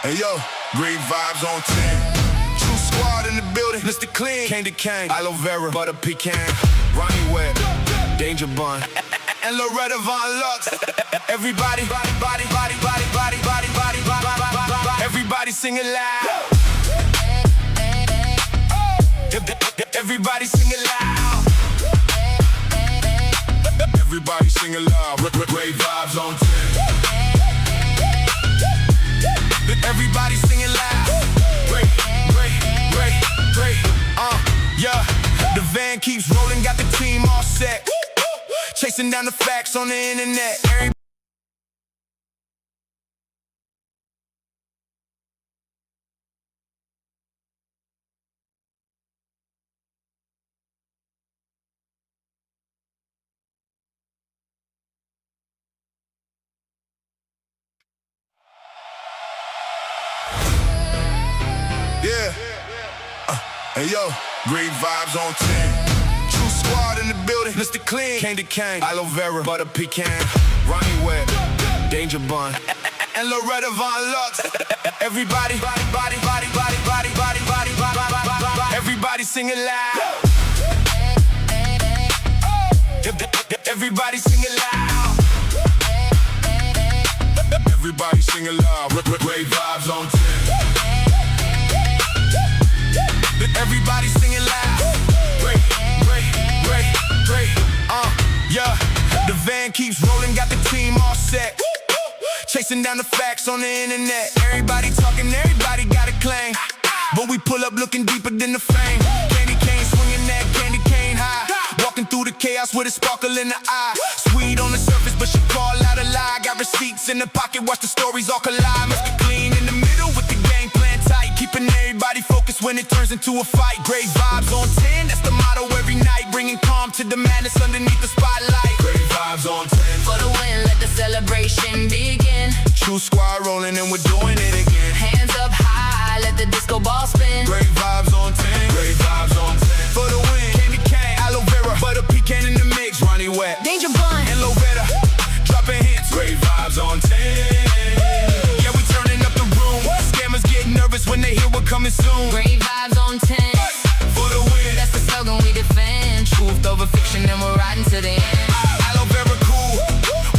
Hey yo, great vibes on 10. True squad in the building, Mr. Clean, Candy Cane, aloe vera, butter pecan, Ronnie Webb, Danger Bun, and Loretta Von Lux. Everybody, everybody sing it loud. Everybody sing it loud. Everybody sing it loud. Great vibes on 10. Everybody sing it loud. Great. Yeah. The van keeps rolling, got the team all set. Chasing down the facts on the internet. Yeah. Hey yo, great vibes on 10. True squad in the building, Mr. Clean, Candy Cane, aloe vera, butter pecan, Ronnie Webb, Danger Bun, and Loretta Von Lux. Everybody, everybody sing it loud. Everybody sing it loud. Everybody sing it loud. Great vibes on 10. Everybody sing it loud. Great. Yeah. The van keeps rolling, got the team all set. Chasing down the facts on the internet. Everybody talking, everybody got a claim. But we pull up looking deeper than the fame. Candy cane swinging that candy cane high. Walking through the chaos with a sparkle in the eye. Sweet on the surface, but she call out a lie. Got receipts in the pocket, watch the stories all collide. Mr. Clean in the middle with the game plan tight. Keeping everybody focused when it turns into a fight. Great vibes on 10, that's the motto every night. Bringing calm to the madness underneath the spotlight. Great vibes on 10. For the win, let the celebration begin. True squad rolling and we're doing it again. Hands up high, let the disco ball spin. Great vibes on 10. Great vibes on 10. For the win, Candy Cane, aloe vera, butter pecan in the mix, Ronnie Webb, Danger Bun, and Loretta, dropping hits. Great vibes on 10. Yeah, we turning up the room. Scammers get nervous when they hear we're coming soon. great vibes on 10. For the win, That's the slogan we defend. Truth over fiction, and we're riding to the end. aloe vera cool.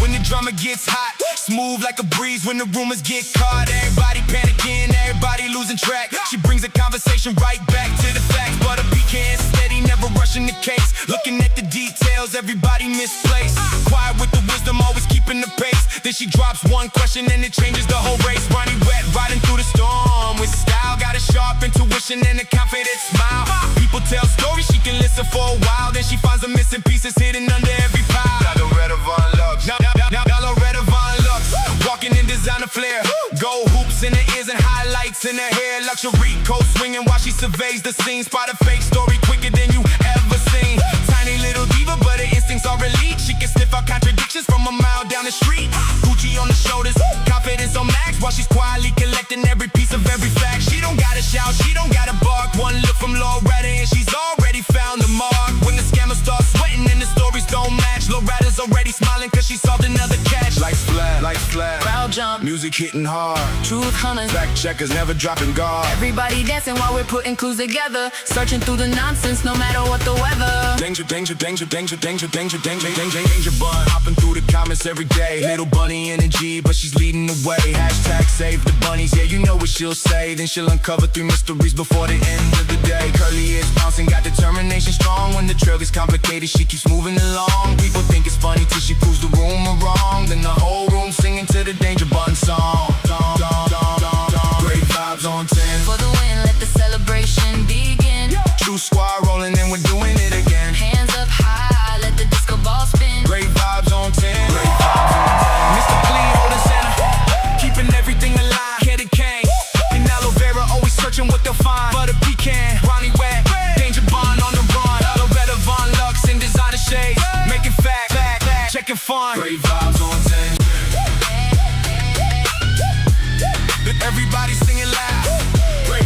When the drama gets hot, smooth like a breeze when the rumors get caught. Everybody panicking, everybody losing track. She brings the conversation right back to the facts. Butter pecan steady, never rushing the case. Looking at the details, everybody misplaced. Quiet with the wisdom, always keeping the pace. Then she drops one question and it changes the whole race. Ronnie Webb riding through the storm with style. Got a sharp intuition and a confident smile. People tell stories, she can listen for a while. Then she finds the missing pieces hidden under every pile. Loretta Von Lux. Now Loretta Von Lux. Walking in designer flair. Gold hoops in her ears and highlights in her hair. Luxury coat swinging while she surveys the scene. Spot a fake story quicker than you ever seen. Tiny little diva, but her instincts are elite. She can sniff out contradictions from a mile down the street. Gucci on the shoulders, confidence on max. While she's quietly collecting every piece of every fact. She don't gotta shout, she don't gotta bark. One look from Loretta and she's already found the mark. When the scammers start sweating and the stories don't match, Loretta's already smiling cause she solved another catch. Lights flat, Crowd jump, music hitting hard. truth hunters. Fact checkers never dropping guard. Everybody dancing while we're putting clues together. Searching through the nonsense no matter what the weather. Danger bun. Hopping through the comments every day. Little bunny energy, but she's leading the way. Hashtag save the bunnies, yeah, you know what she'll say. Then she'll uncover 3 mysteries before the end of the day. Curly ears bouncing, got determination strong. When the trail gets complicated, she keeps moving along. People think it's funny till she proves the rumor wrong. Then the whole room singing to the Danger Bun song. Great vibes on 10. For the win, let the celebration begin. True squad rolling and we're doing it again. Hands up high, let the disco ball spin. Great vibes on 10. Great vibes on 10. Mr. Clean holding center, keeping everything aligned. Candy Cane and aloe vera, always searching what they'll find. Butter pecan, Ronnie Webb, Danger Bun on the run. Loretta Von Lux in designer shades, making fact, checking fun. Great vibes on 10. Everybody sing it loud. Great.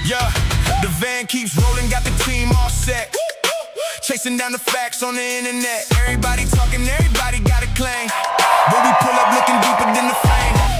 Yeah. The van keeps rolling, got the team all set. Chasing down the facts on the internet. Everybody talking, everybody got a claim. But we pull up looking deeper than the flame.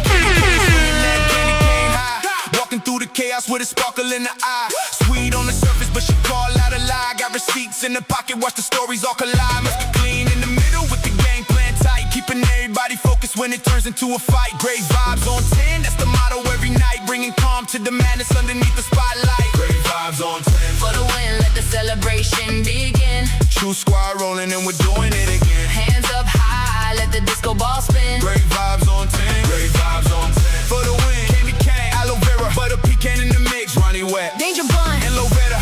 chaos with a sparkle in the eye. Sweet on the surface, but she call out a lie. Got receipts in the pocket, watch the stories all collide. Must be clean in the middle with the game plan tight, keeping everybody focused when it turns into a fight. Great vibes on 10, that's the motto every night, bringing calm to the madness underneath the spotlight. Great vibes on 10. For the win, let the celebration begin. True squad rolling and we're doing it again. Hands up high, let the disco ball spin. Great vibes on 10. Great vibes on 10. For the win, candy cane, aloe vera, butter pecan in the mix. Ronnie Wet, Danger Bun, and Loretta,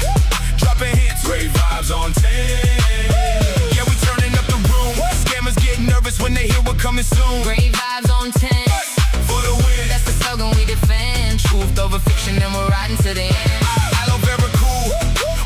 dropping hits. Great vibes on 10. Yeah, we turning up the room. Scammers get nervous when they hear we're coming soon. great vibes on 10. For the win, That's the slogan we defend. Truth over fiction, and we're riding to the end. aloe vera cool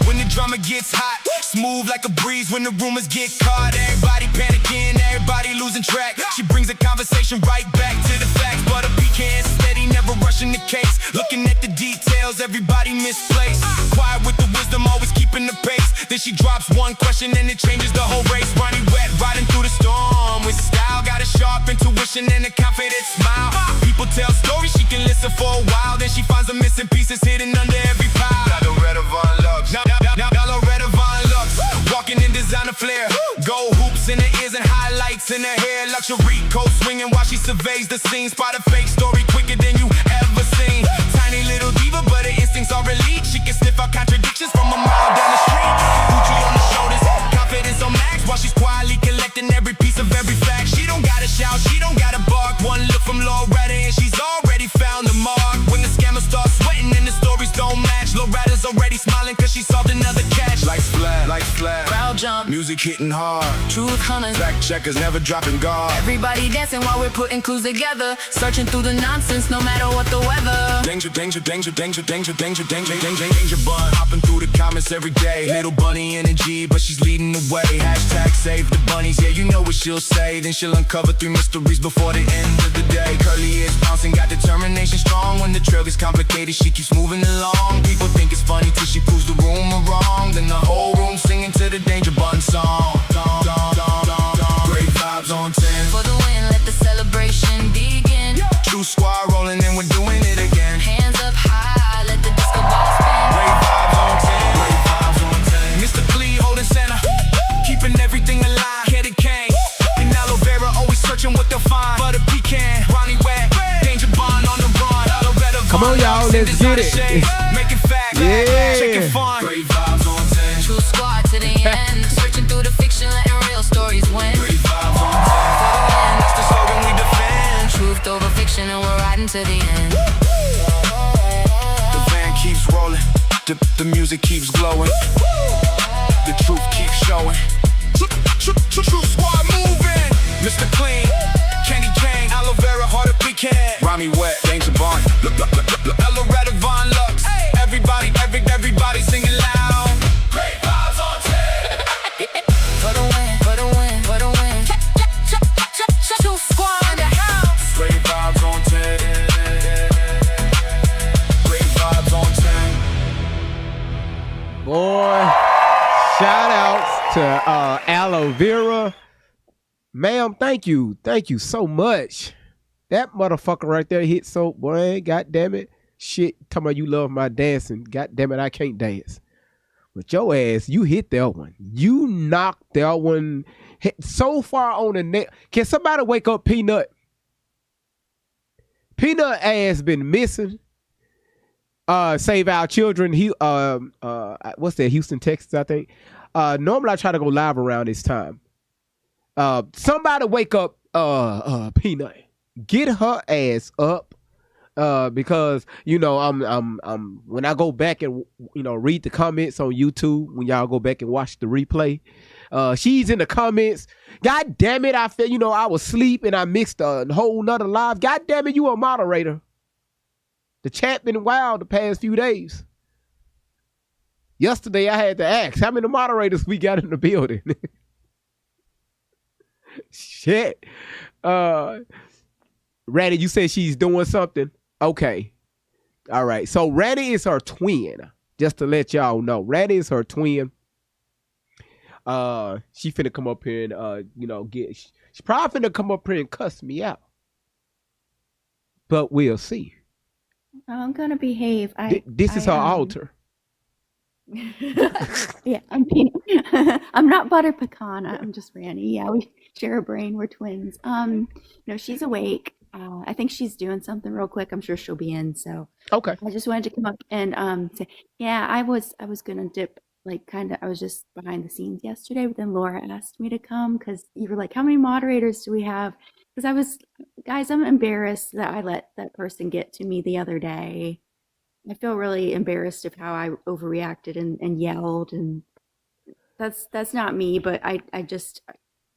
when the drama gets hot. Smooth like a breeze when the rumors get caught. Everybody panicking, everybody losing track. She brings the conversation right back to the facts. But a pecan steady, never rushing the case. Looking at the details, everybody misplaced. Quiet with the wisdom, always keeping the pace. Then she drops one question and it changes the whole race. Ronnie Wet, riding through the storm with style. Got a sharp intuition and a confident smile. People tell stories, she can listen for a while. Then she finds the missing pieces hidden under every pile. Loretta Von Lux, Loretta Von Lux, walking in designer flair. Gold hoops in her ears and highlights in her hair. Luxury coat swinging while she surveys the scene. Spot a fake story quicker than you ever seen. Tiny little diva, but her instincts are elite. She can sniff out contradictions from a mile down the street. Gucci on the shoulders, confidence on max, while she's quietly collecting every piece of every fact. She don't gotta shout, she don't gotta bark. One look from Loretta and she's already found the mark. When the scammers start sweating and the stories don't match, Loretta's already smiling cause she solved another catch. Like flat, Crowd jump, music hitting hard. truth hunters, Fact checkers never dropping guard. everybody dancing while we're putting clues together. Searching through the nonsense, no matter what the weather. Danger, danger, danger, danger, danger, danger, danger, danger, danger bun. Hopping through the comments every day. Little bunny energy, but she's leading the way. Hashtag save the bunnies, yeah, you know what she'll say. Then she'll uncover 3 mysteries before the end of the day. Curly ears bouncing, got determination strong. When the trail gets complicated, she keeps moving along. People think it's funny till she proves the rumor wrong. Then the whole room singing to the Danger Bun song. Great vibes on 10. For the win, let the celebration begin. True squad rolling and we're doing it again. Hands up high, let the disco ball spin. Great vibes on 10. Great vibes on 10. Mr. Clee holding center, keeping everything alive. Candy cane and aloe vera, always searching what they'll find. Butter pecan, Ronnie Wet, Danger Bun on the run. Loretta Come on, y'all, let's get it. Making facts, Yeah. checking fun. Great vibes on 10. True squad to the end. Searching through the fiction, letting real stories win. Great vibes on 10. That's the slogan we defend. Truth over fiction, and we're riding to the end. The van keeps rolling, the music keeps glowing, the truth keeps showing. True squad moving. Mr. Clean, Candy Cane, aloe vera, heart of pecan. Ronnie Wet, Danger Bun, Loretta Von Lux. Everybody singing loud. Great vibes on 10. For the win, for the win, for the win. True squad in the house. Great vibes on 10. Great vibes on 10. Boy, shout outs to aloe vera. Ma'am, thank you so much. That motherfucker right there hit so, boy, god damn it. Shit, talking about you love my dancing. God damn it, I can't dance. But your ass, you hit that one. You knocked that one hit so far on the net. Can somebody wake up Peanut? Peanut ass been missing. Save Our Children. What's that? Houston, Texas, I think. Normally I try to go live around this time. Somebody wake up Peanut. Get her ass up. Because I'm when I go back and read the comments on YouTube, when y'all go back and watch the replay, she's in the comments. God damn it, I feel I was asleep and I missed a whole nother live. God damn it, you a moderator. The chat been wild the past few days. Yesterday I had to ask how many moderators we got in the building. Shit. Randy, you said she's doing something. Okay. All right. So Randy is her twin. Just to let y'all know. Randy is her twin. She finna come up here and she probably finna come up here and cuss me out. But we'll see. I'm gonna behave. This is her altar. Yeah, I'm not butter pecan. I'm just Randy. Yeah, we share a brain. We're twins. No, she's awake. I think she's doing something real quick. I'm sure she'll be in. So Okay. I just wanted to come up and say, yeah, I was gonna dip like kind of. I was just behind the scenes yesterday, but then Laura asked me to come because you were like, how many moderators do we have? Because guys, I'm embarrassed that I let that person get to me the other day. I feel really embarrassed of how I overreacted and yelled, and that's not me, but I just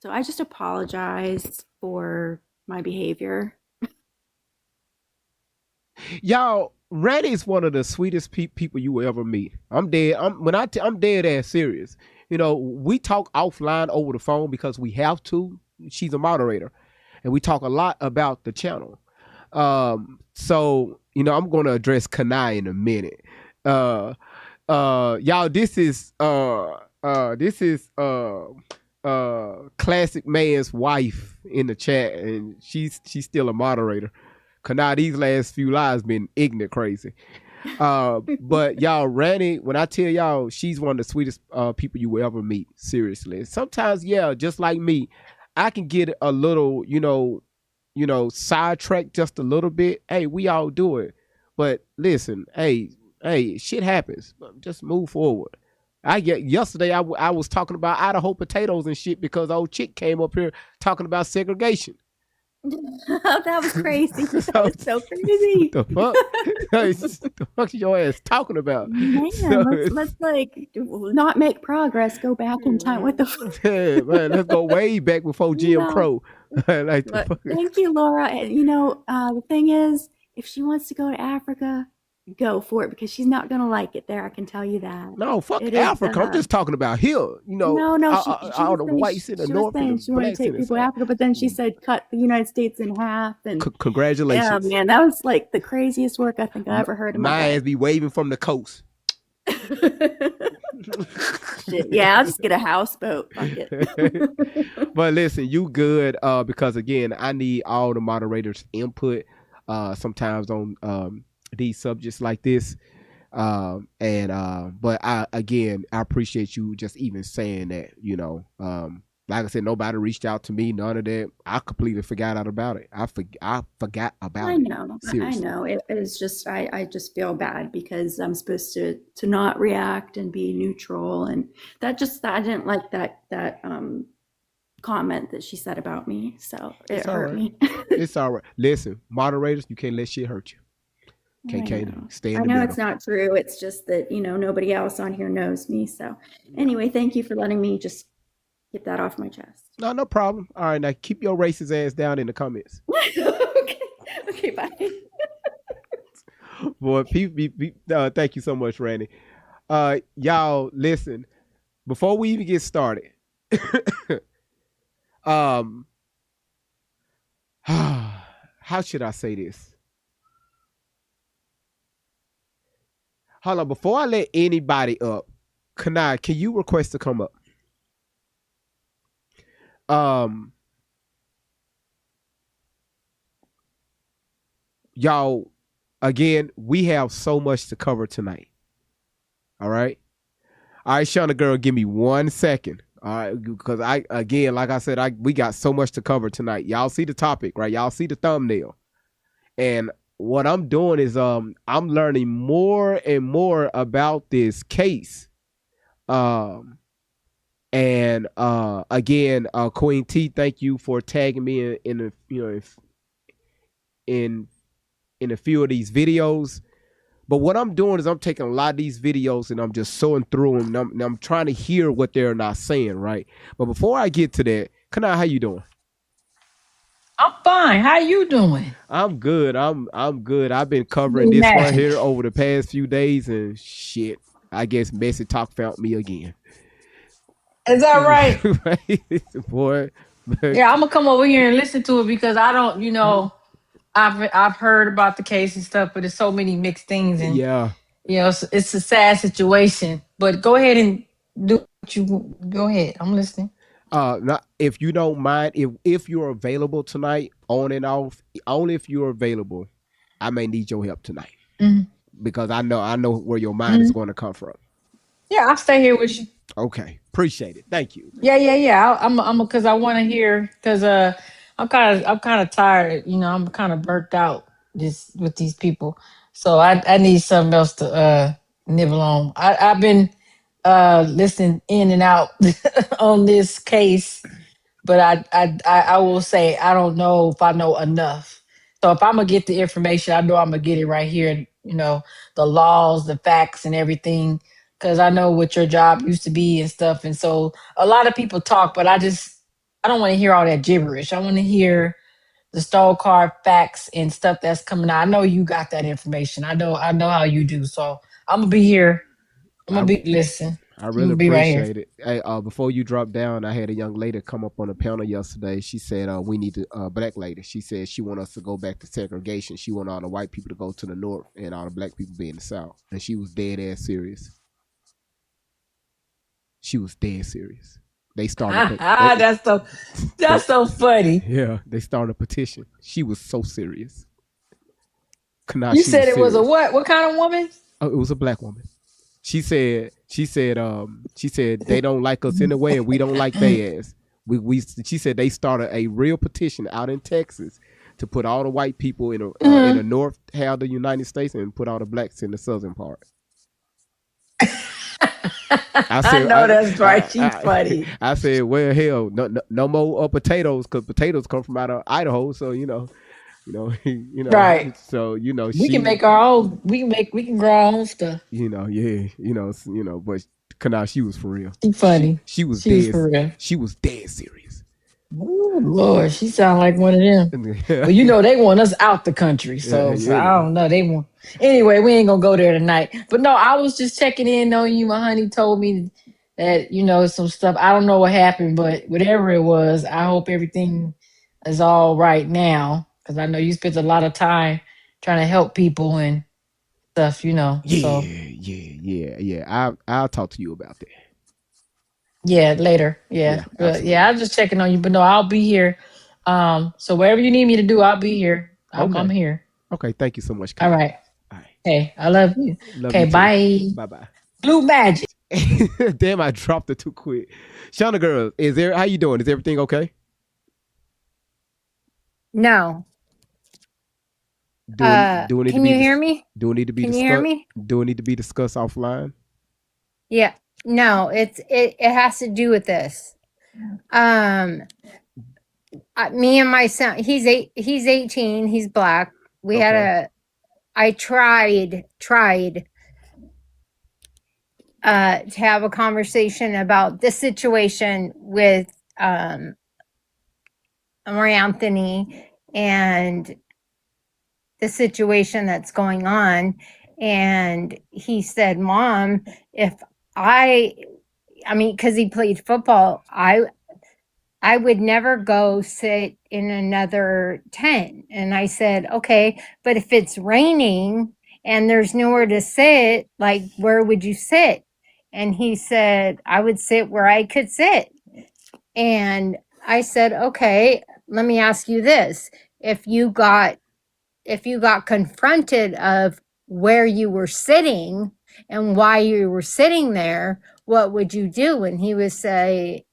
so I just apologize for my behavior. Y'all, Randy is one of the sweetest people you will ever meet. I'm dead. I'm dead ass serious. You know, we talk offline over the phone because we have to. She's a moderator, and we talk a lot about the channel. So you know, I'm gonna address Kanai in a minute. Y'all, this is classic man's wife in the chat, and she's still a moderator. Kanai, these last few lives been ignorant crazy. But y'all, Randy, when I tell y'all, she's one of the sweetest people you will ever meet. Seriously. Sometimes, yeah, just like me, I can get a little, sidetracked just a little bit. Hey, we all do it. But listen, hey, shit happens. Just move forward. Yesterday I was talking about Idaho potatoes and shit because old chick came up here talking about segregation. That was crazy. That was so crazy. The fuck? The fuck is your ass talking about? Man, let's like not make progress. Go back in time. What the fuck? Yeah, man, let's go way back before Jim Crow. Like, thank you, Laura. And the thing is, if she wants to go to Africa, go for it because she's not gonna like it there. I can tell you that. No, fuck Africa. I'm just talking about here. No. All the whites in the north and the she wanted to take people to Africa, but then she said cut the United States in half. And congratulations. Yeah, man, that was like the craziest work I think I ever heard. My ass be waving from the coast. Shit, yeah, I'll just get a houseboat. Fuck it. But listen, you good? Because again, I need all the moderators' input. Sometimes on these subjects like this, but I appreciate you just even saying that. Like I said, nobody reached out to me, none of that. I completely forgot out about it. I forgot about it. I know. It is just I just feel bad because I'm supposed to not react and be neutral, and I didn't like that comment that she said about me, so it hurt me. It's all right. Listen, moderators, you can't let shit hurt you. Can't stay in the middle. It's not true. It's just that nobody else on here knows me. So anyway, thank you for letting me just get that off my chest. No problem. All right, now keep your racist ass down in the comments. Okay, bye. Boy, thank you so much, Randy. Y'all, listen. Before we even get started, how should I say this? Hold on, before I let anybody up, Kanai, can you request to come up? Y'all, again, we have so much to cover tonight. All right, Shauna girl, give me 1 second. All right, because like I said, we got so much to cover tonight. Y'all see the topic, right? Y'all see the thumbnail, and what I'm doing is I'm learning more and more about this case. Again, Queen T, thank you for tagging me in a few of these videos. But what I'm doing is I'm taking a lot of these videos and I'm just sewing through them. And I'm trying to hear what they're not saying, right? But before I get to that, Kanai, how you doing? I'm fine. How you doing? I'm good. I'm good. I've been covering this right here over the past few days, and shit, I guess Messy Talk found me again. Is that right? Boy. Yeah, I'm gonna come over here and listen to it because I don't, I've heard about the case and stuff, but there's so many mixed things, and it's a sad situation. But go ahead and do what you go ahead. I'm listening. If you don't mind, if you're available tonight, on and off, only if you're available, I may need your help tonight. because I know where your mind is going to come from. Yeah, I'll stay here with you. Okay, appreciate it. Thank you. Yeah. I'm because I want to hear because I'm kind of tired. I'm kind of burnt out just with these people. So I need something else to nibble on. I've been listening in and out on this case, but I will say I don't know if I know enough. So if I'm gonna get the information, I know I'm gonna get it right here. The laws, the facts, and everything, because I know what your job used to be and stuff. And so a lot of people talk, but I don't want to hear all that gibberish. I want to hear the stole card facts and stuff that's coming out. I know you got that information. I know how you do. So I'm gonna be here. I'm gonna be listen. I I'm really gonna be right here. appreciate it. Hey, before you drop down, I had a young lady come up on a panel yesterday. She said, we need to, black lady. She said she want us to go back to segregation. She want all the white people to go to the north and all the black people be in the south. And she was dead ass serious. She was dead serious. They started. That's so funny. Yeah, they started a petition. She was so serious. You said it was a what? What kind of woman? Oh, it was a black woman. She said they don't like us anyway, and we don't like their ass. She said they started a real petition out in Texas to put all the white people in the north half of the United States and put all the blacks in the southern part. I know that's right. She's funny. I said, well, hell, no more potatoes, because potatoes come from out of Idaho, so right. So we can make our own. We can grow our own stuff. But Kana, she was for real. She funny. She was dead for real. She was dead serious. Oh Lord, she sound like one of them. But they want us out the country, so I don't know. They want anyway. We ain't gonna go there tonight. But no, I was just checking in on you. My honey told me that some stuff. I don't know what happened, but whatever it was, I hope everything is all right now. Because I know you spent a lot of time trying to help people and stuff, Yeah, so. yeah. I'll talk to you about that. Yeah, later. Yeah. I'm just checking on you. But no, I'll be here. So wherever you need me to do, I'll be here. I'm here. Okay, thank you so much, Kyle. All right. Hey, I love you. Okay, bye. Bye. Blue magic. Damn, I dropped it too quick. Shauna girl, how you doing? Is everything okay? No. Can you hear me? Do it need to be discussed? Can you hear me? Do it need to be discussed offline? Yeah. No, it has to do with this. Me and my son, he's 18, he's black. I tried to have a conversation about this situation with Marie Anthony and the situation that's going on. And he said, Mom, if because he played football, I would never go sit in another tent. And I said, okay, but if it's raining and there's nowhere to sit, like, where would you sit? And he said, I would sit where I could sit. And I said, okay, let me ask you this. If you got confronted of where you were sitting and why you were sitting there, what would you do? And he would say,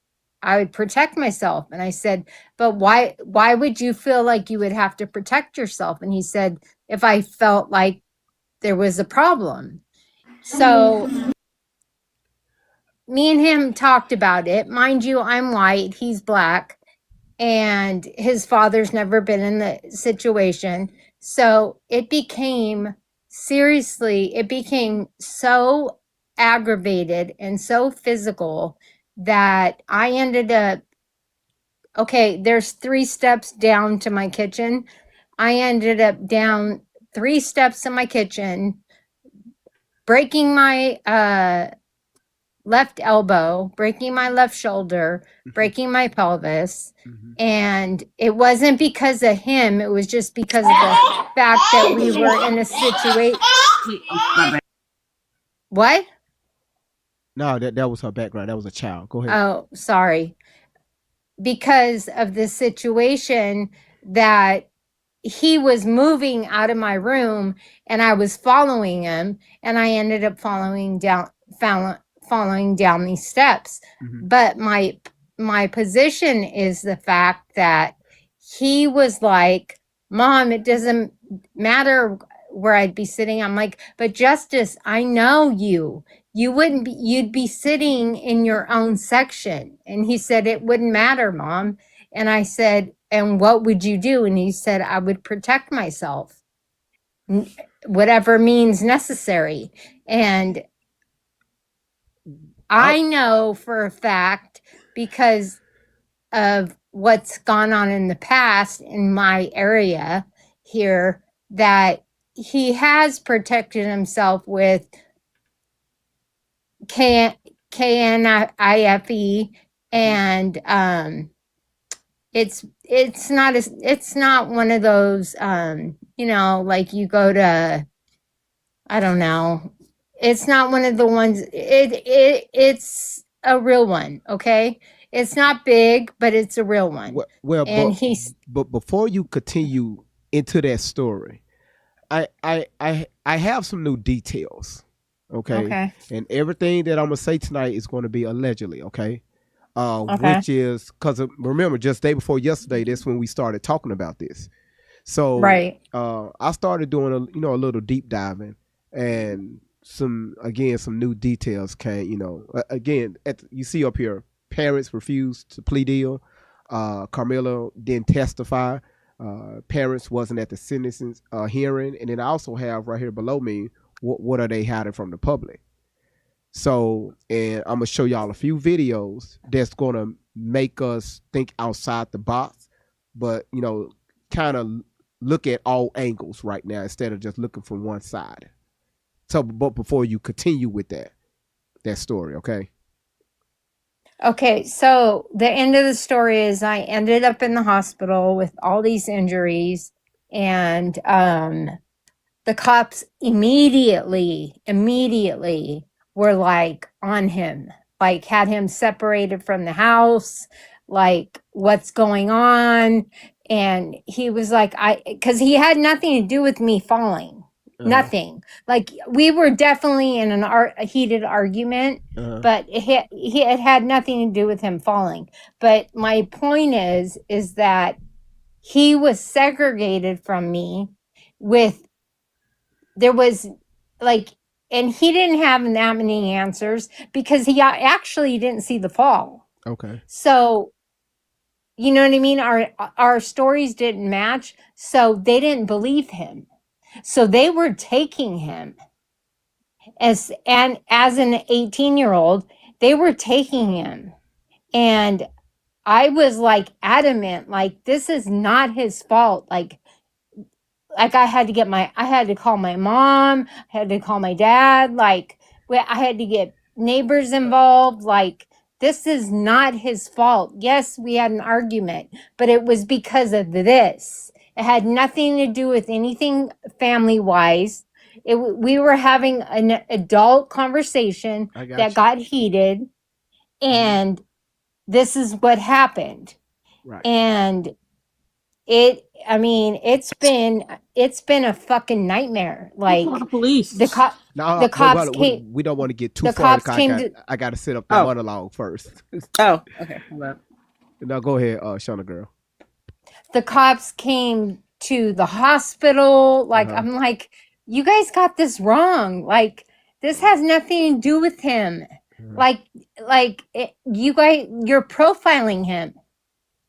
I would protect myself. And I said, but why would you feel like you would have to protect yourself? And he said, if I felt like there was a problem. So me and him talked about it. Mind you, I'm white, he's black, and his father's never been in the situation. So it became so aggravated and so physical that I ended up, there's 3 steps down to my kitchen. I ended up down 3 steps in my kitchen, breaking my left elbow, breaking my left shoulder, breaking my pelvis. And it wasn't because of him. It was just because of the fact that we were in a situation. What? No, that was her background. That was a child. Go ahead. Oh, sorry. Because of the situation that he was moving out of my room, and I was following him, and I ended up following down these steps. But my position is the fact that he was like, Mom, it doesn't matter where I'd be sitting. I'm like, but Justice, I know you'd be sitting in your own section. And he said, it wouldn't matter, Mom. And I said, and what would you do? And he said, I would protect myself, whatever means necessary. And I know for a fact, because of what's gone on in the past in my area here, that he has protected himself with KNIFE, and it's not one of those like you go to, I don't know, it's not one of the ones, it's a real one, okay? It's not big, but it's a real one. Well, and but before you continue into that story, I have some new details. Okay. And everything that I'm gonna say tonight is going to be allegedly. Okay. Which is because remember, just day before yesterday, that's when we started talking about this. So right. I started doing a little deep diving, and some new details came. Again, you see up here, parents refused to plea deal. Karmelo didn't testify. Parents wasn't at the sentencing hearing, and then I also have right here below me, what are they hiding from the public? So, and I'm gonna show y'all a few videos that's gonna make us think outside the box, but kind of look at all angles right now instead of just looking from one side. So, but before you continue with that story, okay? Okay, so the end of the story is I ended up in the hospital with all these injuries, and the cops immediately were like on him, like had him separated from the house, like what's going on. And he was like, because he had nothing to do with me falling. Nothing. Like we were definitely in a heated argument, but it had nothing to do with him falling. But my point is that he was segregated from me there was like, and he didn't have that many answers because he actually didn't see the fall. Okay. So, you know what I mean? Our stories didn't match, so they didn't believe him. So they were taking him as an 18-year-old, they were taking him. And I was like adamant, like, this is not his fault. Like I had to call my mom, I had to call my dad, like I had to get neighbors involved. Like, this is not his fault. Yes, we had an argument, but it was because of this. It had nothing to do with anything family wise. We were having an adult conversation that got heated, and this is what happened. Right. And it's been a fucking nightmare. Like the police. The cops came. We don't want to get too far. I got to set up the monologue first. Oh, okay. Now go ahead, Shauna girl. The cops came to the hospital. Like I'm like, you guys got this wrong. Like this has nothing to do with him. You guys, you're profiling him.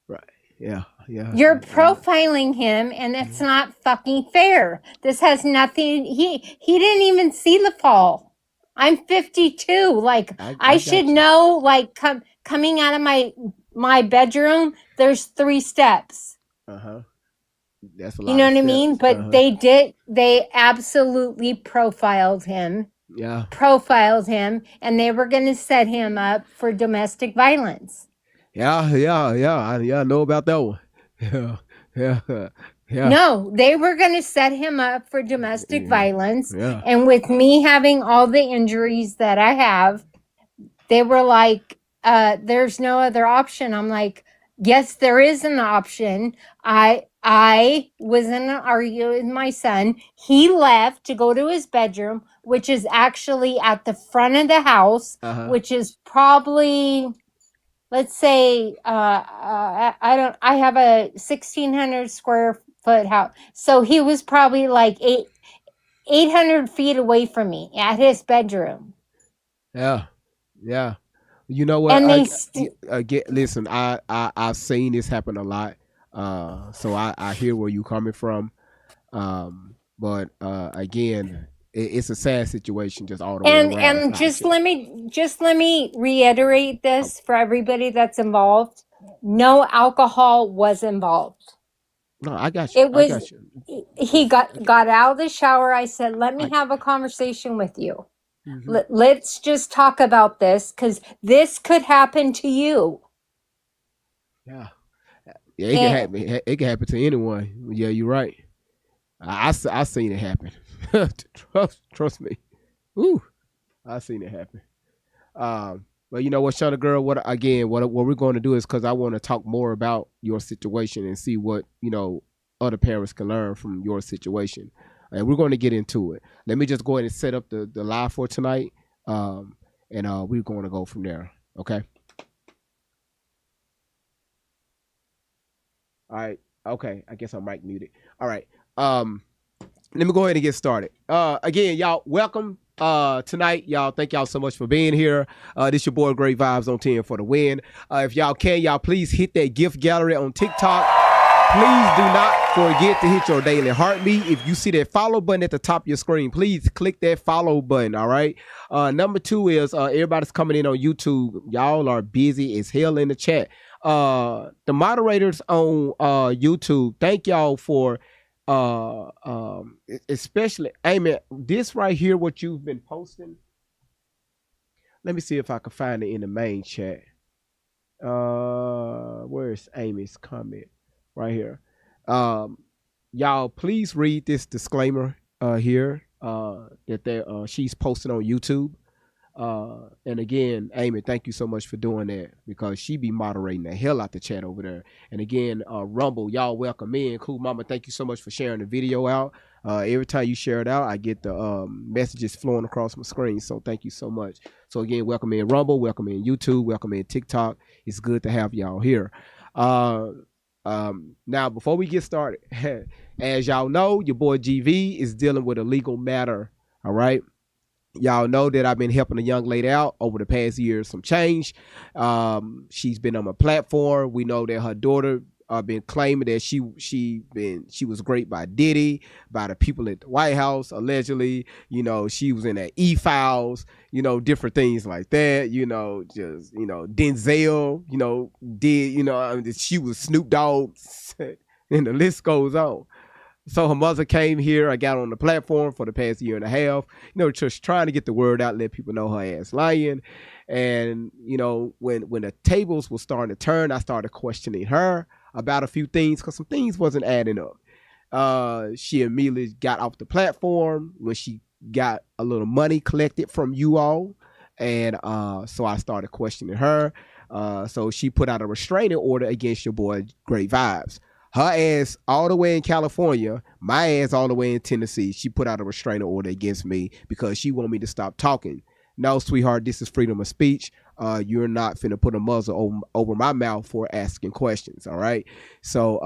Right. Yeah. Yeah. You're profiling him, and it's not fucking fair. This has nothing. He didn't even see the fall. I'm 52. Like I should know. Like coming out of my bedroom, there's 3 steps. That's a lot. You know what I mean? But they absolutely profiled him. Yeah. Profiled him, and they were going to set him up for domestic violence. Yeah. I know about that one. Yeah. No, they were going to set him up for domestic violence. Yeah. And with me having all the injuries that I have, they were like, there's no other option. I'm like, yes, there is an option. I was in an argument with my son. He left to go to his bedroom, which is actually at the front of the house, which is probably, let's say, I have a 1,600 square foot house. So he was probably like 800 feet away from me at his bedroom. Yeah. Yeah. You know what? And Listen, I've seen this happen a lot. So I hear where you coming from. But again, it's a sad situation just all the way around. And just let me reiterate this for everybody that's involved. No alcohol was involved. No, I got you. It was he got out of the shower. I said, "Let me have a conversation with you. Mm-hmm. Let's just talk about this, because this could happen to you." Yeah, it can happen. It can happen to anyone. Yeah, you're right. I seen it happen. Trust me. Ooh, I seen it happen. But you know what, Shana girl, what we're going to do is, because I want to talk more about your situation and see what, other parents can learn from your situation. And we're going to get into it. Let me just go ahead and set up the live for tonight. And we're going to go from there. Okay. All right. Okay. I guess I'm mic muted. All right. Let me go ahead and get started. Again, y'all, welcome tonight. Y'all, thank y'all so much for being here. This your boy Great Vibes on 10 for the win. If y'all can, y'all please hit that gift gallery on TikTok. Please do not forget to hit your daily heartbeat. If you see that follow button at the top of your screen, please click that follow button. All right. Number 2 is everybody's coming in on YouTube. Y'all are busy as hell in the chat. The moderators on YouTube, thank y'all for especially Amy, this right here, what you've been posting. Let me see if I can find it in the main chat. Where's Amy's comment? Right here. Y'all please read this disclaimer here that she's posted on YouTube. And again, Amy, thank you so much for doing that, because she be moderating the hell out the chat over there. And again, Rumble, y'all welcome in. Cool Mama, thank you so much for sharing the video out. Every time you share it out, I get the messages flowing across my screen. So thank you so much. So again, welcome in Rumble, welcome in YouTube, welcome in TikTok. It's good to have y'all here. Now, before we get started, as y'all know, your boy GV is dealing with a legal matter. All right. Y'all know that I've been helping a young lady out over the past year, some change. She's been on my platform. We know that her daughter been claiming that she was raped by Diddy, by the people at the White House, allegedly. She was in that e-files, different things like that. Denzel, did, she was Snoop Dogg, and the list goes on. So her mother came here. I got on the platform for the past year and a half, just trying to get the word out, let people know her ass lying. And, when the tables were starting to turn, I started questioning her about a few things, because some things wasn't adding up. She immediately got off the platform when she got a little money collected from you all. And so I started questioning her. So she put out a restraining order against your boy Great Vibes. Her ass all the way in California, my ass all the way in Tennessee. She put out a restraining order against me because she wanted me to stop talking. No, sweetheart, this is freedom of speech. You're not finna put a muzzle over my mouth for asking questions, all right? So,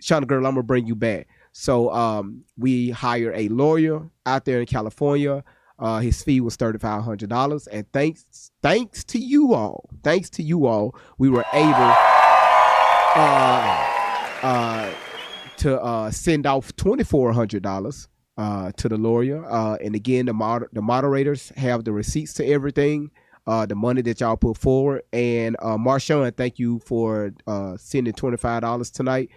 Shana girl, I'm gonna bring you back. So, we hired a lawyer out there in California. His fee was $3,500, and thanks to you all, we were able to send off $2,400 to the lawyer. And again, the moderators have the receipts to everything, the money that y'all put forward. And Marshawn, thank you for sending $25 tonight.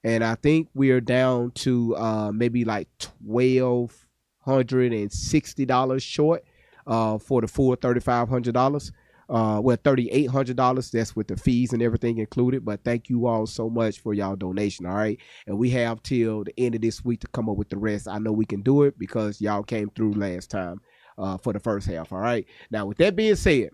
And I think we are down to maybe like $1,260 short for the full $3,500. $3,800. That's with the fees and everything included. But thank you all so much for y'all donation. All right. And we have till the end of this week to come up with the rest. I know we can do it because y'all came through last time for the first half. All right. Now, with that being said,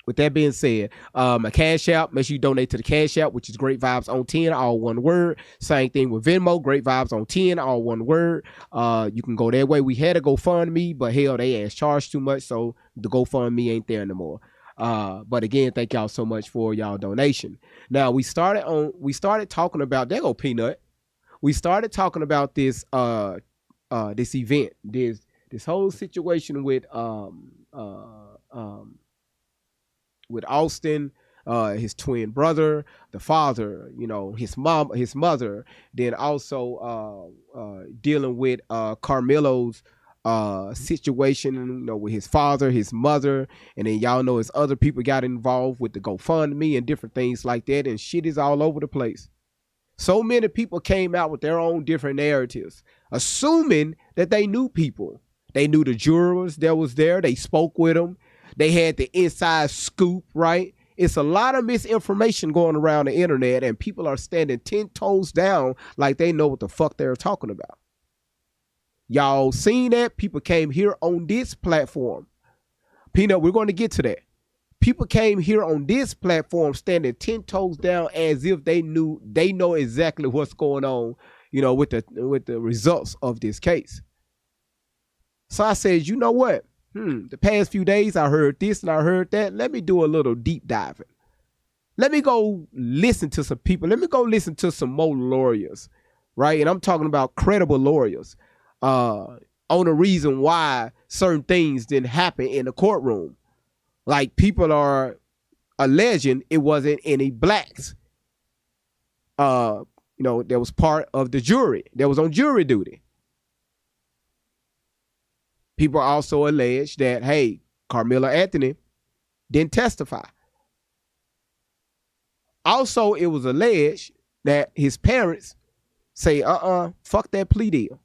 with that being said, my Cash App, make sure you donate to the Cash App, which is Great Vibes on 10, all one word. Same thing with Venmo, Great Vibes on 10, all one word. You can go that way. We had a GoFundMe, but hell, they ass charged too much, so the GoFundMe ain't there anymore. But again, thank y'all so much for y'all donation. Now we started talking about, there go Peanut. We started talking about this this event, this whole situation with Austin, his twin brother, the father, his mom, his mother, then also dealing with Karmelo's situation, with his father, his mother, and then y'all know his other people got involved with the GoFundMe and different things like that, and shit is all over the place. So many people came out with their own different narratives, assuming that they knew people. They knew the jurors that was there. They spoke with them. They had the inside scoop, right? It's a lot of misinformation going around the internet, and people are standing 10 toes down like they know what the fuck they're talking about. Y'all seen that? People came here on this platform. Peanut, we're going to get to that. People came here on this platform standing 10 toes down as if they know exactly what's going on, with the results of this case. So I said, you know what? The past few days I heard this and I heard that. Let me do a little deep diving. Let me go listen to some people. Let me go listen to some more lawyers, right? And I'm talking about credible lawyers on the reason why certain things didn't happen in the courtroom. Like, people are alleging it wasn't any blacks. That was part of the jury. That was on jury duty. People also allege that, hey, Karmelo Anthony didn't testify. Also, it was alleged that his parents say, fuck that plea deal.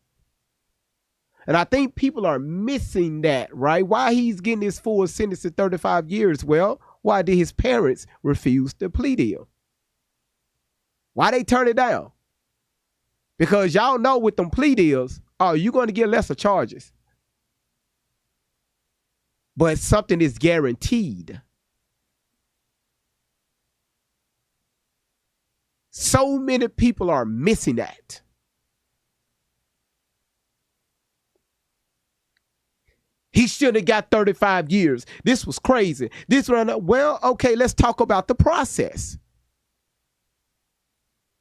And I think people are missing that, right? Why he's getting his full sentence of 35 years? Well, why did his parents refuse the plea deal? Why they turn it down? Because y'all know with them plea deals, you're going to get lesser charges. But something is guaranteed. So many people are missing that. He should have got 35 years. This was crazy. Well, okay, let's talk about the process.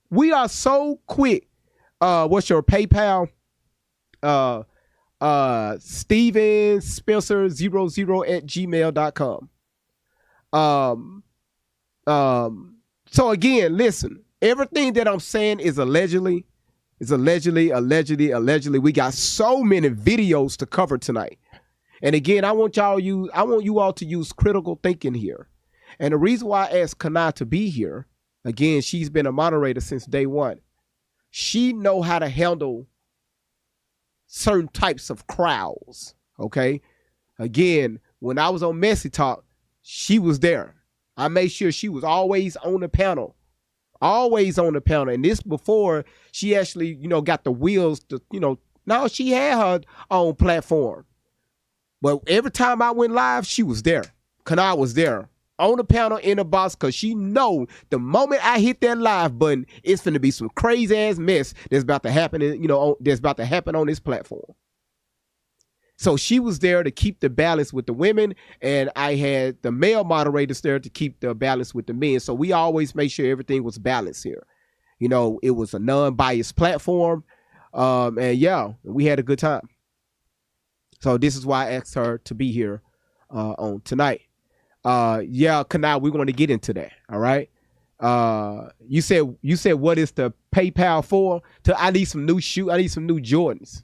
We are so quick. What's your PayPal? Steven Spencer 00@gmail.com. So again, listen, everything that I'm saying is allegedly. We got so many videos to cover tonight. And again, I want you all to use critical thinking here. And the reason why I asked Kana to be here, again, she's been a moderator since day one. She know how to handle certain types of crowds, okay? Again, when I was on Messy Talk, she was there. I made sure she was always on the panel. And this before she actually, got the wheels to, now she had her own platform. But every time I went live, she was there. Kana was there on the panel in the box, because she know the moment I hit that live button, it's finna be some crazy ass mess that's about to happen, that's about to happen on this platform. So she was there to keep the balance with the women, and I had the male moderators there to keep the balance with the men. So we always make sure everything was balanced here. It was a non-biased platform, and yeah, we had a good time. So this is why I asked her to be here on tonight. Yeah, Kana, we're going to get into that. All right. You said what is the PayPal for? I need some new shoes. I need some new Jordans.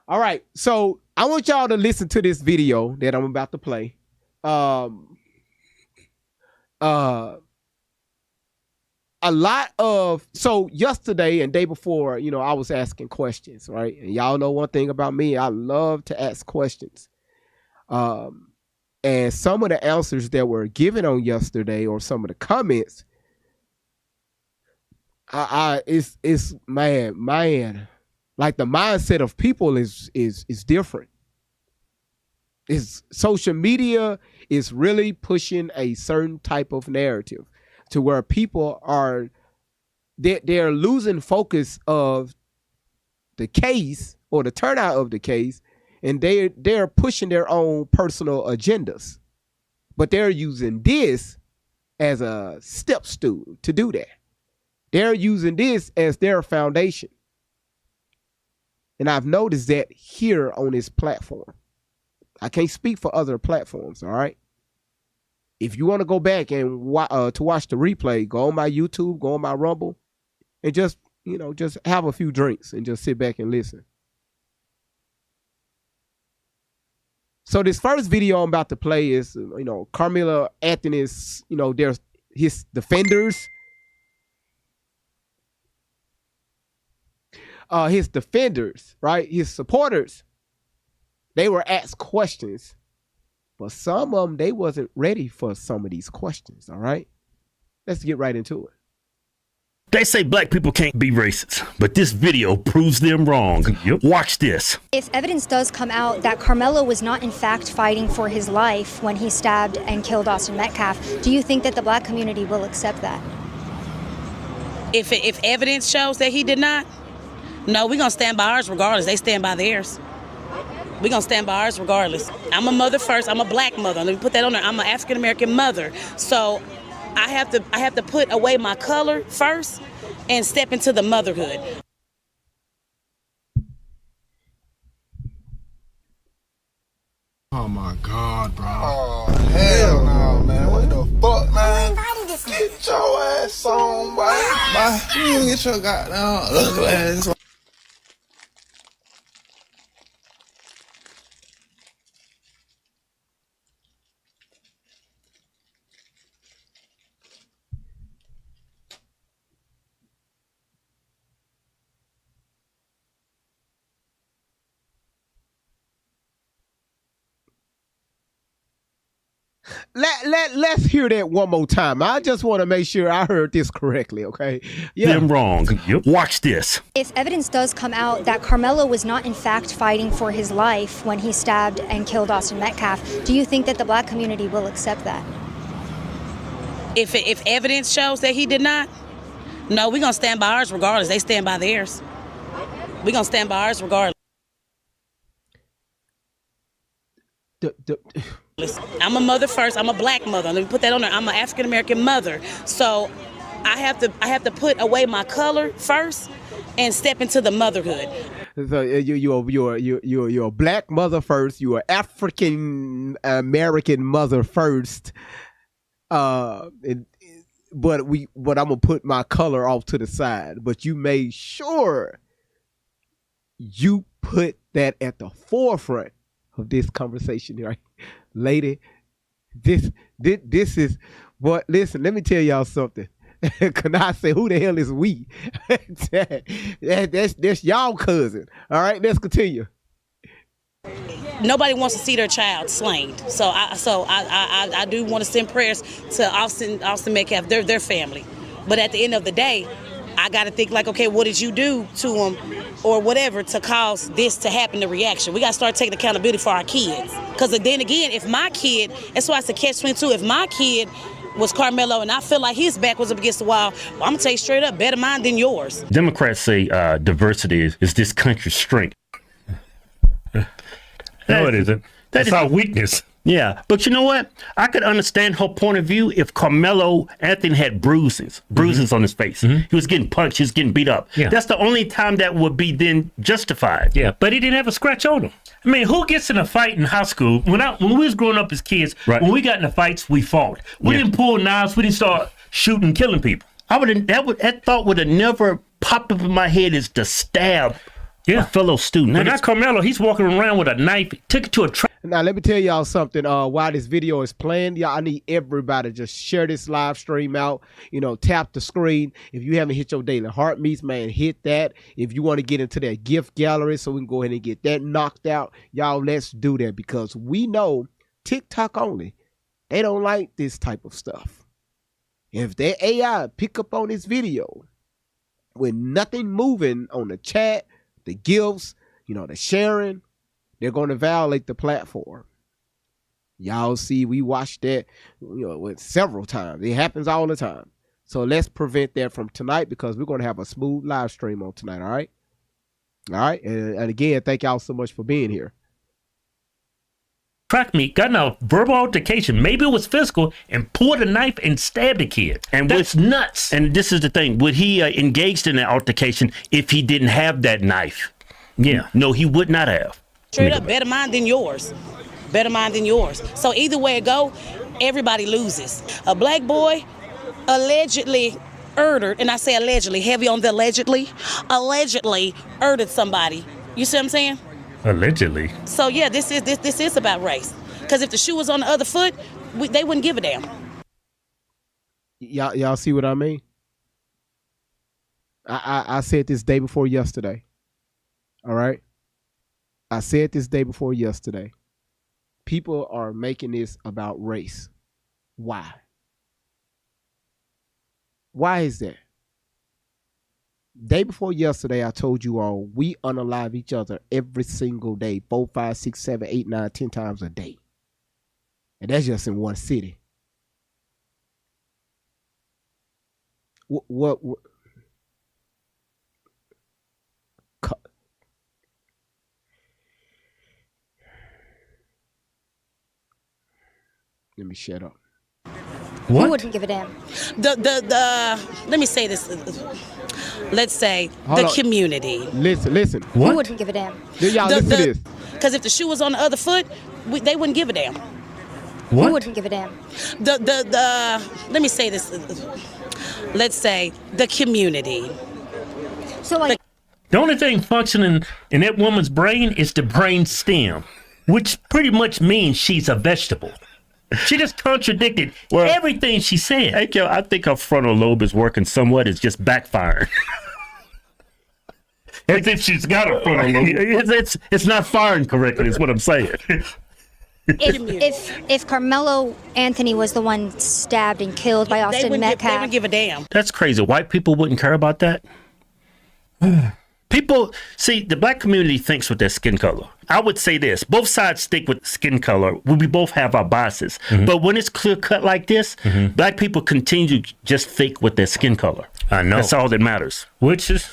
All right. So I want y'all to listen to this video that I'm about to play. So yesterday and day before, I was asking questions, right? And y'all know one thing about me, I love to ask questions. And some of the answers that were given on yesterday, or some of the comments, it's man, like the mindset of people is different. is social media is really pushing a certain type of narrative to where people are they're losing focus of the case or the turnout of the case, and they're pushing their own personal agendas, but they're using this as a step stool to do that. They're using this as their foundation. And I've noticed that here on this platform. I can't speak for other platforms, all right? If you want to go back and to watch the replay, go on my YouTube, go on my Rumble, and just, just have a few drinks and just sit back and listen. So this first video I'm about to play is, Karmelo Anthony's, there's his defenders. His defenders, right? His supporters, they were asked questions, but some of them, they wasn't ready for some of these questions, all right? Let's get right into it. They say black people can't be racist, but this video proves them wrong. Yep. Watch this. If evidence does come out that Karmelo was not in fact fighting for his life when he stabbed and killed Austin Metcalf, do you think that the black community will accept that? If evidence shows that he did not, no, we're going to stand by ours regardless. They stand by theirs. We're going to stand by ours regardless. I'm a mother first. I'm a black mother. Let me put that on there. I'm an African-American mother. So I have to put away my color first and step into the motherhood. Oh my God, bro. Oh, hell no, man. What the fuck, man? Get your ass on, boy. You get your goddamn ugly ass on. Let's hear that one more time. I just want to make sure I heard this correctly, okay? Yeah. Them wrong. Yep. Watch this. If evidence does come out that Karmelo was not in fact fighting for his life when he stabbed and killed Austin Metcalf, do you think that the black community will accept that? If evidence shows that he did not, no, we're going to stand by ours regardless. They stand by theirs. We're going to stand by ours regardless. I'm a mother first. I'm a black mother. Let me put that on there. I'm an African-American mother. So I have to put away my color first and step into the motherhood. So you're a black mother first. You're an African American mother first. But I'm gonna put my color off to the side. But you made sure you put that at the forefront of this conversation, right? Lady, this is what. Listen, let me tell y'all something. Can I say who the hell is we? that's y'all cousin. All right, let's continue. Nobody wants to see their child slain. So I do want to send prayers to Austin Metcalf, their family. But at the end of the day, I got to think like, okay, what did you do to him or whatever to cause this to happen, the reaction? We got to start taking accountability for our kids. Because then again, if my kid, that's why it's a catch-22, if my kid was Karmelo and I feel like his back was up against the wall, well, I'm going to tell you straight up, better mine than yours. Democrats say diversity is this country's strength. No, it isn't. That's our weakness. Yeah, but you know what? I could understand her point of view if Karmelo Anthony had bruises on his face. Mm-hmm. He was getting punched, he was getting beat up. Yeah. That's the only time that would be then justified. Yeah, but he didn't have a scratch on him. I mean, who gets in a fight in high school? When we was growing up as kids, right, when we got in the fights, we fought. We didn't pull knives, we didn't start shooting, killing people. That thought would have never popped up in my head is to stab a fellow student. But not Karmelo, he's walking around with a knife, took it to a trap. Now, let me tell y'all something. While this video is playing, y'all, I need everybody to just share this live stream out. Tap the screen. If you haven't hit your daily heart meets, man, hit that. If you want to get into that gift gallery so we can go ahead and get that knocked out, y'all, let's do that because we know TikTok only, they don't like this type of stuff. If their AI pick up on this video with nothing moving on the chat, the gifts, the sharing, they're going to violate the platform. Y'all see, we watched that, several times. It happens all the time. So let's prevent that from tonight because we're going to have a smooth live stream on tonight. All right. All right. And again, thank y'all so much for being here. Track meet, got in a verbal altercation, maybe it was physical, and pulled a knife and stabbed the kid. And that's nuts. And this is the thing, would he engaged in an altercation if he didn't have that knife? Yeah, no, he would not have. Straight up, better mine than yours. Better mine than yours. So either way it go, everybody loses. A black boy allegedly murdered, and I say allegedly, heavy on the allegedly murdered somebody. You see what I'm saying? Allegedly. So yeah, this is about race. Because if the shoe was on the other foot, they wouldn't give a damn. Y'all see what I mean? I said this day before yesterday. All right? I said this day before yesterday. People are making this about race. Why? Why is that? Day before yesterday, I told you all we unalive each other every single day, 4, 5, 6, 7, 8, 9, 10 times a day. And that's just in one city. What let me shut up. Who wouldn't give a damn? Let me say this. Let's say community. Listen. What? Who wouldn't give a damn? Y'all listen to this. Because if the shoe was on the other foot, they wouldn't give a damn. What? Who wouldn't give a damn? Let me say this. Let's say the community. So like the only thing functioning in that woman's brain is the brain stem, which pretty much means she's a vegetable. She just contradicted everything she said. I think her frontal lobe is working somewhat. It's just backfiring. As if she's got a frontal lobe. It's not firing correctly, is what I'm saying. If Karmelo Anthony was the one stabbed and killed by Austin Metcalf, they wouldn't give a damn. That's crazy. White people wouldn't care about that? People, see, the black community thinks with their skin color. I would say this, both sides stick with skin color. We both have our biases. Mm-hmm. But when it's clear cut like this, black people continue to just think with their skin color. I know. That's all that matters. Which is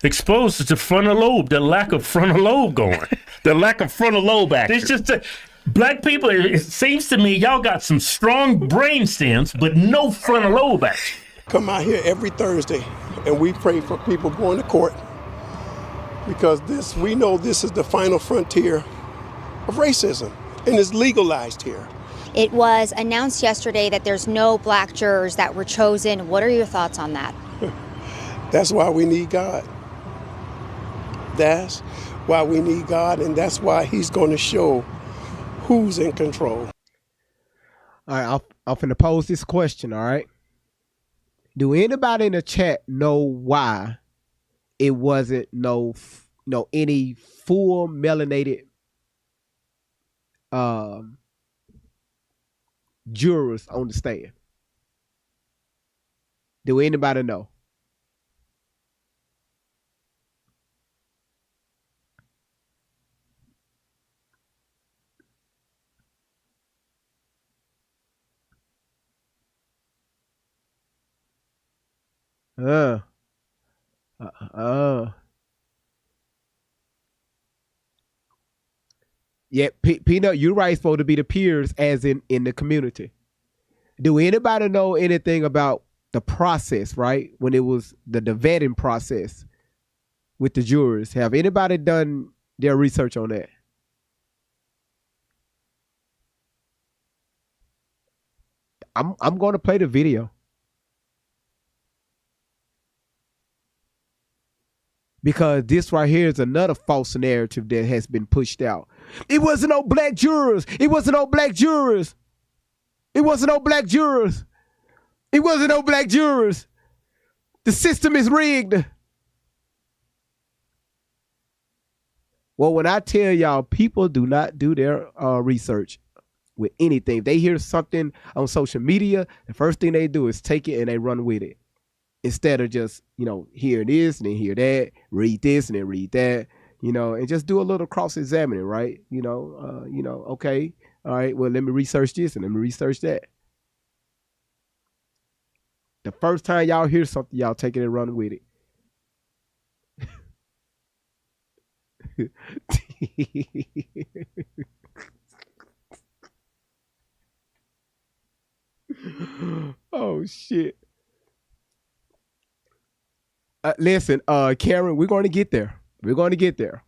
exposes the frontal lobe, the lack of frontal lobe going. The lack of frontal lobe action. It's just black people, it seems to me, y'all got some strong brain stems, but no frontal lobe action. Come out here every Thursday, and we pray for people going to court. Because we know this is the final frontier of racism, and it's legalized here. It was announced yesterday that there's no black jurors that were chosen. What are your thoughts on that? That's why we need God. That's why we need God, and that's why he's going to show who's in control. All right, I'm finna pose this question, all right? Do anybody in the chat know why it wasn't any full melanated jurors on the stand? Do anybody know? Yeah, Peanut, you're right, supposed to be the peers as in the community. Do anybody know anything about the process, right? When it was the vetting process with the jurors. Have anybody done their research on that? I'm going to play the video. Because this right here is another false narrative that has been pushed out. It wasn't no black jurors. It wasn't no black jurors. It wasn't no black jurors. It wasn't no black jurors. The system is rigged. Well, when I tell y'all, people do not do their research with anything. If they hear something on social media, the first thing they do is take it and they run with it. Instead of just, hear this and then hear that, read this and then read that, and just do a little cross-examining, right? Okay, All right, well, let me research this and let me research that. The first time y'all hear something, y'all take it and run with it. Oh, shit. Listen, Karen, we're going to get there. We're going to get there.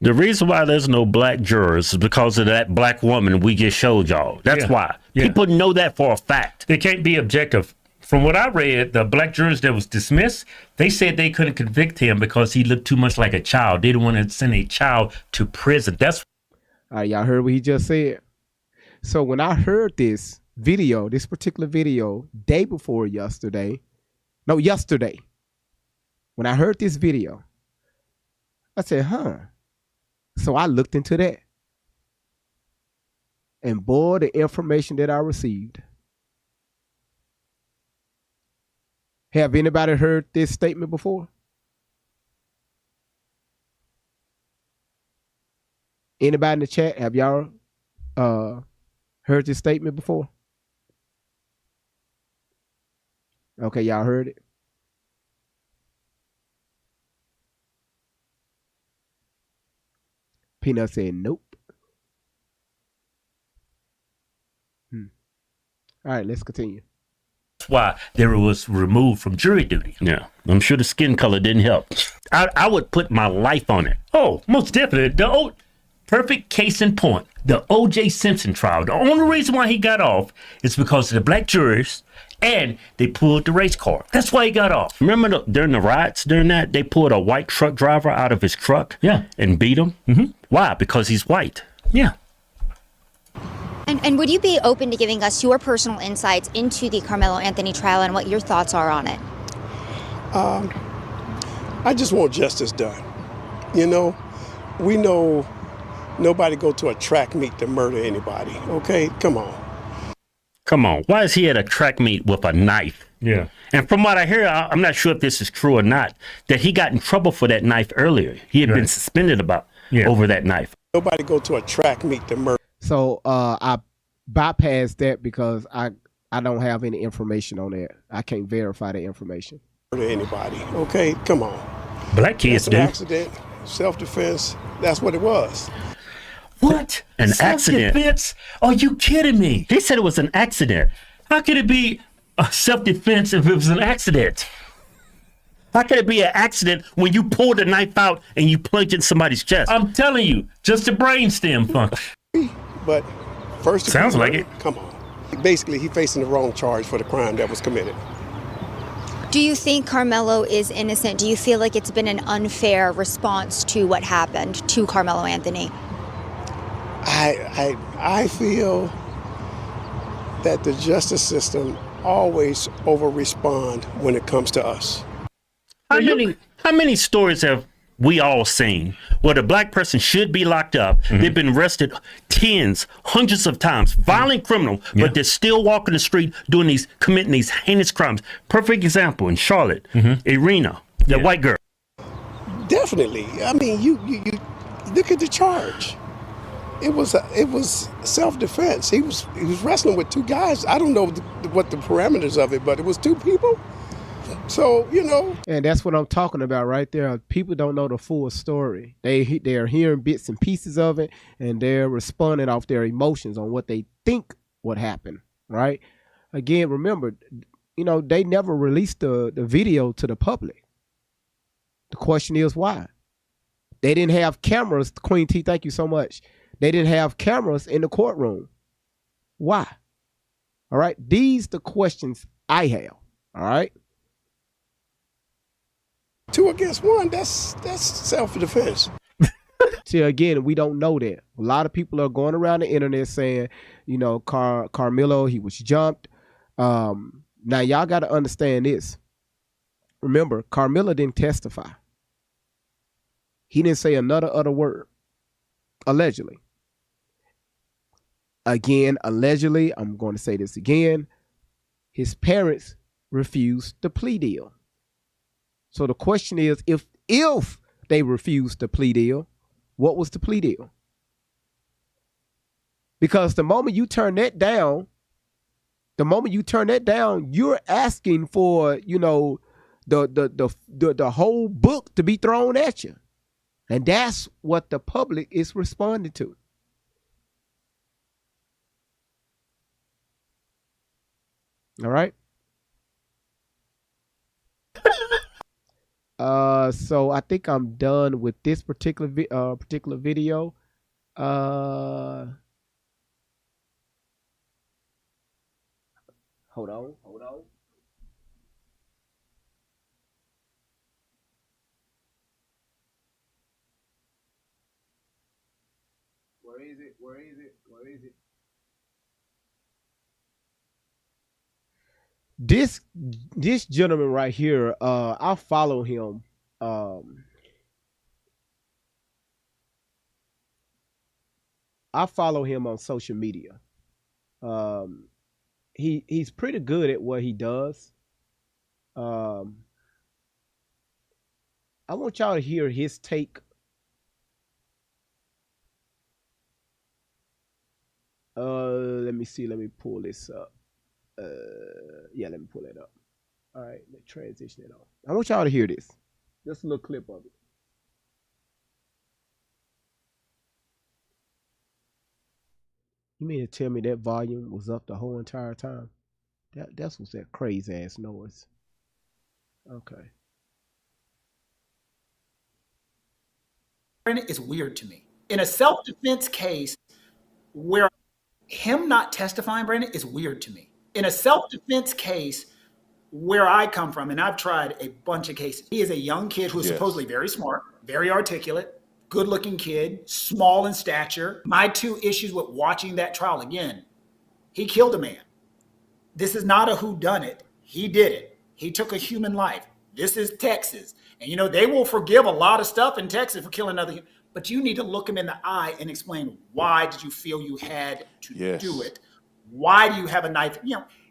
The reason why there's no black jurors is because of that black woman we just showed y'all. That's why. Yeah. People know that for a fact. They can't be objective. From what I read, the black jurors that was dismissed, they said they couldn't convict him because he looked too much like a child. They didn't want to send a child to prison. That's all right, y'all heard what he just said. So when I heard this video, this particular video, day before yesterday, when I heard this video, I said, So I looked into that. And boy, the information that I received. Have anybody heard this statement before? Anybody in the chat, have y'all heard this statement before? Okay, y'all heard it. Peanut said nope. All right, let's continue. That's why they was removed from jury duty. Yeah, I'm sure the skin color didn't help. I would put my life on it. Oh, most definitely. Perfect case in point. The O.J. Simpson trial. The only reason why he got off is because of the black jurors and they pulled the race car. That's why he got off. Remember during the riots, during that, they pulled a white truck driver out of his truck and beat him? Mm-hmm. Why? Because he's white. Yeah. And would you be open to giving us your personal insights into the Karmelo Anthony trial and what your thoughts are on it? I just want justice done. You know, we know nobody go to a track meet to murder anybody. Okay, come on. Come on. Why is he at a track meet with a knife? Yeah. And from what I hear, I'm not sure if this is true or not, that he got in trouble for that knife earlier. He had been suspended over that knife. Nobody go to a track meet to murder. So I bypassed that because I don't have any information on that. I can't verify the information. Murder anybody. Okay, come on. Black kids do. An accident, self-defense. That's what it was. What? An accident? Self-defense? Are you kidding me? They said it was an accident. How could it be a self-defense if it was an accident? How could it be an accident when you pull the knife out and you plunge in somebody's chest? I'm telling you, just a brainstem function. But first, sounds like it. Come on. Basically, he's facing the wrong charge for the crime that was committed. Do you think Karmelo is innocent? Do you feel like it's been an unfair response to what happened to Karmelo Anthony? I feel that the justice system always over-respond when it comes to us. How many stories have we all seen where the black person should be locked up? Mm-hmm. They've been arrested tens, hundreds of times, violent criminal, but they're still walking the street committing these heinous crimes. Perfect example in Charlotte, Irina, the white girl. Definitely. I mean, you look at the charge. It was self-defense. He was wrestling with two guys. I don't know what the parameters of it, but it was two people. So, you know. And that's what I'm talking about right there. People don't know the full story. They're hearing bits and pieces of it, and they're responding off their emotions on what they think would happen, right? Again, remember, you know, they never released the video to the public. The question is why? They didn't have cameras. Queen T, thank you so much. They didn't have cameras in the courtroom. Why? All right. These the questions I have. All right. 2 against 1, that's self-defense. See, again, we don't know that. A lot of people are going around the internet saying, you know, Karmelo, he was jumped. Now, y'all got to understand this. Remember, Karmelo didn't testify. He didn't say another other word. Allegedly. Again, allegedly, I'm going to say this again. His parents refused the plea deal. So the question is, if they refused the plea deal, what was the plea deal? Because the moment you turn that down, you're asking for, the whole book to be thrown at you. And that's what the public is responding to. All right. So I think I'm done with this particular video. Hold on. Where is it? This gentleman right here, I follow him. I follow him on social media. He's pretty good at what he does. I want y'all to hear his take. Let me see. Let me pull this up. Yeah, let me pull it up. All right, let's transition it on. I want y'all to hear this. Just a little clip of it. You mean to tell me that volume was up the whole entire time? That's what's that crazy ass noise. Okay. Is weird to me. In a self-defense case where him not testifying, Brandon, is weird to me. In a self-defense case where I come from, and I've tried a bunch of cases, he is a young kid who is supposedly very smart, very articulate, good-looking kid, small in stature. My two issues with watching that trial, again, he killed a man. This is not a whodunit. He did it. He took a human life. This is Texas. And, they will forgive a lot of stuff in Texas for killing another human. But you need to look him in the eye and explain, why did you feel you had to do it? Why do you have a knife?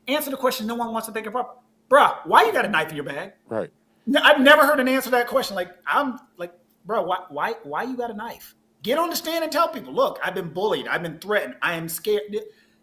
Answer the question no one wants to think about. Bruh, why you got a knife in your bag? Right. I've never heard an answer to that question. I'm like, bro, why you got a knife? Get on the stand and tell people, look, I've been bullied. I've been threatened. I am scared.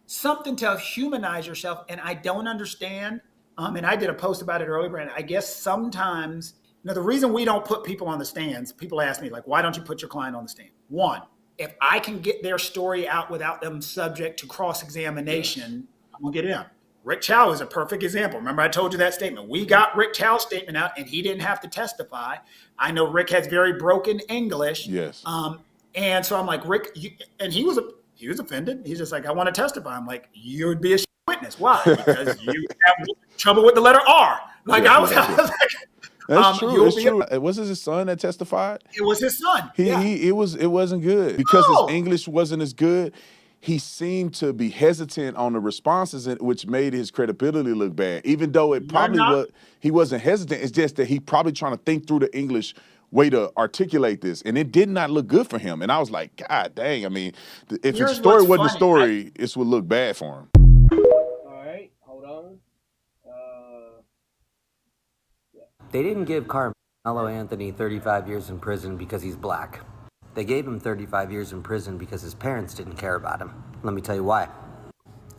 Something to humanize yourself. And I don't understand. And I did a post about it earlier, Brandon. I guess sometimes, the reason we don't put people on the stands, people ask me, why don't you put your client on the stand? One, if I can get their story out without them subject to cross-examination, I'm going to get it out. Rick Chow is a perfect example. Remember, I told you that statement. We got Rick Chow's statement out, and he didn't have to testify. I know Rick has very broken English. Yes. And so I'm like, Rick, and he was offended. He's just like, I want to testify. I'm like, you would be a witness. Why? Because you have trouble with the letter R. I was like, that's true. It's true. Was it his son that testified? It was his son. It wasn't good because his English wasn't as good. He seemed to be hesitant on the responses, which made his credibility look bad. Even though it probably he wasn't hesitant. It's just that he probably trying to think through the English way to articulate this, and it did not look good for him. And I was like, God dang! I mean, if his story wasn't the story, it would look bad for him. All right, hold on. They didn't give Karmelo Anthony 35 years in prison because he's black. They gave him 35 years in prison because his parents didn't care about him. Let me tell you why.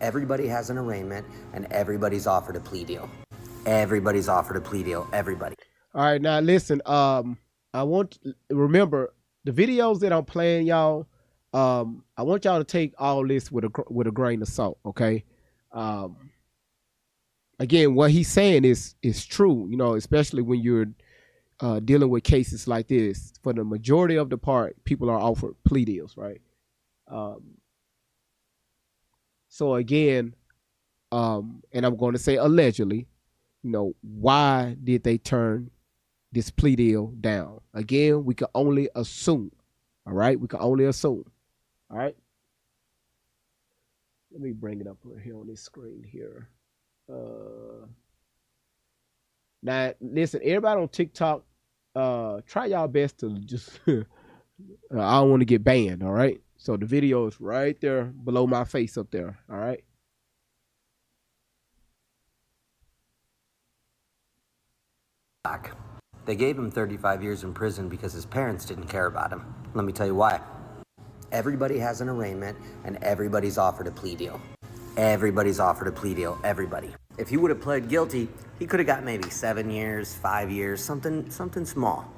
Everybody has an arraignment, and everybody's offered a plea deal. Everybody's offered a plea deal. Everybody. All right, now listen. Remember the videos that I'm playing, y'all. I want y'all to take all this with a grain of salt, okay? Again, what he's saying is true, especially when you're dealing with cases like this. For the majority of the part, people are offered plea deals, right? So again, and I'm going to say allegedly, why did they turn this plea deal down? Again, we can only assume. All right, we can only assume. All right. Let me bring it up here on this screen here. Now, listen, everybody on TikTok, try y'all best to just, I don't want to get banned, all right? So the video is right there below my face up there, all right? Black. They gave him 35 years in prison because his parents didn't care about him. Let me tell you why. Everybody has an arraignment, and everybody's offered a plea deal. Everybody's offered a plea deal, everybody. If he would have pled guilty, he could have got maybe 7 years, 5 years, something small.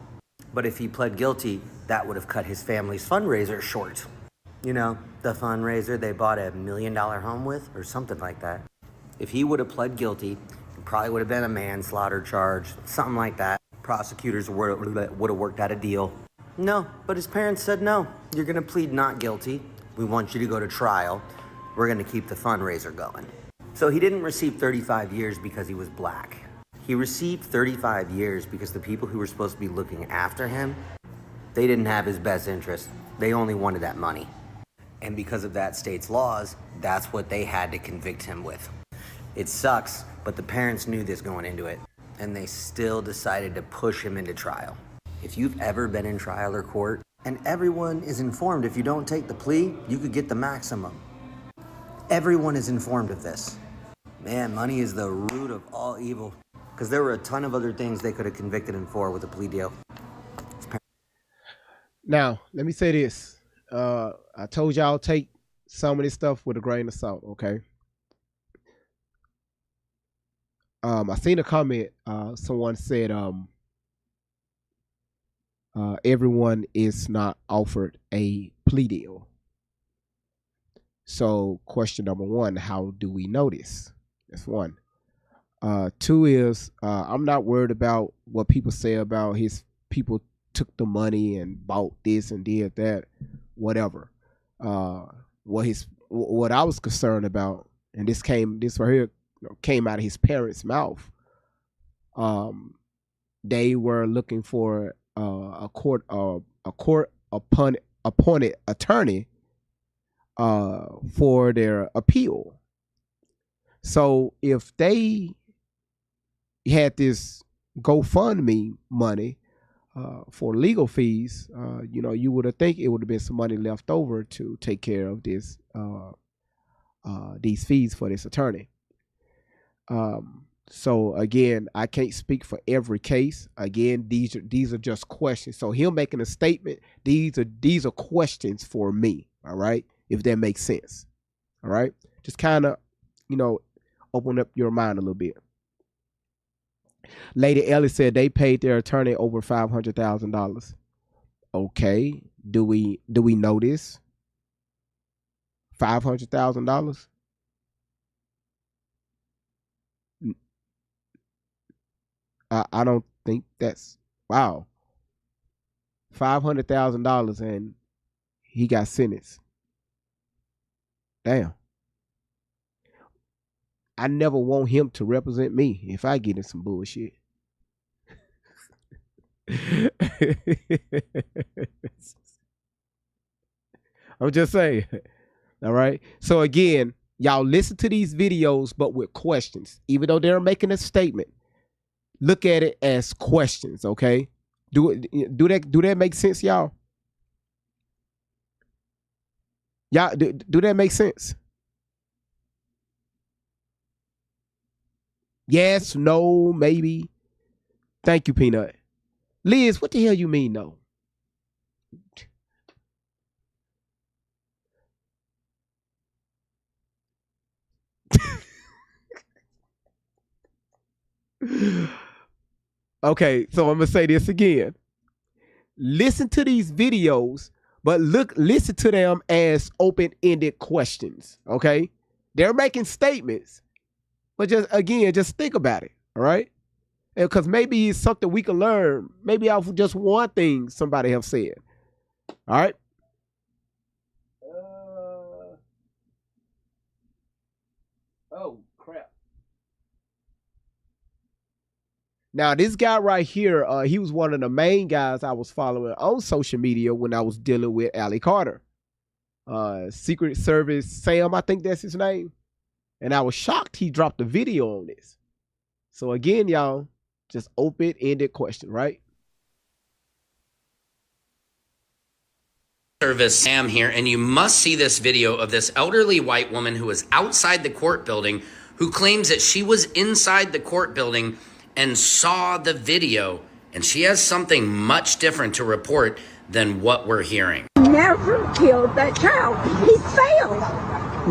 But if he pled guilty, that would have cut his family's fundraiser short. You know, the fundraiser they bought a $1 million home with, or something like that. If he would have pled guilty, it probably would have been a manslaughter charge, something like that. Prosecutors would have worked out a deal. No, but his parents said no. You're gonna plead not guilty. We want you to go to trial. We're gonna keep the fundraiser going. So he didn't receive 35 years because he was black. He received 35 years because the people who were supposed to be looking after him, they didn't have his best interest. They only wanted that money. And because of that state's laws, that's what they had to convict him with. It sucks, but the parents knew this going into it, and they still decided to push him into trial. If you've ever been in trial or court, and everyone is informed if you don't take the plea, you could get the maximum. Everyone is informed of this. Man, money is the root of all evil, because there were a ton of other things they could have convicted him for with a plea deal. Now, let me say this. I told y'all take some of this stuff with a grain of salt, okay? I seen a comment. Someone said, everyone is not offered a plea deal. So, question number one, how do we know this? That's one. Two is, I'm not worried about what people say about his people took the money and bought this and did that, whatever. What I was concerned about, and this right here came out of his parents' mouth. They were looking for a court appointed attorney for their appeal. So if they had this GoFundMe money for legal fees, you would have think it would have been some money left over to take care of this these fees for this attorney. So again, I can't speak for every case. Again, these are just questions. So him making a statement, these are questions for me. All right, if that makes sense. All right, just kind of open up your mind a little bit. Lady Ellie said they paid their attorney over $500,000. Okay, do we know this? $500,000? I don't think that's wow. $500,000 and he got sentenced. Damn. I never want him to represent me if I get in some bullshit. I'm just saying. All right. So again, y'all listen to these videos, but with questions. Even though they're making a statement, look at it as questions. Okay. Do that make sense, y'all? Y'all do that make sense? Yes, no, maybe. Thank you, Peanut. Liz, what the hell you mean, no? Okay, so I'm gonna say this again. Listen to these videos, but listen to them as open-ended questions. Okay, they're making statements, but just think about it. All right, because maybe it's something we can learn. Maybe off just one thing somebody have said. All right. Oh crap. Now, this guy right here, he was one of the main guys I was following on social media when I was dealing with Allie Carter. Secret Service Sam, I think that's his name. And I was shocked he dropped a video on this. So again, y'all, just open-ended question, right? Service Sam here, and you must see this video of this elderly white woman who was outside the court building who claims that she was inside the court building and saw the video, and she has something much different to report than what we're hearing. Never never killed that child. He failed.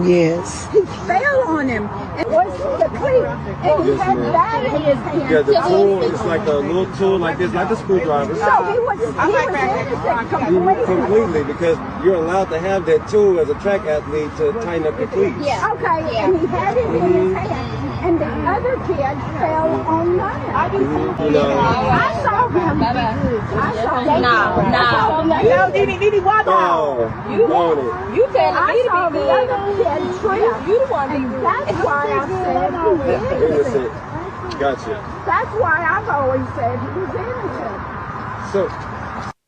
Yes. He fell on him. It was the cleat. And he had that in his hand. Yeah, the tool is like a little tool like this, like a screwdriver. So he was innocent completely. Because you're allowed to have that tool as a track athlete to tighten up the cleats. Yeah. Okay, and he had it in his hand. And the other kid fell on mine. I saw him. I saw him. No, Didi, walk out. You saw the other kid trip. You the one. And that's why I said he was innocent. Gotcha. That's why I've always said he was innocent. So.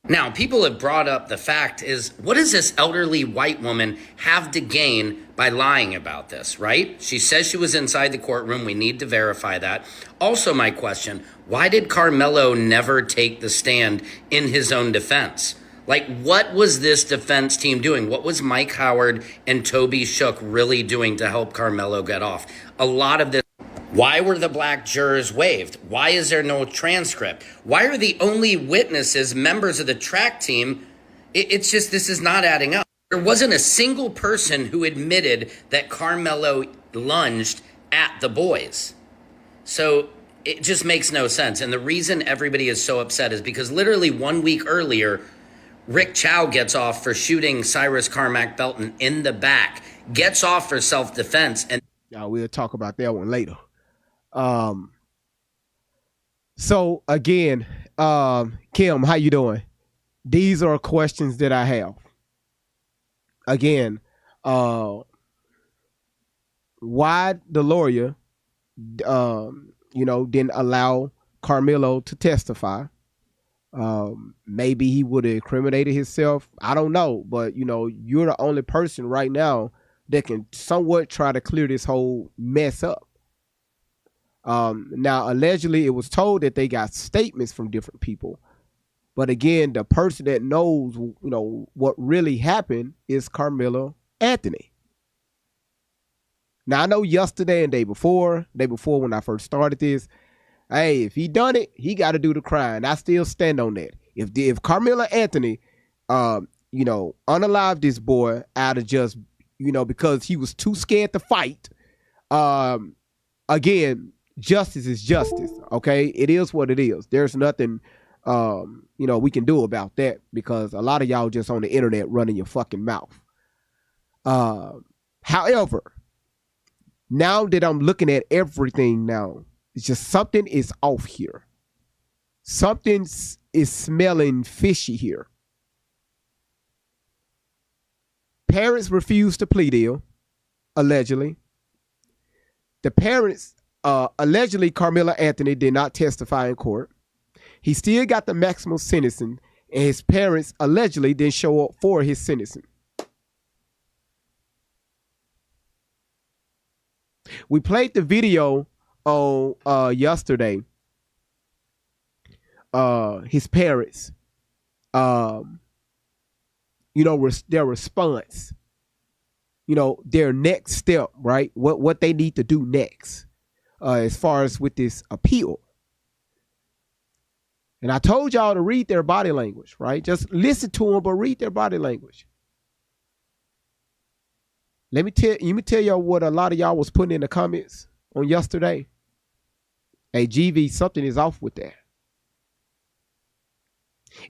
Now, people have brought up the fact is, what does this elderly white woman have to gain by lying about this, right? She says she was inside the courtroom. We need to verify that. Also, my question, why did Karmelo never take the stand in his own defense? Like, what was this defense team doing? What was Mike Howard and Toby Shook really doing to help Karmelo get off? A lot of this. Why were the black jurors waived? Why is there no transcript? Why are the only witnesses members of the track team? It's just, this is not adding up. There wasn't a single person who admitted that Karmelo lunged at the boys. So it just makes no sense. And the reason everybody is so upset is because literally 1 week earlier, Rick Chow gets off for shooting Cyrus Carmack Belton in the back, gets off for self-defense. And we'll talk about that one later. So again, Kim, how you doing? These are questions that I have. Again, why the lawyer, didn't allow Karmelo to testify? Maybe he would have incriminated himself. I don't know, but you're the only person right now that can somewhat try to clear this whole mess up. Now, allegedly, it was told that they got statements from different people. But again, the person that knows, what really happened is Carmelo Anthony. Now, I know yesterday and day before when I first started this, hey, if he done it, he got to do the crime. I still stand on that. If Carmelo Anthony, unalived this boy out of just, because he was too scared to fight, again, justice is justice, okay? It is what it is. There's nothing, we can do about that because a lot of y'all just on the internet running your fucking mouth. However, now that I'm looking at everything now, it's just something is off here. Something is smelling fishy here. Parents refused to plea deal, allegedly. The parents, allegedly, Carmelo Anthony did not testify in court. He still got the maximum sentencing, and his parents allegedly didn't show up for his sentencing. We played the video on yesterday. His parents, their response, their next step, right? What they need to do next, as far as with this appeal. And I told y'all to read their body language, right? Just listen to them, but read their body language. Let me tell y'all what a lot of y'all was putting in the comments on yesterday. Hey, GV, something is off with that.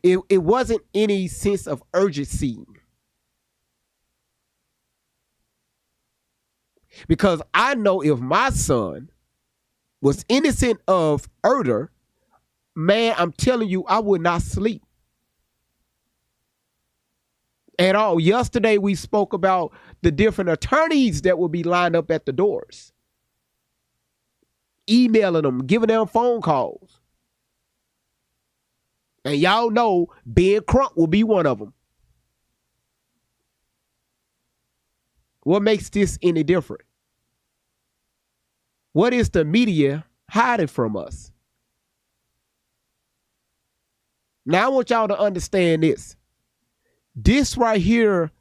It wasn't any sense of urgency. Because I know if my son was innocent of murder, man, I'm telling you, I would not sleep at all. Yesterday, we spoke about the different attorneys that will be lined up at the doors, emailing them, giving them phone calls. And y'all know Ben Crump will be one of them. What makes this any different? What is the media hiding from us? Now I want y'all to understand this. This right here,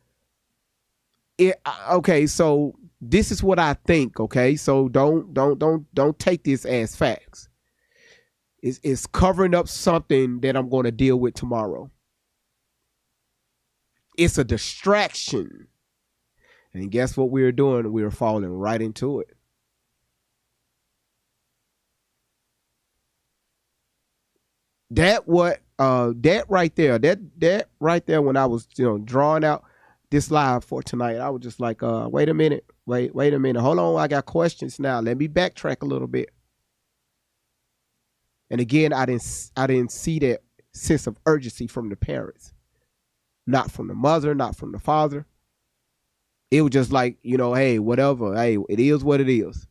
okay, so this is what I think, okay? So don't take this as facts. It's covering up something that I'm going to deal with tomorrow. It's a distraction. And guess what we were doing? We were falling right into it. That right there, when I was, drawing out this live for tonight, I was just like, wait a minute. Hold on. I got questions now. Let me backtrack a little bit. And again, I didn't see that sense of urgency from the parents. Not from the mother, not from the father. It was just like, hey, whatever. Hey, it is what it is.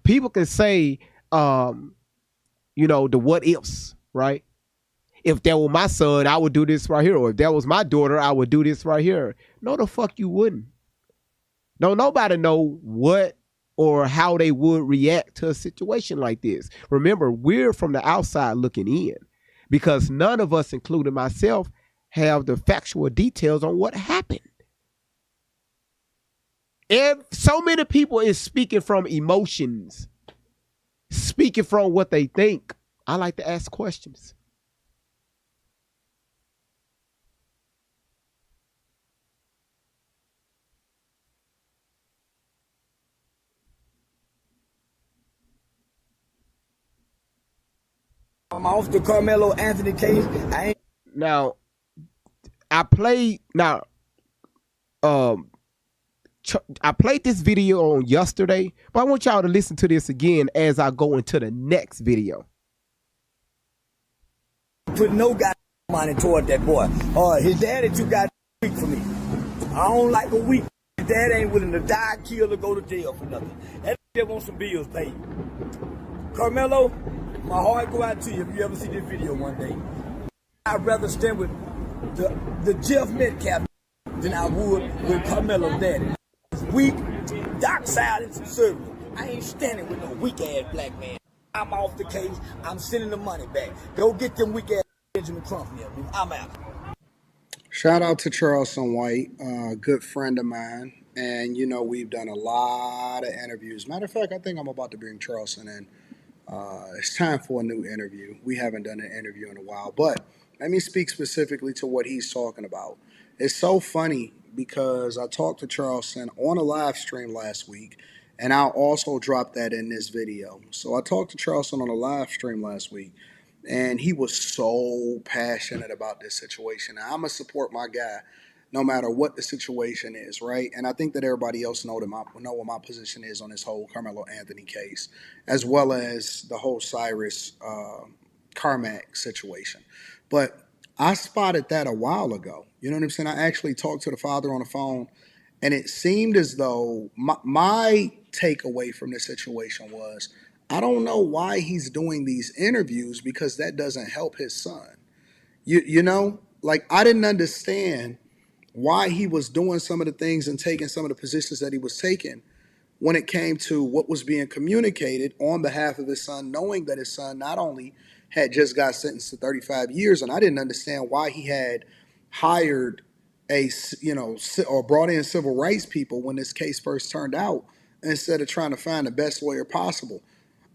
People can say, the what ifs, right? If that were my son, I would do this right here. Or if that was my daughter, I would do this right here. No, the fuck you wouldn't. Don't nobody know what or how they would react to a situation like this. Remember, we're from the outside looking in because none of us, including myself, have the factual details on what happened. If so many people is speaking from emotions, speaking from what they think. I like to ask questions. I'm off the Karmelo Anthony case. I played this video on yesterday, but I want y'all to listen to this again as I go into the next video. Put no goddamn money toward that boy. His daddy too goddamn weak for me. I don't like a weak. His dad ain't willing to die, kill, or go to jail for nothing. That nigga wants some bills paid. Karmelo, my heart go out to you if you ever see this video one day. I'd rather stand with the Jeff Metcalf than I would with Karmelo's daddy. Weak, dark side, and conservative. I ain't standing with no weak ass black man. I'm off the case. I'm sending the money back. Go get them weak ass Benjamin Trump here. I'm out. Shout out to Charleston White, a good friend of mine. And, we've done a lot of interviews. Matter of fact, I think I'm about to bring Charleston in. It's time for a new interview. We haven't done an interview in a while. But let me speak specifically to what he's talking about. It's so funny because I talked to Charleston on a live stream last week, and I'll also drop that in this video. So I talked to Charleston on a live stream last week, and he was so passionate about this situation. Now, I'm going to support my guy no matter what the situation is, right? And I think that everybody else know what my position is on this whole Karmelo Anthony case, as well as the whole Cyrus Carmack situation. But I spotted that a while ago. You know what I'm saying? I actually talked to the father on the phone, and it seemed as though my takeaway from this situation was, I don't know why he's doing these interviews because that doesn't help his son. I didn't understand why he was doing some of the things and taking some of the positions that he was taking when it came to what was being communicated on behalf of his son, knowing that his son not only had just got sentenced to 35 years, and I didn't understand why he had hired or brought in civil rights people when this case first turned out, instead of trying to find the best lawyer possible.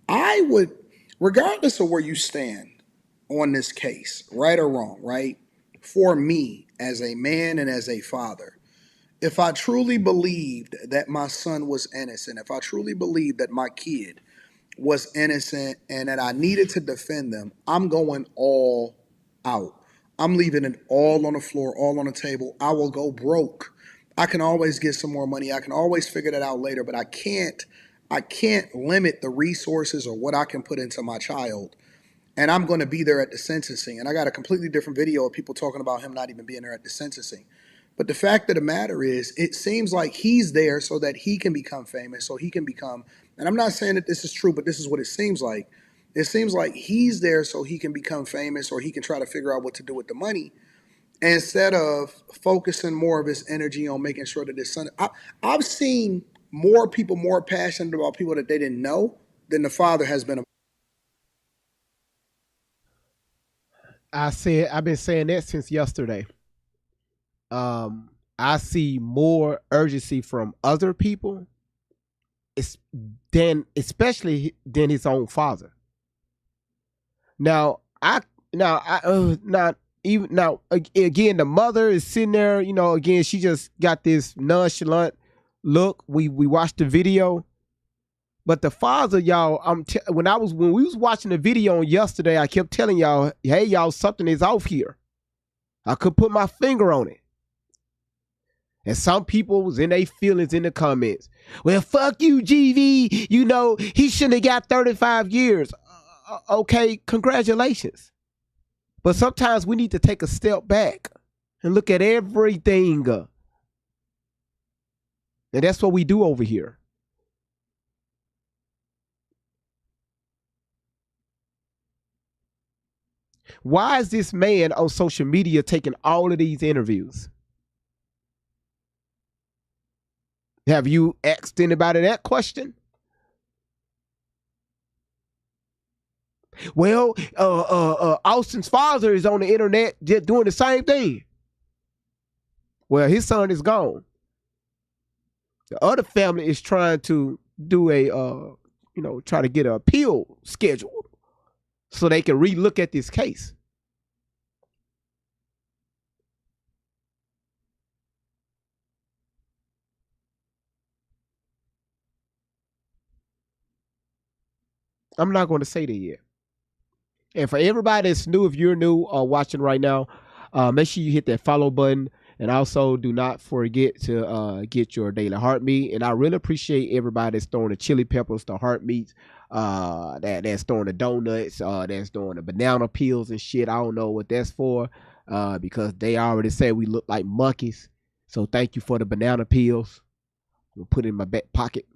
I would, regardless of where you stand on this case, right or wrong, right? For me, as a man and as a father, if I truly believed that my son was innocent, if I truly believed that my kid was innocent and that I needed to defend them, I'm going all out. I'm leaving it all on the floor, all on the table. I will go broke. I can always get some more money. I can always figure that out later, but I can't limit the resources or what I can put into my child. And I'm going to be there at the sentencing. And I got a completely different video of people talking about him not even being there at the sentencing. But the fact of the matter is, it seems like he's there so that he can become famous, so he can become, and I'm not saying that this is true, but this is what it seems like. It seems like he's there so he can become famous, or he can try to figure out what to do with the money, instead of focusing more of his energy on making sure that his son, I've seen more people more passionate about people that they didn't know than the father has been. I've been saying that since yesterday. I see more urgency from other people especially than his own father. Now again, the mother is sitting there, again, she just got this nonchalant look. We watched the video, but the father, y'all, when we was watching the video on yesterday, I kept telling y'all, hey, y'all, something is off here. I could put my finger on it. And some people was in their feelings in the comments. Well, fuck you, GV. He shouldn't have got 35 years. Okay, congratulations. But sometimes we need to take a step back and look at everything. And that's what we do over here. Why is this man on social media taking all of these interviews? Have you asked anybody that question? Well, Austin's father is on the internet just doing the same thing. Well, his son is gone. The other family is trying to do try to get an appeal scheduled so they can relook at this case. I'm not going to say that yet. And for everybody that's new, if you're new or watching right now, make sure you hit that follow button. And also do not forget to get your daily heartmeat. And I really appreciate everybody that's throwing the chili peppers, the heartmeats, that's throwing the donuts, that's throwing the banana peels and shit. I don't know what that's for because they already said we look like monkeys. So thank you for the banana peels. We'll put it in my back pocket.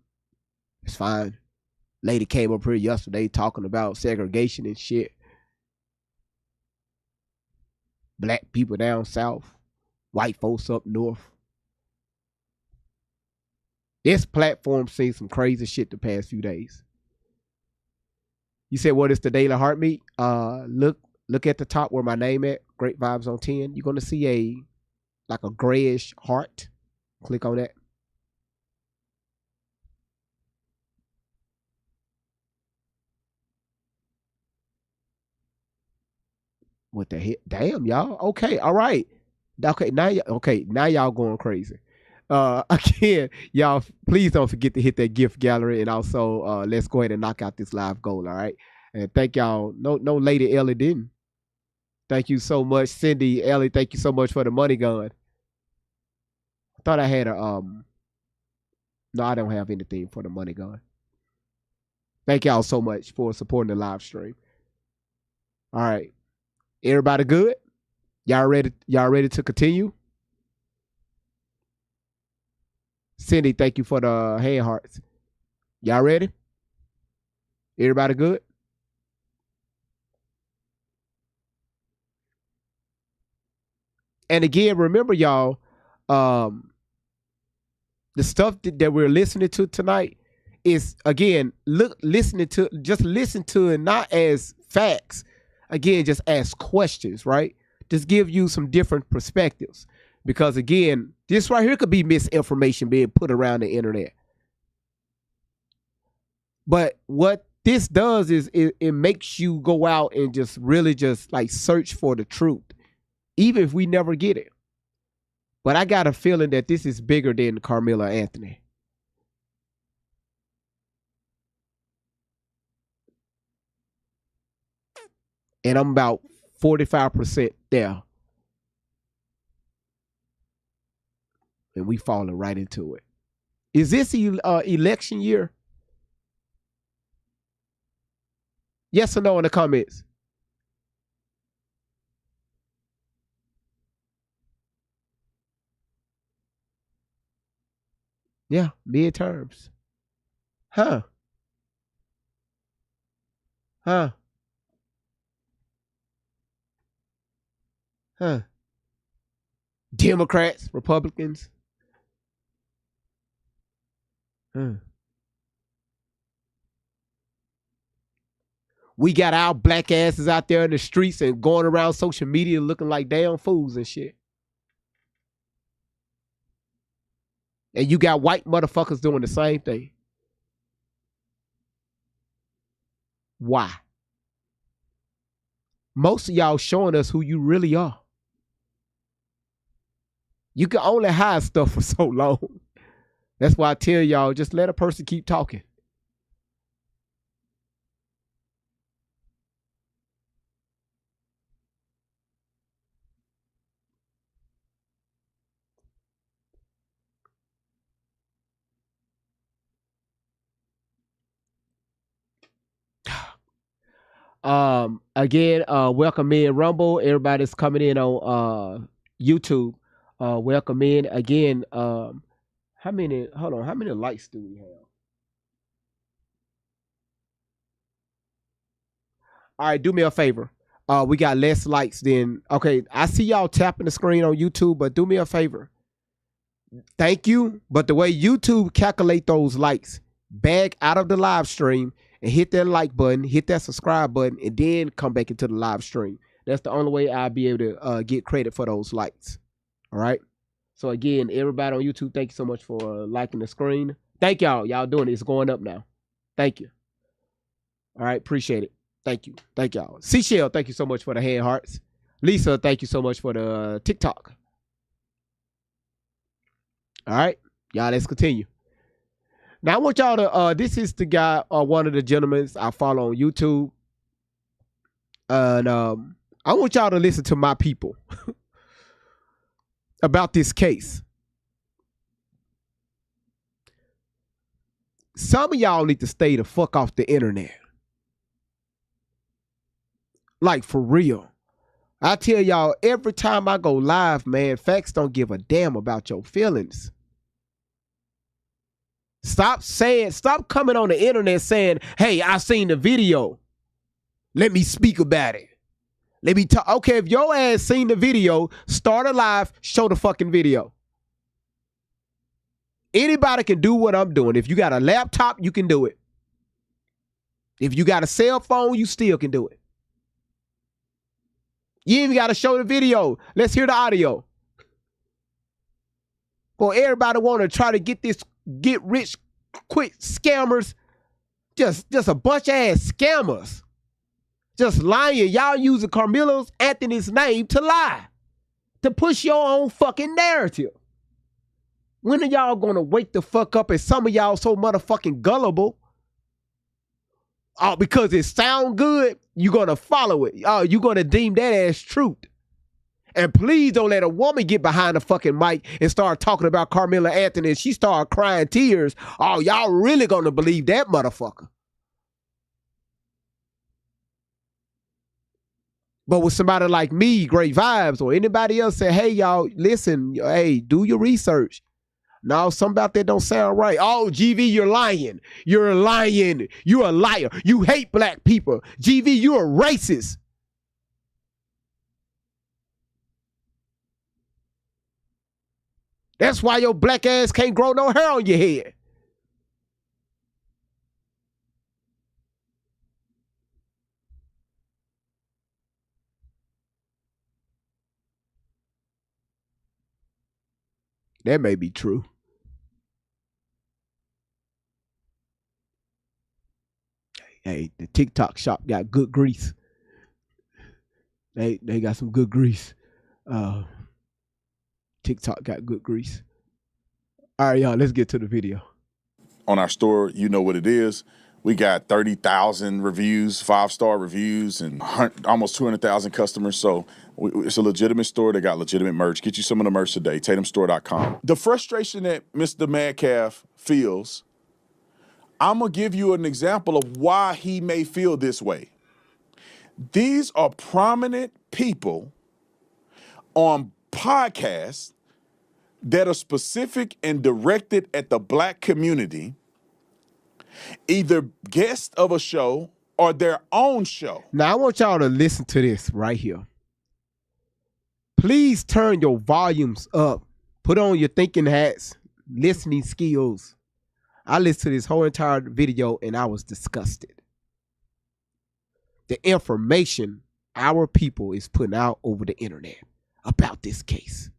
It's fine. Lady came up here yesterday talking about segregation and shit. Black people down south. White folks up north. This platform seen some crazy shit the past few days. You said, what is the daily heartmeat? Look at the top where my name at. Great Vibes on 10. You're gonna see a grayish heart. Click on that. What the heck? Damn, y'all. Okay, all right. Okay, now y'all going crazy. Again, y'all, please don't forget to hit that gift gallery, and also let's go ahead and knock out this live goal. All right, and thank y'all. No, Lady Ellie didn't. Thank you so much, Cindy Ellie. Thank you so much for the money gun. I thought I had a No, I don't have anything for the money gun. Thank y'all so much for supporting the live stream. All right, everybody good? Y'all ready to continue? Cindy, thank you for the hand hearts. Y'all ready? Everybody good? And again, remember, y'all, the stuff that we're listening to tonight is, again, listen to it not as facts. Again, just ask questions, right? Just give you some different perspectives. Because again, this right here could be misinformation being put around the internet. But what this does is it makes you go out and just really just like search for the truth, even if we never get it. But I got a feeling that this is bigger than Karmelo Anthony. And I'm about 45% there. And we falling right into it. Is this election year? Yes or no in the comments? Yeah, midterms. Huh. Democrats, Republicans. We got our black asses out there in the streets and going around social media looking like damn fools and shit. And you got white motherfuckers doing the same thing. Why? Most of y'all showing us who you really are. You can only hide stuff for so long. That's why I tell y'all, just let a person keep talking. Again, welcome in Rumble. Everybody's coming in on YouTube. Welcome in again. How many likes do we have? All right, do me a favor. We got less likes than okay. I see y'all tapping the screen on YouTube, but do me a favor. Thank you. But the way YouTube calculate those likes, back out of the live stream and hit that like button, hit that subscribe button, and then come back into the live stream. That's the only way I'll be able to get credit for those likes. All right. So again, everybody on YouTube, thank you so much for liking the screen. Thank y'all. Y'all doing it. It's going up now. Thank you. All right. Appreciate it. Thank you. Thank y'all. Seashell, thank you so much for the hand hearts. Lisa, thank you so much for the TikTok. All right. Y'all, let's continue. Now, I want y'all to, this is the guy, one of the gentlemen I follow on YouTube. And I want y'all to listen to my people about this case. Some of y'all need to stay the fuck off the internet. Like, for real. I tell y'all, every time I go live, man, facts don't give a damn about your feelings. Stop coming on the internet saying, hey, I seen the video. Let me speak about it. Let me talk. Okay, if your ass seen the video, start a live, show the fucking video. Anybody can do what I'm doing. If you got a laptop, you can do it. If you got a cell phone, you still can do it. You even got to show the video. Let's hear the audio. For everybody want to try to get rich quick scammers, just a bunch of ass scammers. Just lying. Y'all using Karmelo Anthony's name to lie. To push your own fucking narrative. When are y'all gonna wake the fuck up and some of y'all so motherfucking gullible? Oh, because it sound good, you're gonna follow it. Oh, you're gonna deem that as truth. And please don't let a woman get behind the fucking mic and start talking about Karmelo Anthony and she start crying tears. Oh, y'all really gonna believe that motherfucker. But with somebody like me, Great Vibes, or anybody else say, hey, y'all, listen, hey, do your research. No, something about that don't sound right. Oh, GV, you're lying. You're lying. You're a liar. You hate black people. GV, you're a racist. That's why your black ass can't grow no hair on your head. That may be true. Hey, the TikTok shop got good grease. They got some good grease. TikTok got good grease. All right, y'all, let's get to the video. On our store, you know what it is. We got 30,000 reviews, 5-star reviews, and almost 200,000 customers. So it's a legitimate store. They got legitimate merch. Get you some of the merch today, tatumstore.com. The frustration that Mr. Metcalf feels, I'm going to give you an example of why he may feel this way. These are prominent people on podcasts that are specific and directed at the black community, either guest of a show or their own show. Now, I want y'all to listen to this right here. Please turn your volumes up. Put on your thinking hats, listening skills. I listened to this whole entire video and I was disgusted. The information our people is putting out over the internet about this case.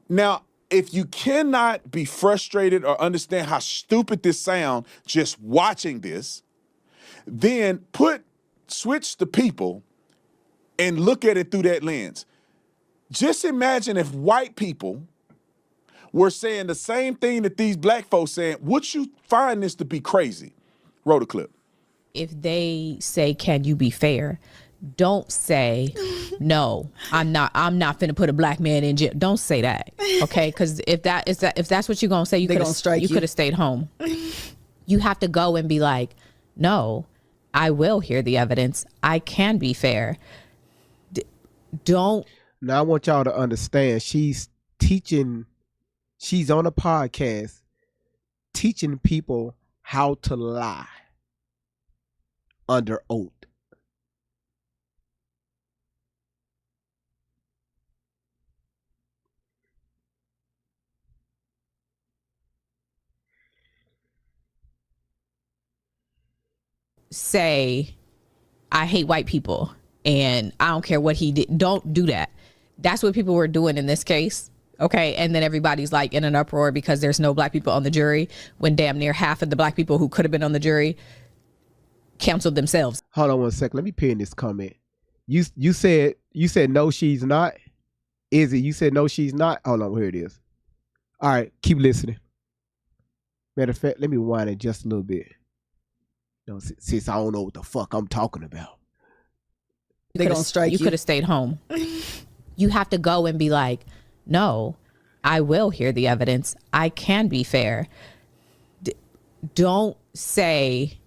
Now, if you cannot be frustrated or understand how stupid this sounds just watching this, then switch the people and look at it through that lens. Just imagine if white people were saying the same thing that these black folks saying, would you find this to be crazy? Roll the clip. If they say, can you be fair? Don't say, no, I'm not finna put a black man in jail. Don't say that, okay? Because if that's what you're gonna say, you could have stayed home. You have to go and be like, no, I will hear the evidence. I can be fair. Don't. Now I want y'all to understand. She's teaching. She's on a podcast teaching people how to lie under oath. Say, I hate white people and I don't care what he did. Don't do that. That's what people were doing in this case. Okay. And then everybody's like in an uproar because there's no black people on the jury, when damn near half of the black people who could have been on the jury canceled themselves. Hold on one second. Let me pin this comment. You said no, she's not. Izzy, you said no, she's not. Hold on, here it is. All right, keep listening. Matter of fact, let me rewind it just a little bit. No, since I don't know what the fuck I'm talking about. You could have stayed home. You have to go and be like, no, I will hear the evidence. I can be fair. Don't say,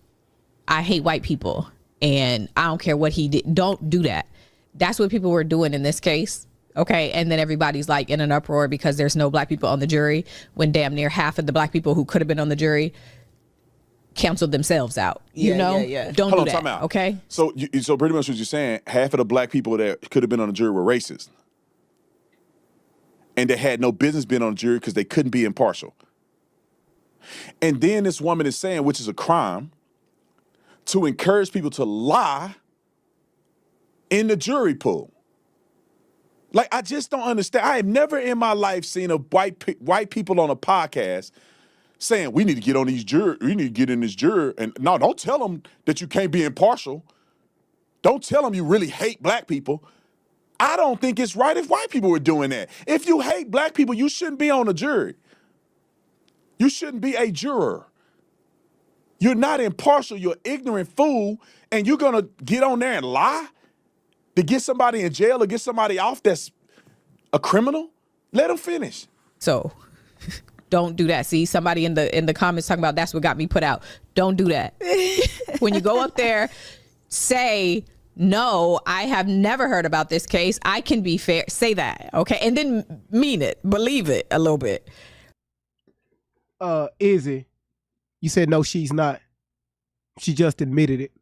I hate white people and I don't care what he did. Don't do that. That's what people were doing in this case. Okay. And then everybody's like in an uproar because there's no black people on the jury, when damn near half of the black people who could have been on the jury canceled themselves out. Don't do that. Time out. Okay. So pretty much what you're saying, half of the black people that could have been on the jury were racist. And they had no business being on the jury because they couldn't be impartial. And then this woman is saying, which is a crime, to encourage people to lie in the jury pool. Like, I just don't understand. I have never in my life seen a white people on a podcast saying, we need to get on these jury, we need to get in this jury. And no, don't tell them that you can't be impartial. Don't tell them you really hate black people. I don't think it's right if white people were doing that. If you hate black people, you shouldn't be on the jury. You shouldn't be a juror. You're not impartial. You're an ignorant fool. And you're going to get on there and lie to get somebody in jail or get somebody off that's a criminal? Let them finish. So don't do that. See, somebody in the comments talking about that's what got me put out. Don't do that. When you go up there, say, no, I have never heard about this case. I can be fair. Say that. Okay. And then mean it. Believe it a little bit. Izzy, you said no, she's not. She just admitted it.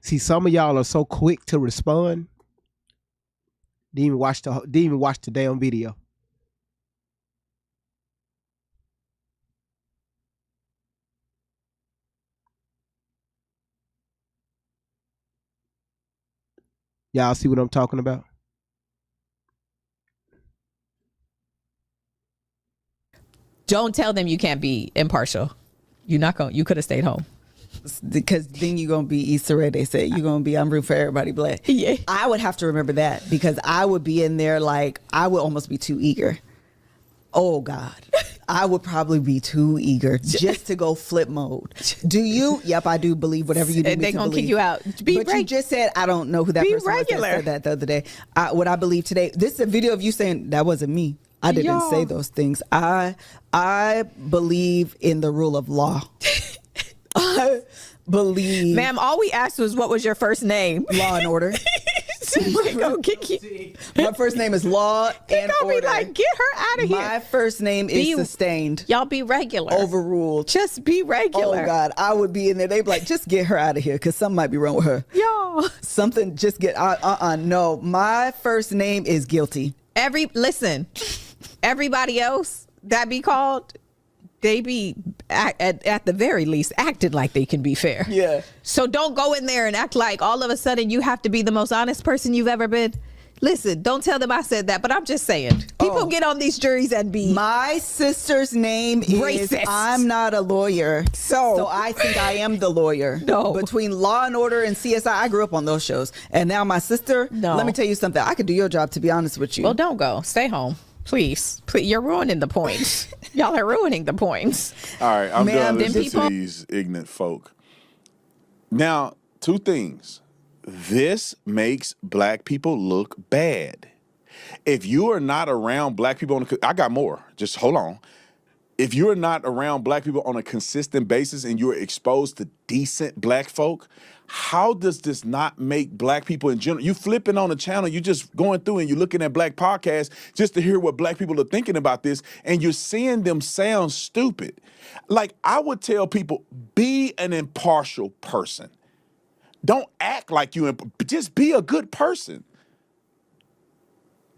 See, some of y'all are so quick to respond. Didn't even watch the damn video. Y'all see what I'm talking about? Don't tell them you can't be impartial. You could have stayed home. Because then you're going to be Issa Rae, they say. You're going to be, I'm rooting for everybody black. Yeah. I would have to remember that because I would be in there like, I would almost be too eager. Oh, God. I would probably be too eager just to go flip mode. Do you? Yep, I do believe whatever you do. They're going to kick you out. You just said, I don't know who that person was that said that the other day. What I believe today, this is a video of you saying, that wasn't me. I didn't say those things. I believe in the rule of law. I believe. Ma'am, all we asked was what was your first name? Law and Order. My first name is Law and Order. Be like, get her out of here. My first name is Sustained. Y'all be regular. Overruled. Just be regular. Oh God, I would be in there. They'd be like, just get her out of here because something might be wrong with her. Y'all. Something. Just get. No, my first name is Guilty. Listen. Everybody else that be called, they be at the very least acting like they can be fair. Yeah. So don't go in there and act like all of a sudden you have to be the most honest person you've ever been. Listen, don't tell them I said that, but I'm just saying. People get on these juries and be My sister's name racist. is I'm not a lawyer. So I think I am the lawyer. No. Between Law and Order and CSI, I grew up on those shows. And now my sister, let me tell you something. I could do your job, to be honest with you. Well, don't go. Stay home. Please. You're ruining the point. Y'all are ruining the points. All right, I'm done listening people- to these ignorant folk. Now, two things. This makes black people look bad. If you are not around black people I got more. Just hold on. If you're not around black people on a consistent basis and you're exposed to decent black folk, how does this not make black people in general? You flipping on the channel, you just going through and you're looking at black podcasts just to hear what black people are thinking about this, and you're seeing them sound stupid. Like, I would tell people, be an impartial person. Don't act like just be a good person.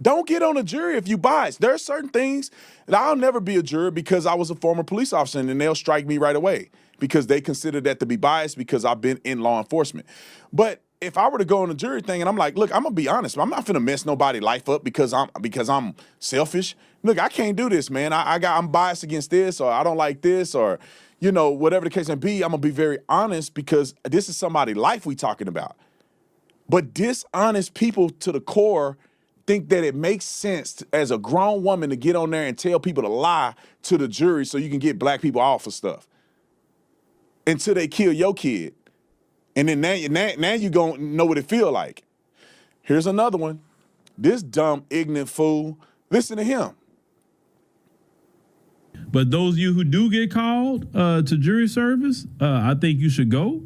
Don't get on a jury if you biased. There are certain things that I'll never be a juror because I was a former police officer, and they'll strike me right away because they consider that to be biased because I've been in law enforcement. But if I were to go on a jury thing and I'm like, look, I'm gonna be honest, I'm not finna mess nobody's life up because I'm selfish. Look, I can't do this, man. I'm biased against this, or I don't like this, or whatever the case may be. I'm gonna be very honest because this is somebody's life we talking about. But dishonest people to the core think that it makes sense as a grown woman to get on there and tell people to lie to the jury so you can get black people off of stuff until they kill your kid. And then now you gonna know what it feel like. Here's another one. This dumb, ignorant fool, listen to him. But those of you who do get called to jury service, I think you should go.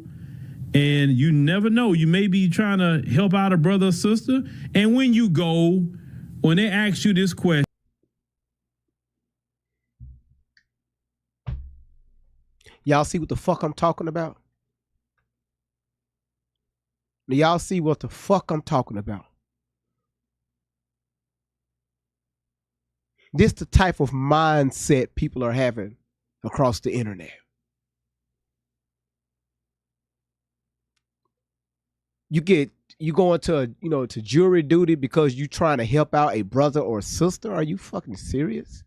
And you never know. You may be trying to help out a brother or sister. And when you go, when they ask you this question, y'all see what the fuck I'm talking about? Y'all see what the fuck I'm talking about? This the type of mindset people are having across the internet. You go into to jury duty because you trying to help out a brother or a sister? Are you fucking serious?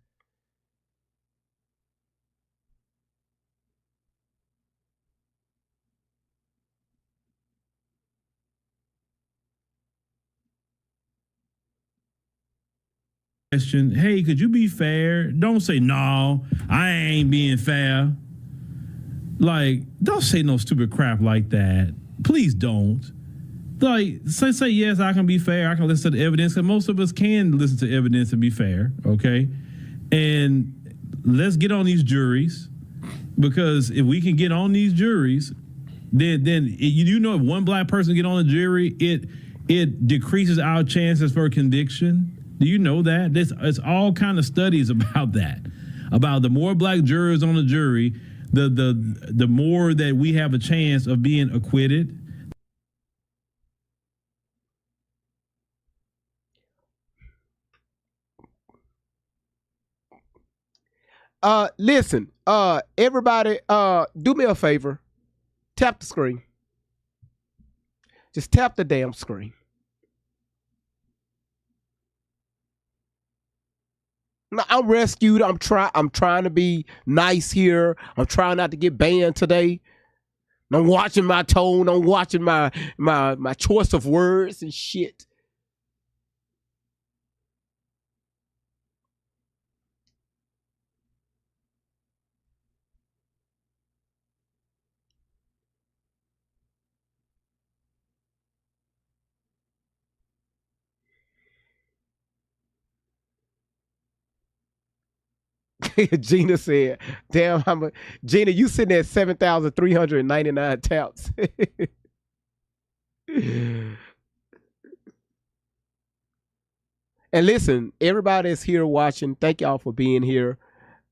question, hey, could you be fair? Don't say, no, I ain't being fair. Like, don't say no stupid crap like that. Please don't. Like, say yes, I can be fair. I can listen to the evidence, because most of us can listen to evidence and be fair, okay? And let's get on these juries, because if we can get on these juries, then if one black person get on a jury, it decreases our chances for conviction. Do you know that? It's all kind of studies about that. About the more black jurors on a jury, the more that we have a chance of being acquitted. Listen, everybody, do me a favor. Tap the screen. Just tap the damn screen. Now, I'm rescued. I'm trying to be nice here. I'm trying not to get banned today. I'm watching my tone. I'm watching my choice of words and shit. Gina said, damn, Gina, you sitting at 7,399 taps. And listen, everybody is here watching. Thank y'all for being here.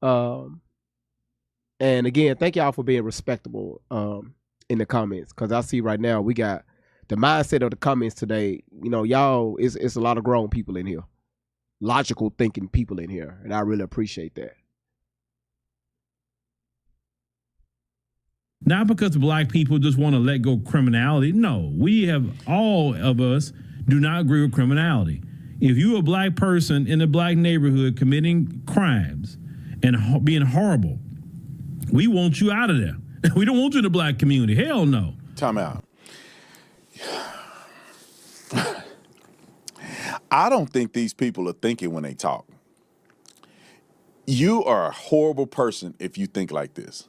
And again, thank y'all for being respectable in the comments. Because I see right now we got the mindset of the comments today. You know, y'all, it's a lot of grown people in here. Logical thinking people in here. And I really appreciate that. Not because black people just want to let go criminality. No, all of us do not agree with criminality. If you're a black person in a black neighborhood committing crimes and being horrible, we want you out of there. We don't want you in the black community. Hell no. Time out. I don't think these people are thinking when they talk. You are a horrible person if you think like this.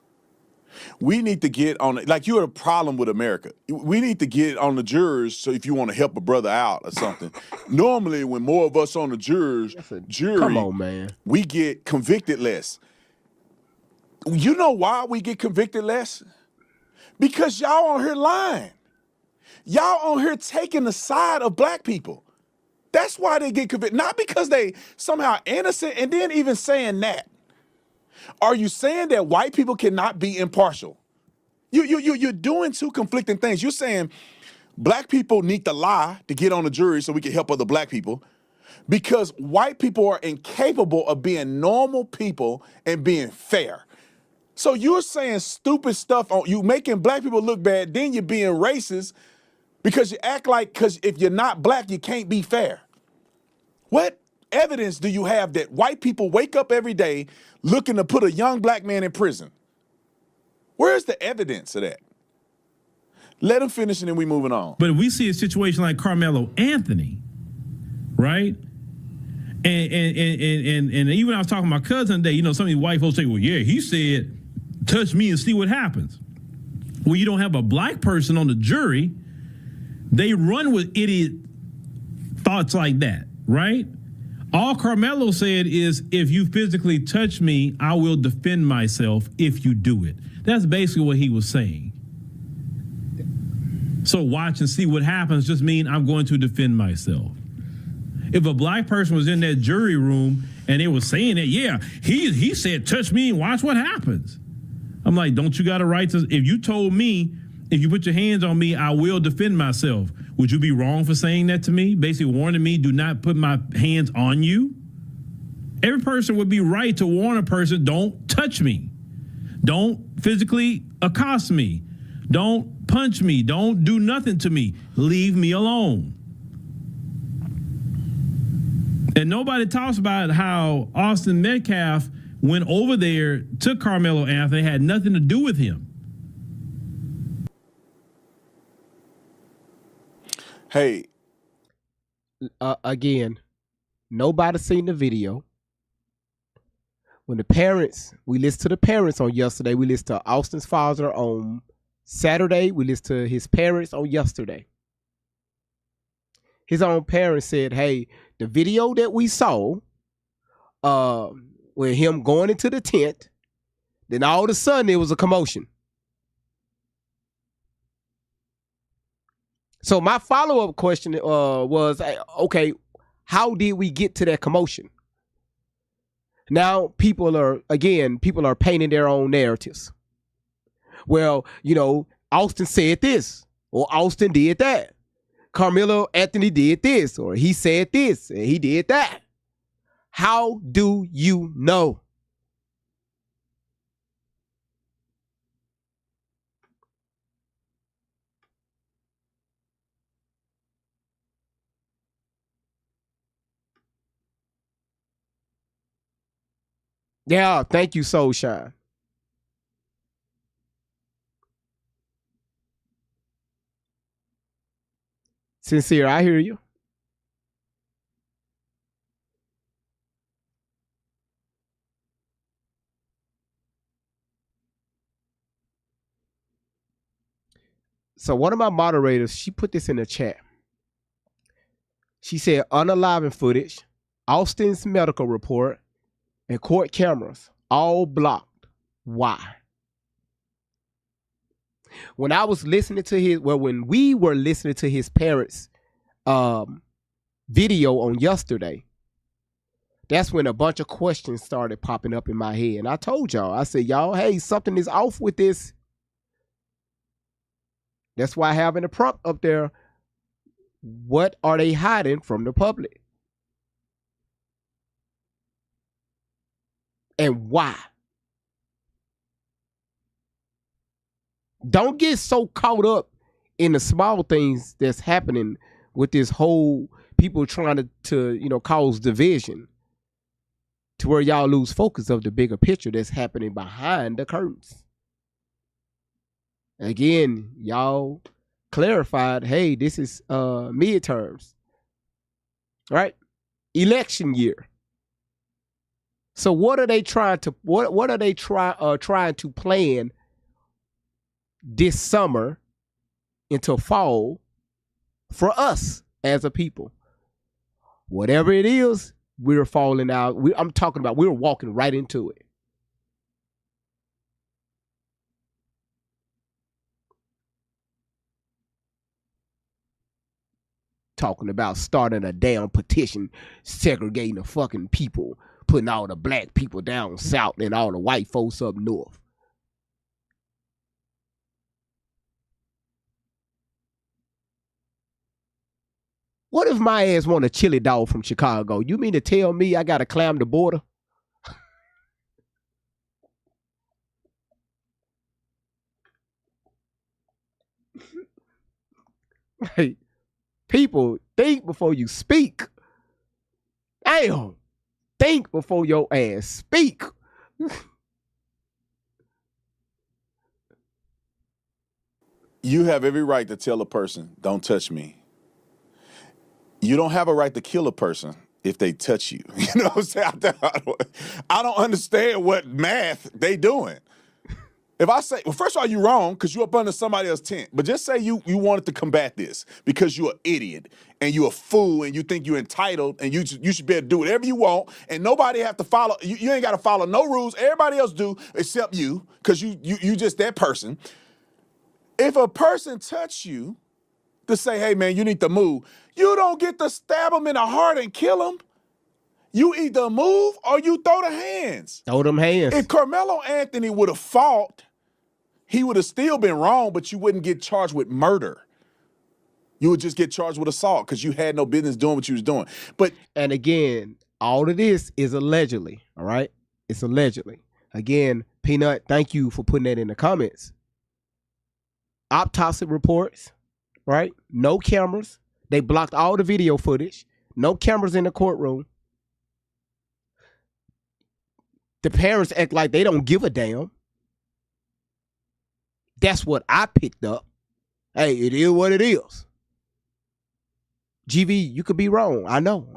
We need to get on, like you're a problem with America. We need to get on the jurors so if you want to help a brother out or something. Normally, when more of us on the jury, come on, man, we get convicted less. You know why we get convicted less? Because y'all on here lying. Y'all on here taking the side of black people. That's why they get convicted. Not because they somehow innocent, and then even saying that. Are you saying that white people cannot be impartial? You're doing two conflicting things. You're saying black people need to lie to get on the jury so we can help other black people because white people are incapable of being normal people and being fair. So you're saying stupid stuff on you making black people look bad, then you're being racist because you act like because if you're not black, you can't be fair. What evidence do you have that white people wake up every day looking to put a young black man in prison? Where's the evidence of that? Let him finish and then we moving on. But if we see a situation like Karmelo Anthony, right? And even when I was talking to my cousin today, some of these white folks say, well, yeah, he said, touch me and see what happens. Well, you don't have a black person on the jury. They run with idiot thoughts like that, right? All Karmelo said is, if you physically touch me, I will defend myself if you do it. That's basically what he was saying. So watch and see what happens just mean I'm going to defend myself. If a black person was in that jury room and they were saying that, yeah, he said, touch me and watch what happens. I'm like, don't you got a right to, if you told me, if you put your hands on me, I will defend myself. Would you be wrong for saying that to me? Basically warning me, do not put my hands on you. Every person would be right to warn a person, don't touch me. Don't physically accost me. Don't punch me. Don't do nothing to me. Leave me alone. And nobody talks about how Austin Metcalf went over there, took Karmelo Anthony, had nothing to do with him. Hey. Again, nobody seen the video. When the parents, we listened to the parents on yesterday. We listened to Austin's father on Saturday. We listened to his parents on yesterday. His own parents said, hey, the video that we saw, with him going into the tent, then all of a sudden there was a commotion. So my follow-up question was, okay, how did we get to that commotion? Now people are painting their own narratives. Well, Austin said this, or Austin did that. Karmelo Anthony did this, or he said this, and he did that. How do you know? Yeah, thank you, Soul Shine. Sincere, I hear you. So one of my moderators, she put this in the chat. She said unaliving footage, Austin's medical report, and court cameras all blocked. Why? When I was listening to when we were listening to his parents' video on yesterday, that's when a bunch of questions started popping up in my head. And I told y'all, I said, y'all, hey, something is off with this. That's why having a prompt up there, what are they hiding from the public? And why? Don't get so caught up in the small things that's happening with this whole people trying to cause division to where y'all lose focus of the bigger picture that's happening behind the curtains. Again, y'all clarified, hey, this is midterms, right? Election year. So what are they trying to trying to plan this summer into fall for us as a people? Whatever it is, we're falling out. I'm talking about we're walking right into it. Talking about starting a damn petition, segregating the fucking people, putting all the black people down south and all the white folks up north. What if my ass want a chili dog from Chicago? You mean to tell me I gotta climb the border? Hey, people, think before you speak. Damn, think before your ass speak. You have every right to tell a person, don't touch me. You don't have a right to kill a person if they touch you. You know what I'm saying? I don't understand what math they doing. If I say, well, first of all, you're wrong because you're up under somebody else's tent. But just say you wanted to combat this because you're an idiot and you're a fool and you think you're entitled and you should be able to do whatever you want and nobody have to follow. You ain't got to follow no rules. Everybody else do except you because you just that person. If a person touch you to say, hey, man, you need to move, you don't get to stab them in the heart and kill them. You either move or you throw the hands. Throw them hands. If Karmelo Anthony would have fought, he would have still been wrong, but you wouldn't get charged with murder. You would just get charged with assault because you had no business doing what you was doing. And again, all of this is allegedly, all right? It's allegedly. Again, Peanut, thank you for putting that in the comments. Autopsy reports, right? No cameras. They blocked all the video footage. No cameras in the courtroom. The parents act like they don't give a damn. That's what I picked up. Hey, it is what it is. GV, you could be wrong. I know.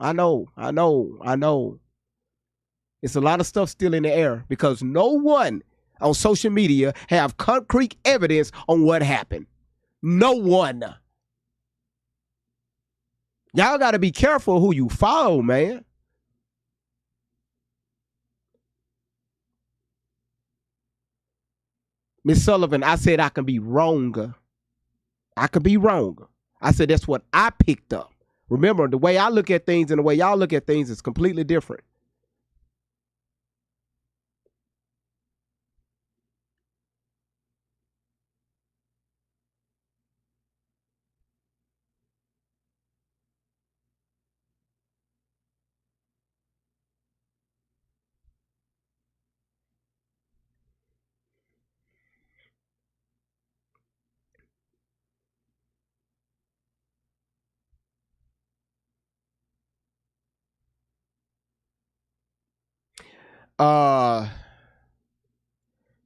It's a lot of stuff still in the air because no one on social media have concrete evidence on what happened. No one. Y'all got to be careful who you follow, man. Miss Sullivan, I said I can be wrong. I could be wrong. I said that's what I picked up. Remember, the way I look at things and the way y'all look at things is completely different.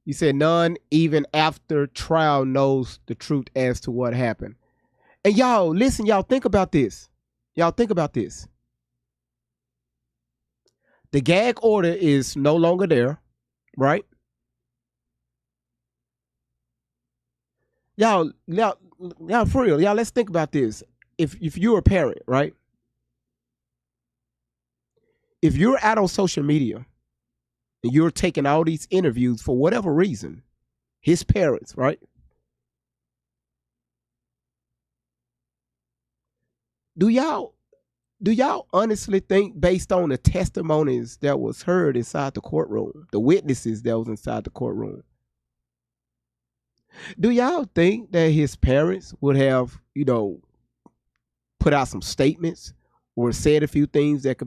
You said none even after trial knows the truth as to what happened. And y'all, listen, y'all think about this. The gag order is no longer there, right? Y'all, for real, y'all, let's think about this. If you're a parent, right? If you're out on social media and you're taking all these interviews for whatever reason, his parents, right? Do y'all honestly think, based on the testimonies that was heard inside the courtroom, the witnesses that was inside the courtroom, do y'all think that his parents would have, put out some statements or said a few things that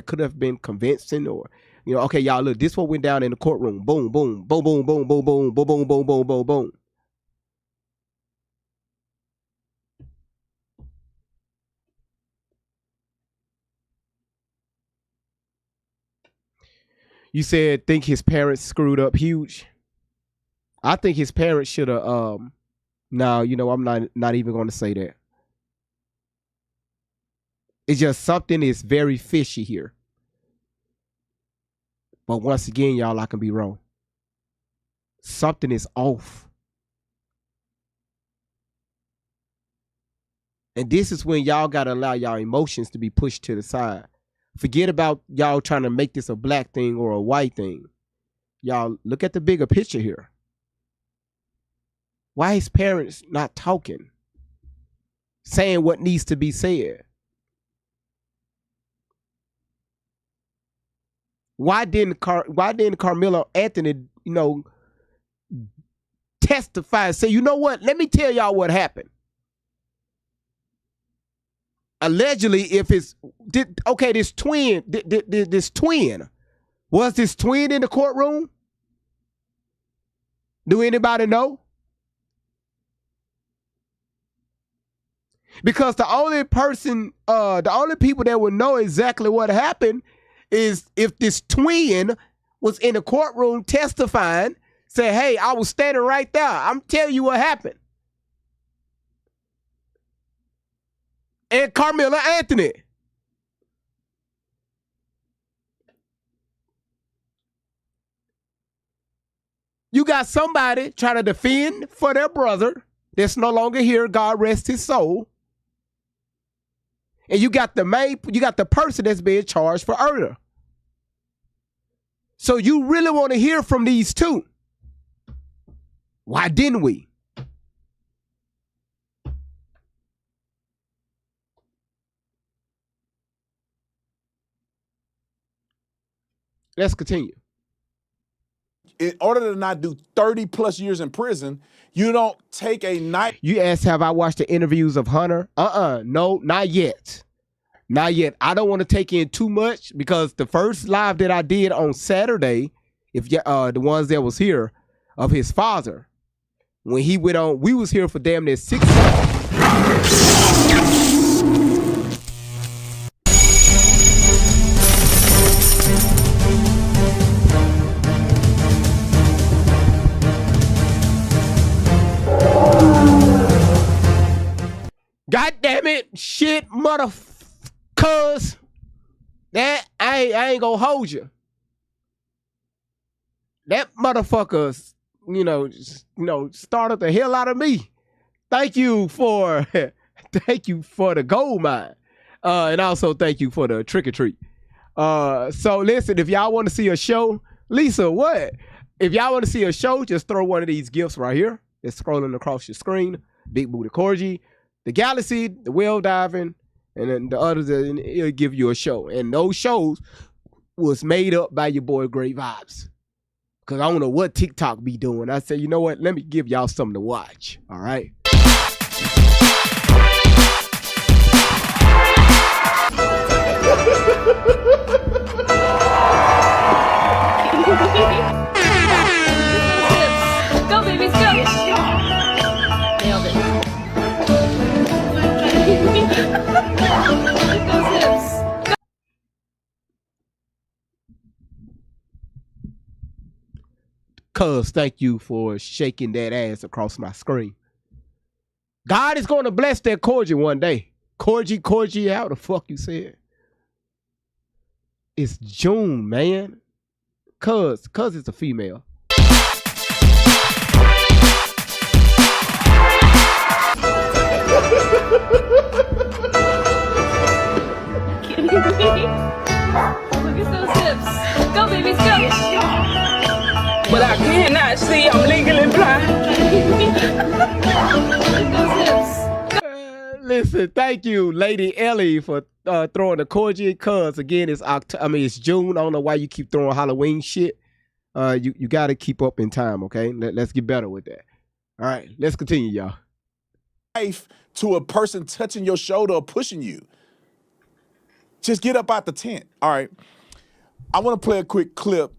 could have been convincing, or, okay, y'all, look, this what went down in the courtroom. Boom, boom, boom, boom, boom, boom, boom, boom, boom, boom, boom, boom, boom. You said think his parents screwed up huge. I think his parents should have. No, I'm not even going to say that. It's just something is very fishy here. But once again, y'all, I can be wrong. Something is off. And this is when y'all got to allow y'all emotions to be pushed to the side. Forget about y'all trying to make this a black thing or a white thing. Y'all, look at the bigger picture here. Why his parents not talking? Saying what needs to be said? Why didn't Karmelo Anthony, testify and say, you know what? Let me tell y'all what happened. Allegedly, if it's this twin, was this twin in the courtroom? Do anybody know? Because the only people that would know exactly what happened is if this twin was in the courtroom testifying, say, hey, I was standing right there. I'm telling you what happened. And Karmelo Anthony. You got somebody trying to defend for their brother that's no longer here, God rest his soul. And you got the person that's being charged for murder. So you really want to hear from these two. Why didn't we? Let's continue. In order to not do 30 plus years in prison, you don't take a night. You asked, have I watched the interviews of Hunter? No, not yet. Not yet. I don't want to take in too much because the first live that I did on Saturday, the ones that was here, of his father, when he went on, we was here for damn near 6 hours. God damn it, shit, cuz that I ain't gonna hold you. That motherfucker, started the hell out of me. Thank you for the gold mine, and also thank you for the trick or treat. So listen, if y'all want to see a show, Lisa, what? If y'all want to see a show, just throw one of these gifts right here. It's scrolling across your screen. Big Booty Corgi. The Galaxy, the Whale Diving, and then the others, it'll give you a show. And those shows was made up by your boy Great Vibes. Because I don't know what TikTok be doing. I said, you know what? Let me give y'all something to watch. All right? Go, babies, go! Nailed it. Cuz, thank you for shaking that ass across my screen. God is going to bless that Corgi one day. Corgi, how the fuck you said? It's June, man. Cuz it's a female. Look at those hips. Go, babies, go! But I cannot see. I'm legally blind. Listen, thank you, Lady Ellie, for throwing the Corgi. Cuz again, it's June. I don't know why you keep throwing Halloween shit. You got to keep up in time, okay? Let's get better with that. All right, let's continue, y'all. Life to a person touching your shoulder or pushing you. Just get up out the tent. All right. I want to play a quick clip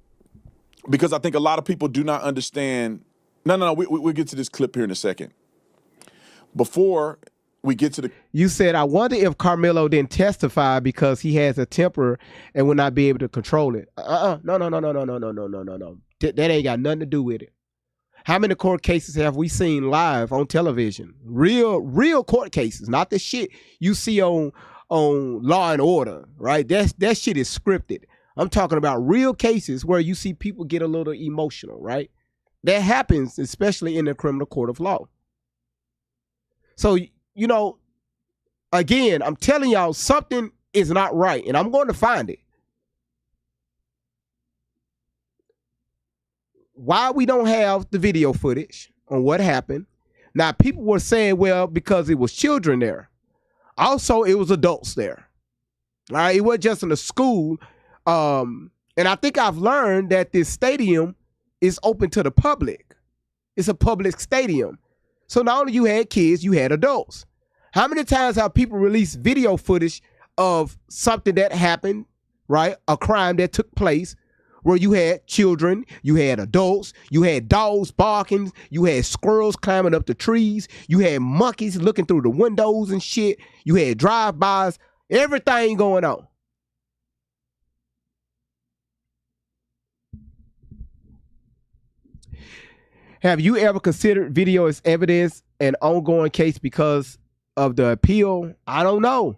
because I think a lot of people do not understand. No. We'll get to this clip here in a second. Before, we get to the. You said, I wonder if Karmelo didn't testify because he has a temper and will not be able to control it. No. That ain't got nothing to do with it. How many court cases have we seen live on television? Real court cases, not the shit you see on Law and Order, right? That shit is scripted. I'm talking about real cases where you see people get a little emotional, right? That happens, especially in the criminal court of law. So, you know, again, I'm telling y'all something is not right, and I'm going to find it. Why we don't have the video footage on what happened. Now, people were saying, well, because it was children there. Also, it was adults there. All right, it wasn't just in a school. And I think I've learned that this stadium is open to the public. It's a public stadium. So not only you had kids, you had adults. How many times have people released video footage of something that happened, right? A crime that took place where you had children, you had adults, you had dogs barking, you had squirrels climbing up the trees, you had monkeys looking through the windows and shit, you had drive-bys, everything going on. Have you ever considered video as evidence an ongoing case because of the appeal? I don't know.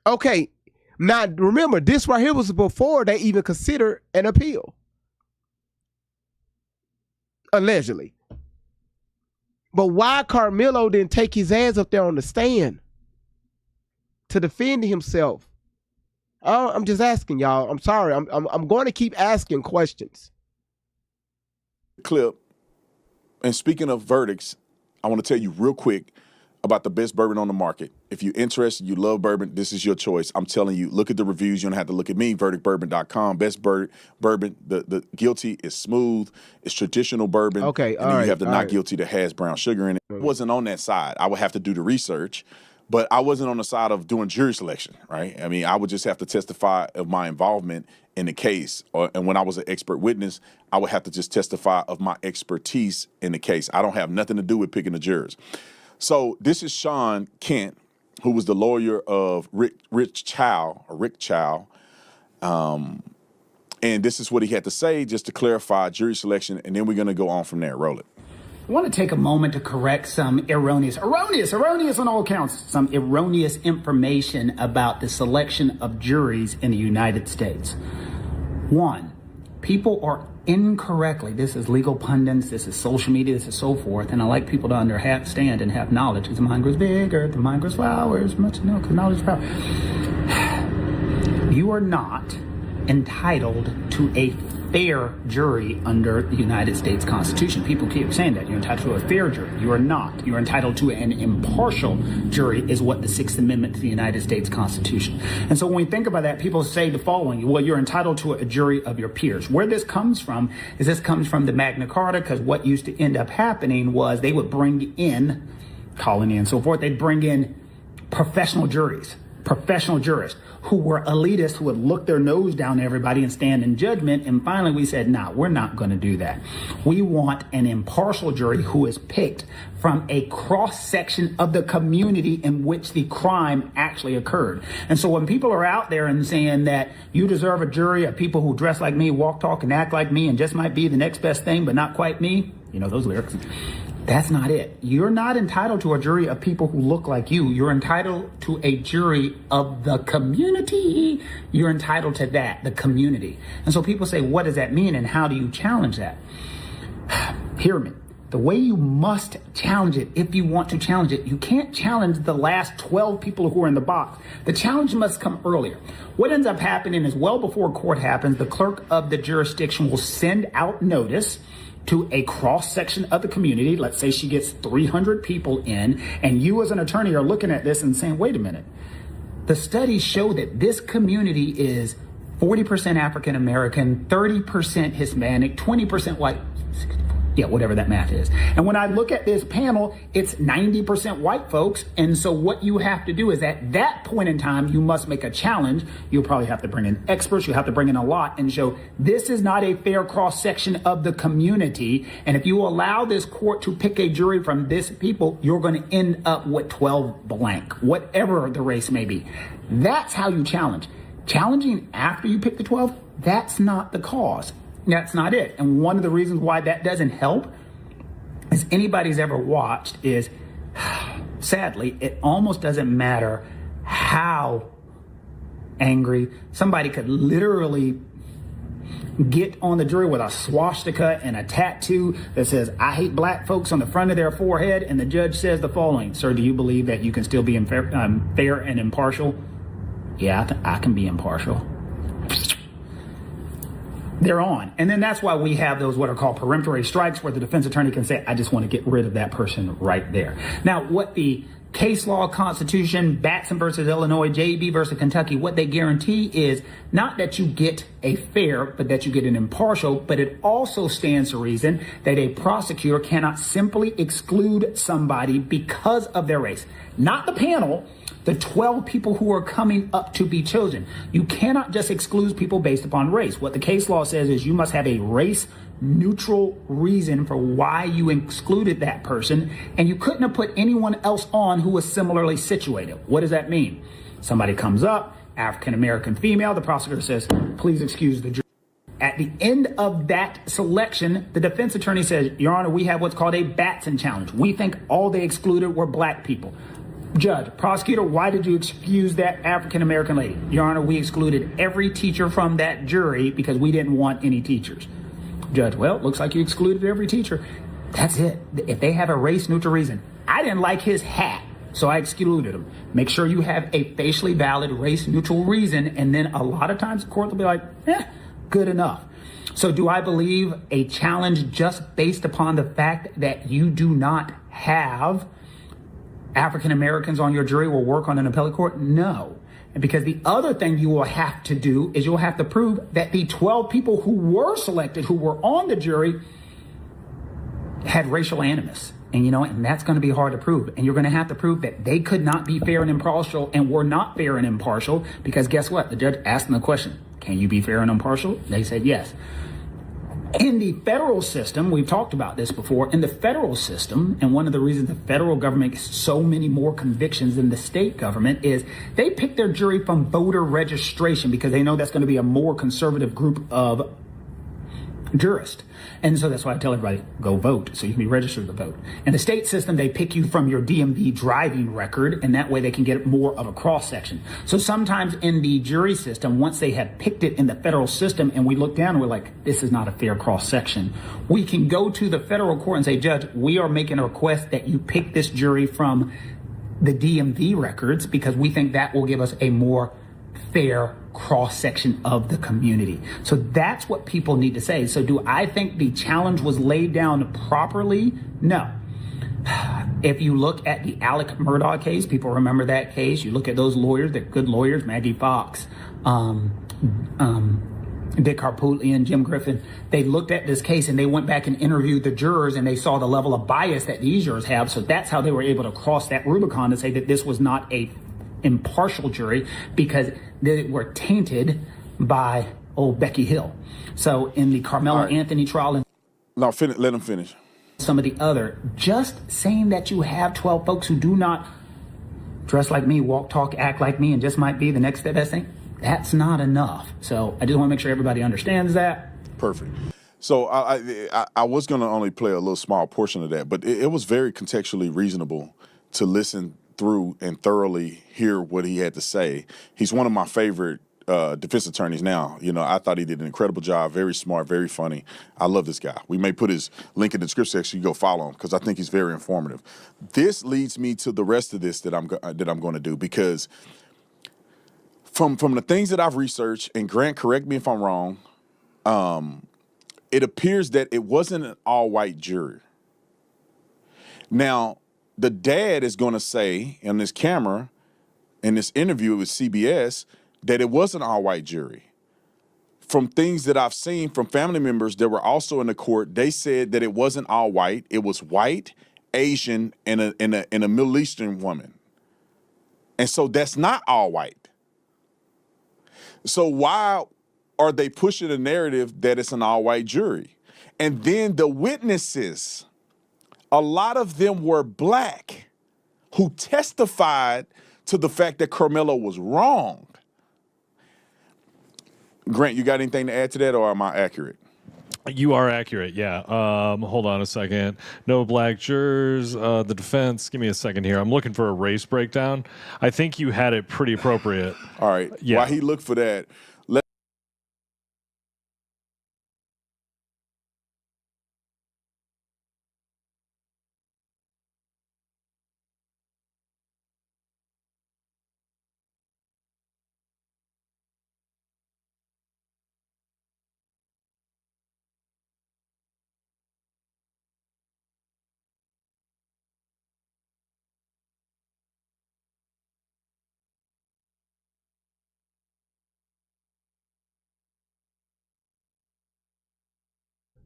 Okay, now remember, this right here was before they even considered an appeal. Allegedly. But why Karmelo didn't take his ass up there on the stand to defend himself? I'm just asking y'all. I'm sorry. I'm going to keep asking questions. Clip. And speaking of verdicts, I want to tell you real quick about the best bourbon on the market. If you're interested, you love bourbon, this is your choice. I'm telling you, look at the reviews. You don't have to look at me, verdictbourbon.com. Best bourbon. The guilty is smooth. It's traditional bourbon. Okay, and then you have the not guilty that has brown sugar in it. I wasn't on that side. I would have to do the research. But I wasn't on the side of doing jury selection, right? I mean, I would just have to testify of my involvement in the case. And when I was an expert witness, I would have to just testify of my expertise in the case. I don't have nothing to do with picking the jurors. So this is Sean Kent, who was the lawyer of Rick Chow. And this is what he had to say just to clarify jury selection. And then we're going to go on from there. Roll it. I want to take a moment to correct some erroneous on all counts, some erroneous information about the selection of juries in the United States. One, people are incorrectly, this is legal pundits, this is social media, this is so forth, and I like people to understand and have knowledge. As the mind grows bigger, the mind grows flowers, much to know, because knowledge is power. You are not entitled to a fair jury under the United States Constitution. People keep saying that. You're entitled to a fair jury. You are not. You're entitled to an impartial jury is what the Sixth Amendment to the United States Constitution. And so when we think about that, people say the following, well, you're entitled to a jury of your peers. Where this comes from is this comes from the Magna Carta, because what used to end up happening was they would bring in, colony and so forth, they'd bring in professional juries, professional jurists who were elitists who would look their nose down at everybody and stand in judgment. And finally, we said, nah, we're not going to do that. We want an impartial jury who is picked from a cross-section of the community in which the crime actually occurred. And so when people are out there and saying that you deserve a jury of people who dress like me, walk, talk, and act like me, and just might be the next best thing, but not quite me, you know those lyrics. That's not it. You're not entitled to a jury of people who look like you. You're entitled to a jury of the community. You're entitled to that, the community. And so people say, what does that mean and how do you challenge that? Hear me. The way you must challenge it, if you want to challenge it, you can't challenge the last 12 people who are in the box. The challenge must come earlier. What ends up happening is well before court happens, the clerk of the jurisdiction will send out notice to a cross-section of the community. Let's say she gets 300 people in, and you as an attorney are looking at this and saying, wait a minute. The studies show that this community is 40% African-American, 30% Hispanic, 20% white. Yeah, whatever that math is. And when I look at this panel, it's 90% white folks. And so what you have to do is at that point in time, you must make a challenge. You'll probably have to bring in experts. You'll have to bring in a lot and show this is not a fair cross section of the community. And if you allow this court to pick a jury from this people, you're going to end up with 12 blank, whatever the race may be. That's how you challenge. Challenging after you pick the 12, that's not the cause. That's not it. And one of the reasons why that doesn't help, as anybody's ever watched, is sadly, it almost doesn't matter how angry somebody could literally get on the jury with a swastika and a tattoo that says, I hate black folks on the front of their forehead. And the judge says the following: sir, do you believe that you can still be fair and impartial? Yeah, I can be impartial. They're on. And then that's why we have those what are called peremptory strikes, where the defense attorney can say, I just want to get rid of that person right there. Now, what the case law, Constitution, Batson versus Illinois, JB versus Kentucky, what they guarantee is not that you get a fair, but that you get an impartial. But it also stands to reason that a prosecutor cannot simply exclude somebody because of their race. Not the panel, the 12 people who are coming up to be chosen. You cannot just exclude people based upon race. What the case law says is you must have a race neutral reason for why you excluded that person, and you couldn't have put anyone else on who was similarly situated. What does that mean? Somebody comes up, African-American female, the prosecutor says, please excuse the jury. At the end of that selection, the defense attorney says, Your Honor, we have what's called a Batson challenge. We think all they excluded were black people. Judge, prosecutor, why did you excuse that African-American lady? Your Honor, we excluded every teacher from that jury because we didn't want any teachers. Judge, well, it looks like you excluded every teacher. That's it. If they have a race neutral reason, I didn't like his hat, so I excluded him. Make sure you have a facially valid race neutral reason, and then a lot of times the court will be like, good enough. So do I believe a challenge just based upon the fact that you do not have African Americans on your jury will work on an appellate court? No. And because the other thing you will have to do is you'll have to prove that the 12 people who were selected, who were on the jury, had racial animus. And and that's going to be hard to prove. And you're going to have to prove that they could not be fair and impartial and were not fair and impartial, because guess what? The judge asked them the question, can you be fair and impartial? They said yes. In the federal system, we've talked about this before, in the federal system, and one of the reasons the federal government gets so many more convictions than the state government is they pick their jury from voter registration because they know that's going to be a more conservative group of jurists. And so that's why I tell everybody, go vote so you can be registered to vote. In the state system, they pick you from your DMV driving record, and that way they can get more of a cross section. So sometimes in the jury system, once they have picked it in the federal system and we look down and we're like, this is not a fair cross section, we can go to the federal court and say, Judge, we are making a request that you pick this jury from the DMV records because we think that will give us a more fair cross section of the community. So that's what people need to say. So do I think the challenge was laid down properly? No. If you look at the Alec Murdaugh case, people remember that case. You look at those lawyers, they're good lawyers, Maggie Fox, Dick Harpootlian, Jim Griffin. They looked at this case and they went back and interviewed the jurors, and they saw the level of bias that these jurors have. So that's how they were able to cross that Rubicon to say that this was not a impartial jury because they were tainted by old Becky Hill. So in the Karmelo Anthony trial, and let him finish. Some of the other, just saying that you have 12 folks who do not dress like me, walk, talk, act like me, and just might be the next best thing, that's not enough. So I just want to make sure everybody understands that. Perfect. So I was going to only play a little small portion of that, but it was very contextually reasonable to listen through and thoroughly hear what he had to say. He's one of my favorite defense attorneys now. I thought he did an incredible job, very smart, very funny. I love this guy. We may put his link in the description section. You go follow him because I think he's very informative. This leads me to the rest of this that I'm going to do, because from the things that I've researched, and Grant, correct me if I'm wrong, it appears that it wasn't an all-white jury. Now, the dad is going to say on this camera, in this interview with CBS, that it was an all-white jury. from things that I've seen from family members that were also in the court, they said that it wasn't all white. It was white, Asian, and a Middle Eastern woman. And so that's not all white. So why are they pushing a narrative that it's an all-white jury? And then the witnesses, a lot of them were black who testified to the fact that Karmelo was wrong. Grant, you got anything to add to that, or am I accurate? You are accurate, yeah. Hold on a second. No black jurors. The defense. Give me a second here. I'm looking for a race breakdown. I think you had it pretty appropriate. All right. Yeah. While he looked for that,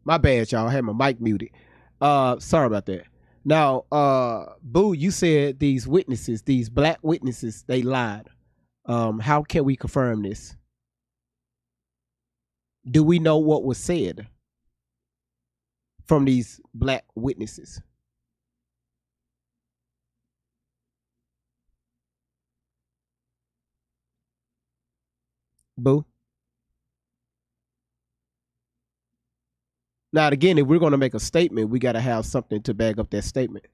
My bad, y'all. I had my mic muted. Sorry about that. Now, Boo, you said these witnesses, these black witnesses, they lied. How can we confirm this? Do we know what was said from these black witnesses? Boo? Now, again, if we're going to make a statement, we got to have something to back up that statement.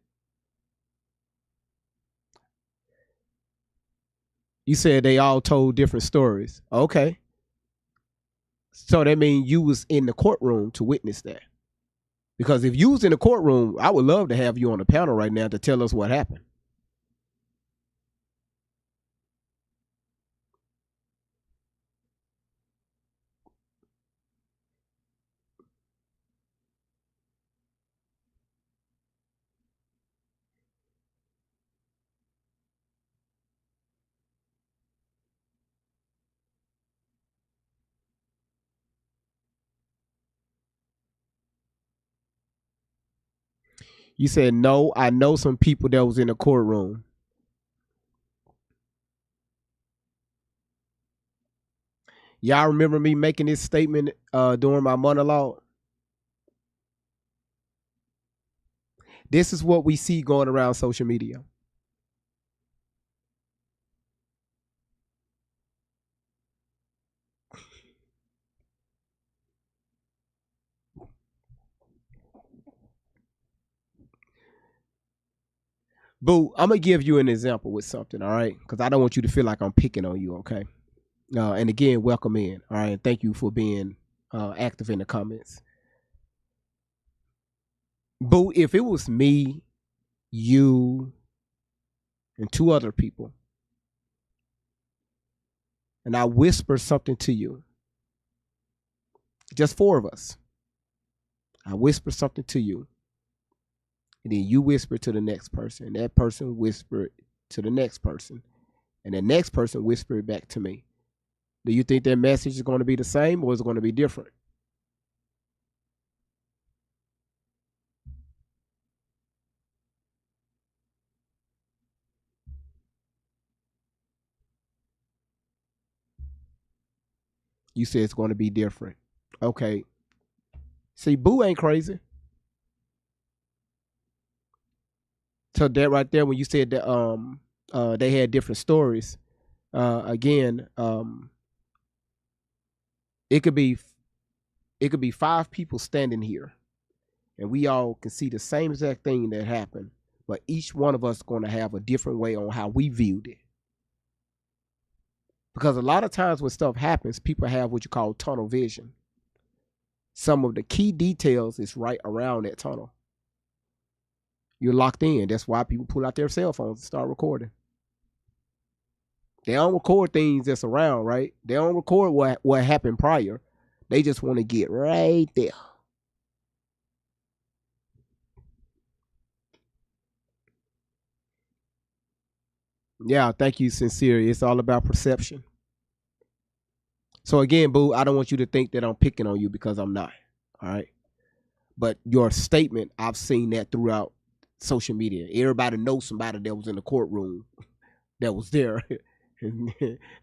You said they all told different stories. Okay. So that means you was in the courtroom to witness that. Because if you was in the courtroom, I would love to have you on the panel right now to tell us what happened. You said, no, I know some people that was in the courtroom. Y'all remember me making this statement during my monologue? This is what we see going around social media. Boo, I'm going to give you an example with something, all right? Because I don't want you to feel like I'm picking on you, okay? And again, welcome in, all right? And thank you for being active in the comments. Boo, if it was me, you, and two other people, and I whisper something to you, just four of us, I whisper something to you, and then you whisper to the next person, and that person whispered to the next person, and the next person whispered back to me. Do you think that message is going to be the same, or is it going to be different? You said it's going to be different. Okay. See, Boo ain't crazy. So that right there, when you said that they had different stories, again, it could be five people standing here, and we all can see the same exact thing that happened, but each one of us is going to have a different way on how we viewed it. Because a lot of times when stuff happens, people have what you call tunnel vision. Some of the key details is right around that tunnel. You're locked in. That's why people pull out their cell phones and start recording. They don't record things that's around, right? They don't record what happened prior. They just want to get right there. Yeah, thank you, Sincere. It's all about perception. So again, boo, I don't want you to think that I'm picking on you because I'm not. All right. But your statement, I've seen that throughout social media. Everybody knows somebody that was in the courtroom that was there. And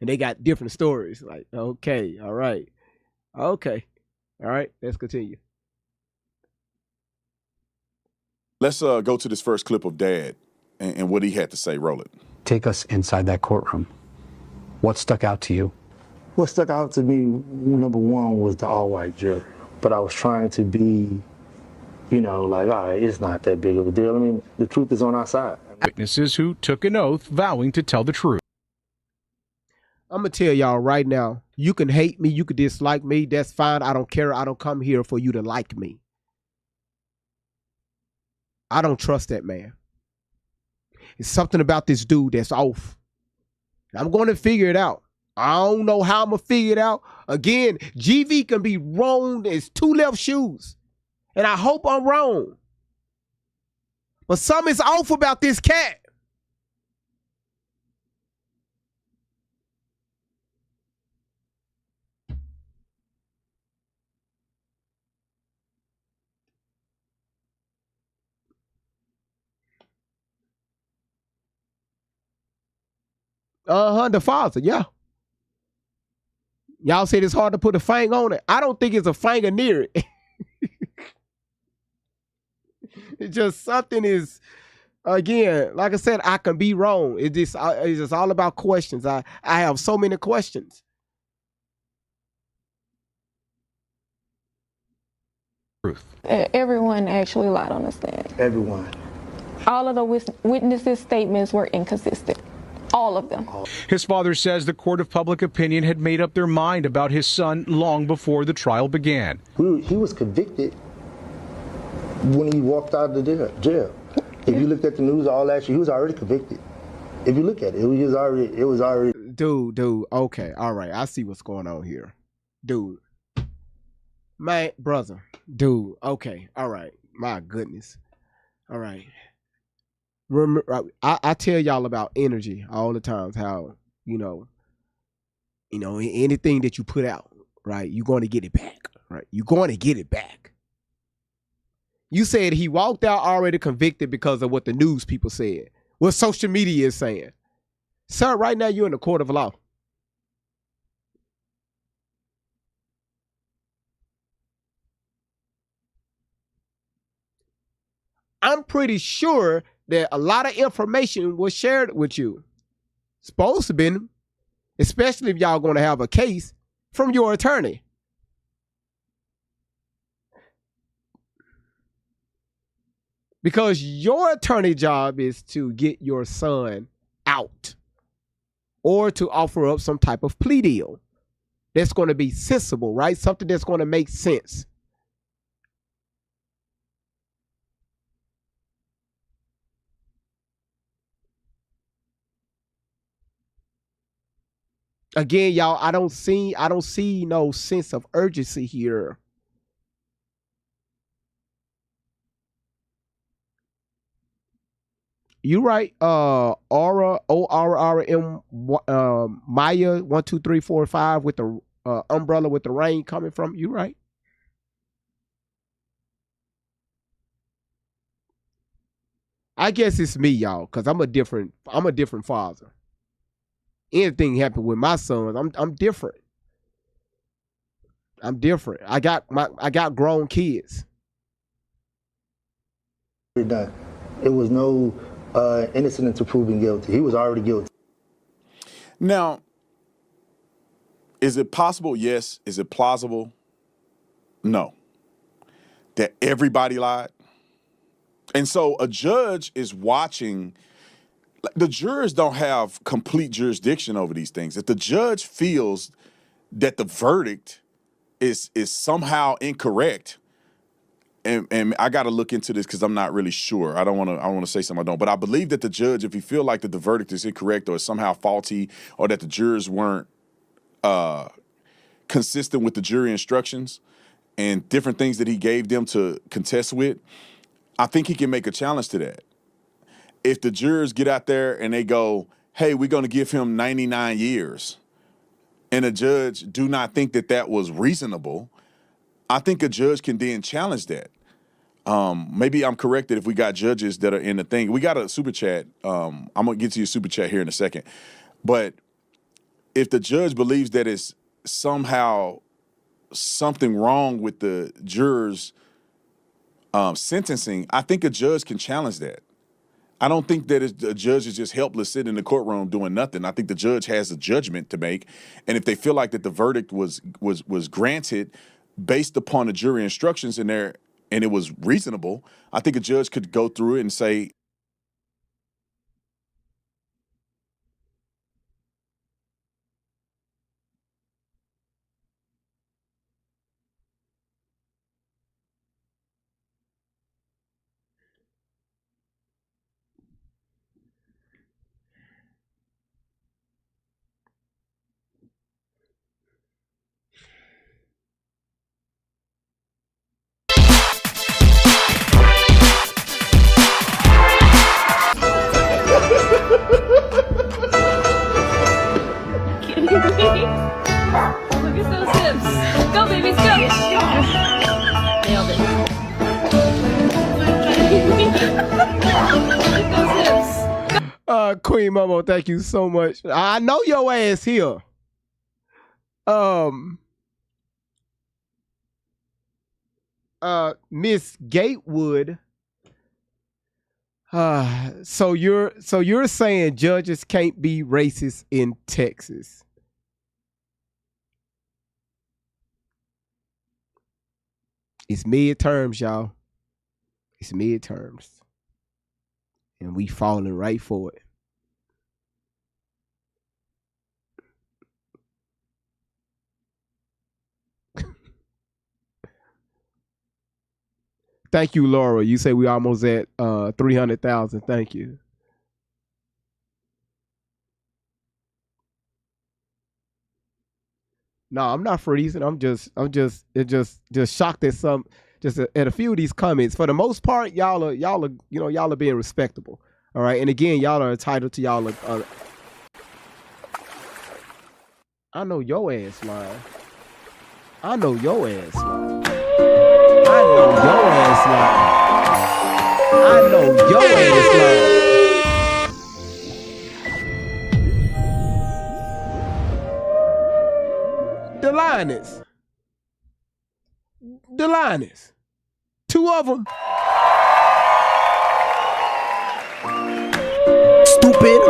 they got different stories. Like, okay, all right. Okay. All right, let's continue. Let's go to this first clip of Dad and what he had to say. Roll it. Take us inside that courtroom. What stuck out to you? What stuck out to me, number one, was the all-white juror. But I was trying to be, like, all right, it's not that big of a deal. I mean, the truth is on our side. Witnesses who took an oath vowing to tell the truth. I'm going to tell y'all right now, you can hate me, you can dislike me, that's fine. I don't care. I don't come here for you to like me. I don't trust that man. It's something about this dude that's off. I'm going to figure it out. I don't know how I'm going to figure it out. Again, GV can be wrong as two left shoes. And I hope I'm wrong. But something's off about this cat. The father, yeah. Y'all said it's hard to put a fang on it. I don't think it's a finger near it. It's just something is, again, like I said, I can be wrong. It's just all about questions. I have so many questions. Truth. Everyone actually lied on the stand. Everyone. All of the witnesses' statements were inconsistent. All of them. His father says the court of public opinion had made up their mind about his son long before the trial began. He was convicted when he walked out of the jail. If you looked at the news, all that shit, he was already convicted. If you look at it, it was already. Dude, okay, all right, I see what's going on here. Dude. My brother. Dude, okay, all right. My goodness. All right. Remember, I tell y'all about energy all the times, how, anything that you put out, right, you're going to get it back, right? You're going to get it back. You said he walked out already convicted because of what the news people said, what social media is saying. Sir, right now you're in the court of law. I'm pretty sure that a lot of information was shared with you. Supposed to be, especially if y'all going to have a case from your attorney. Because your attorney job is to get your son out or to offer up some type of plea deal that's going to be sensible, right? Something that's going to make sense. Again, y'all, I don't see no sense of urgency here. You right, Aura, ORRM, Maya 1 2 3 4 5 with the umbrella with the rain coming from. You right. I guess it's me, y'all, because I'm a different father. Anything happen with my sons, I'm different. I'm different. I got grown kids. Done. It was no innocent until proven guilty. He was already guilty. Now, is it possible? Yes. Is it plausible? No. That everybody lied? And so a judge is watching. The jurors don't have complete jurisdiction over these things. If the judge feels that the verdict is somehow incorrect, and I got to look into this because I'm not really sure. I want to say something I don't. But I believe that the judge, if he feel like that the verdict is incorrect or is somehow faulty or that the jurors weren't consistent with the jury instructions and different things that he gave them to contest with, I think he can make a challenge to that. If the jurors get out there and they go, hey, we're going to give him 99 years, and a judge do not think that that was reasonable, I think a judge can then challenge that. Maybe I'm corrected if we got judges that are in the thing. We got a super chat. I'm gonna get to your super chat here in a second. But if the judge believes that it's somehow something wrong with the jurors' sentencing, I think a judge can challenge that. I don't think that a judge is just helpless sitting in the courtroom doing nothing. I think the judge has a judgment to make, and if they feel like that the verdict was granted based upon the jury instructions in there and it was reasonable, I think a judge could go through it and say, Look at those hips. Go, babies, go. Nailed it. Look at those hips. Queen Momo, thank you so much. I know your ass here. Miss Gatewood. So you're saying judges can't be racist in Texas? It's midterms, y'all. It's midterms. And we falling right for it. Thank you, Laura. You say we almost at 300,000. Thank you. No, I'm not freezing. I'm just shocked at at a few of these comments. For the most part, y'all are being respectable. All right, and again, y'all are entitled to y'all. I know your ass lying. I know your ass lying. I know your ass lying. I know your ass lying. The Linus. Two of them. Stupid.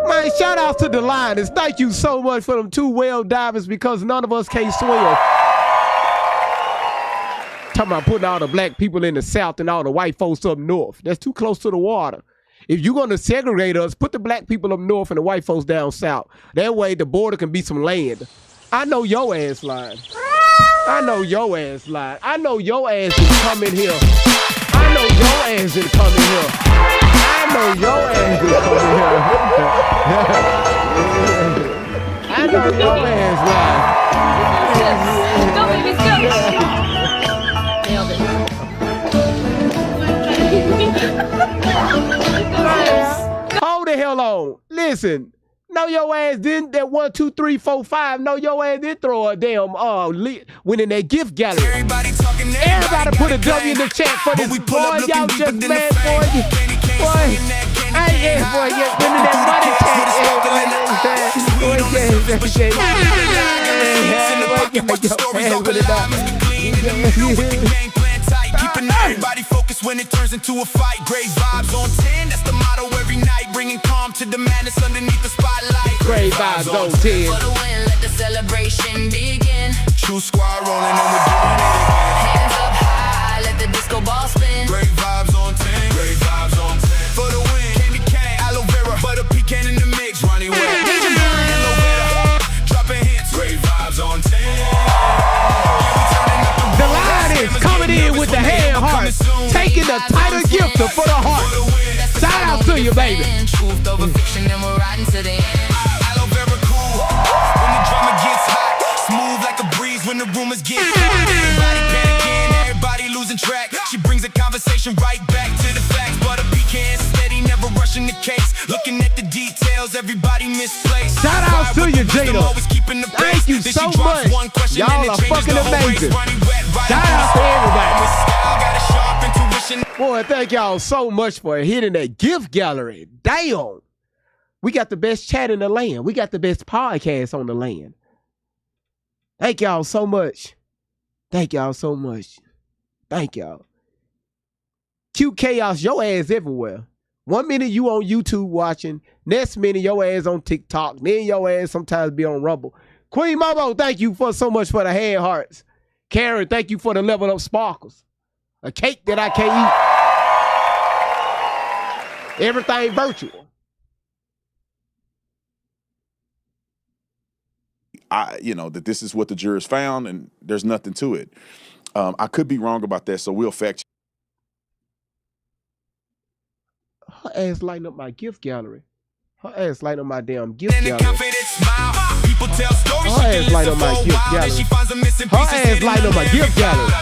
Man, shout out to the Linus. Thank you so much for them two well divers because none of us can swim. Talking about putting all the black people in the South and all the white folks up north. That's too close to the water. If you're going to segregate us, put the black people up north and the white folks down south. That way the border can be some land. I know your ass lying. I know your ass lying. I know your ass is coming here. I know your ass is coming here. I know your ass is coming here. I know your ass lying. Go, babies, go. Nailed it. Hold the hell on. Listen. No, your ass didn't. That 1, 2, 3, 4, 5. No, your ass did throw a damn went in that gift gallery. Everybody put a W in the chat for this boy. Y'all just mad for you. Boy, boy, yeah, put in that money chat. Keeping everybody focused when it turns into a fight. Great vibes on 10, that's the motto every night. Bringing calm to the madness underneath the spotlight. Great vibes on 10. For the win, let the celebration begin. True squad rolling and we're doing it again. Hands up high, let the disco ball spin. Great vibes on 10. Great vibes on 10. For the win, candy cane, aloe vera, butter pecan in the mix. Ronnie West, aloe vera, dropping hits. Great vibes on 10. The line is coming in with the hand heart, taking the title gift for the heart. Shout out to you, baby. Truth over fiction, and we're riding to the end. Aloe vera cool when the drama gets hot, smooth like a breeze when the rumors get hot. Everybody panicking, everybody losing track. She brings conversation right back to the facts. But a pecan steady, never rushing the case. Looking at the details, everybody misplaced. Shout out to you, Jada. Thank you so much. Y'all are fucking amazing. Shout out to everybody. Boy, thank y'all so much for hitting that gift gallery. Damn. We got the best chat in the land. We got the best podcast on the land. Thank y'all so much. Thank y'all so much. Thank y'all. Cute Chaos, your ass everywhere. 1 minute you on YouTube watching. Next minute your ass on TikTok. Then your ass sometimes be on Rumble. Queen Momo, thank you for so much for the hand hearts. Karen, thank you for the level up sparkles. A cake that I can't eat. Everything virtual. That this is what the jurors found and there's nothing to it. I could be wrong about that, so we'll fact check. Her ass lighting up my gift gallery. Her ass lighting up my damn gift gallery. Her ass lighting up my gift gallery. Her ass lighting up my gift gallery.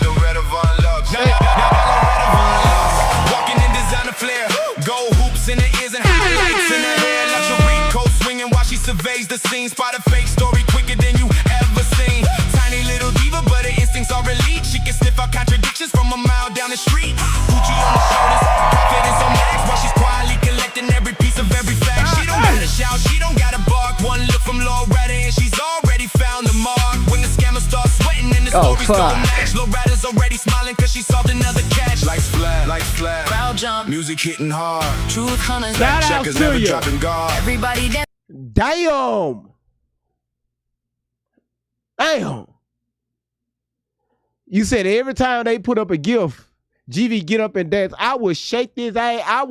Walking in designer flair, gold hoops in the ears and highlights in the hair. Luxury coat swinging while she surveys the scene. Spot a fake story quicker than you ever seen. Tiny little diva, but her instincts are elite. She can sniff out contradictions from a mile down the street. Gucci on the shoulders, confidence on max, while she's quietly collecting every piece of every fact. She don't gotta shout, she don't gotta bark. One look from Loretta and she's already found the mark. When the scammer starts sweating and the stories don't match, Loretta's already smiling cause she solved another catch. Lights flat, crowd jump, music hitting hard. Truth hunters, fact checkers never dropping guard. Everybody dance. Damn. You said every time they put up a gift, GV get up and dance. I would shake this ass. I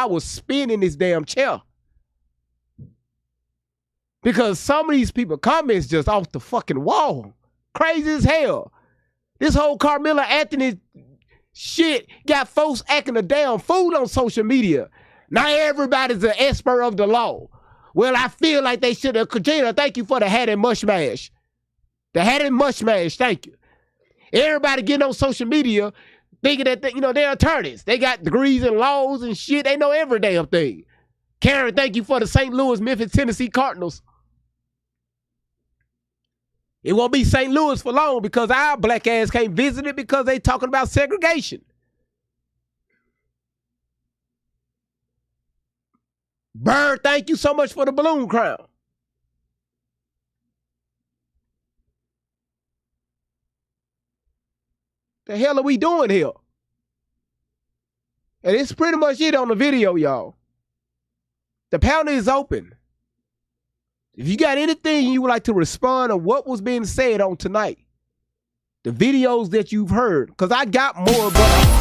would spin in this damn chair. Because some of these people comments just off the fucking wall. Crazy as hell. This whole Karmelo Anthony shit got folks acting a damn fool on social media. Now everybody's an expert of the law. Well, I feel like they should have. Katrina, thank you for the hat and mush mash. The hat and mush mash, thank you. Everybody getting on social media thinking that, they're attorneys. They got degrees in laws and shit. They know every damn thing. Karen, thank you for the St. Louis, Memphis, Tennessee Cardinals. It won't be St. Louis for long because our black ass can't visit it because they talking about segregation. Bird, thank you so much for the balloon crown. The hell are we doing here? And it's pretty much it on the video, y'all. The panel is open. If you got anything you would like to respond on what was being said on tonight, the videos that you've heard, because I got more, but...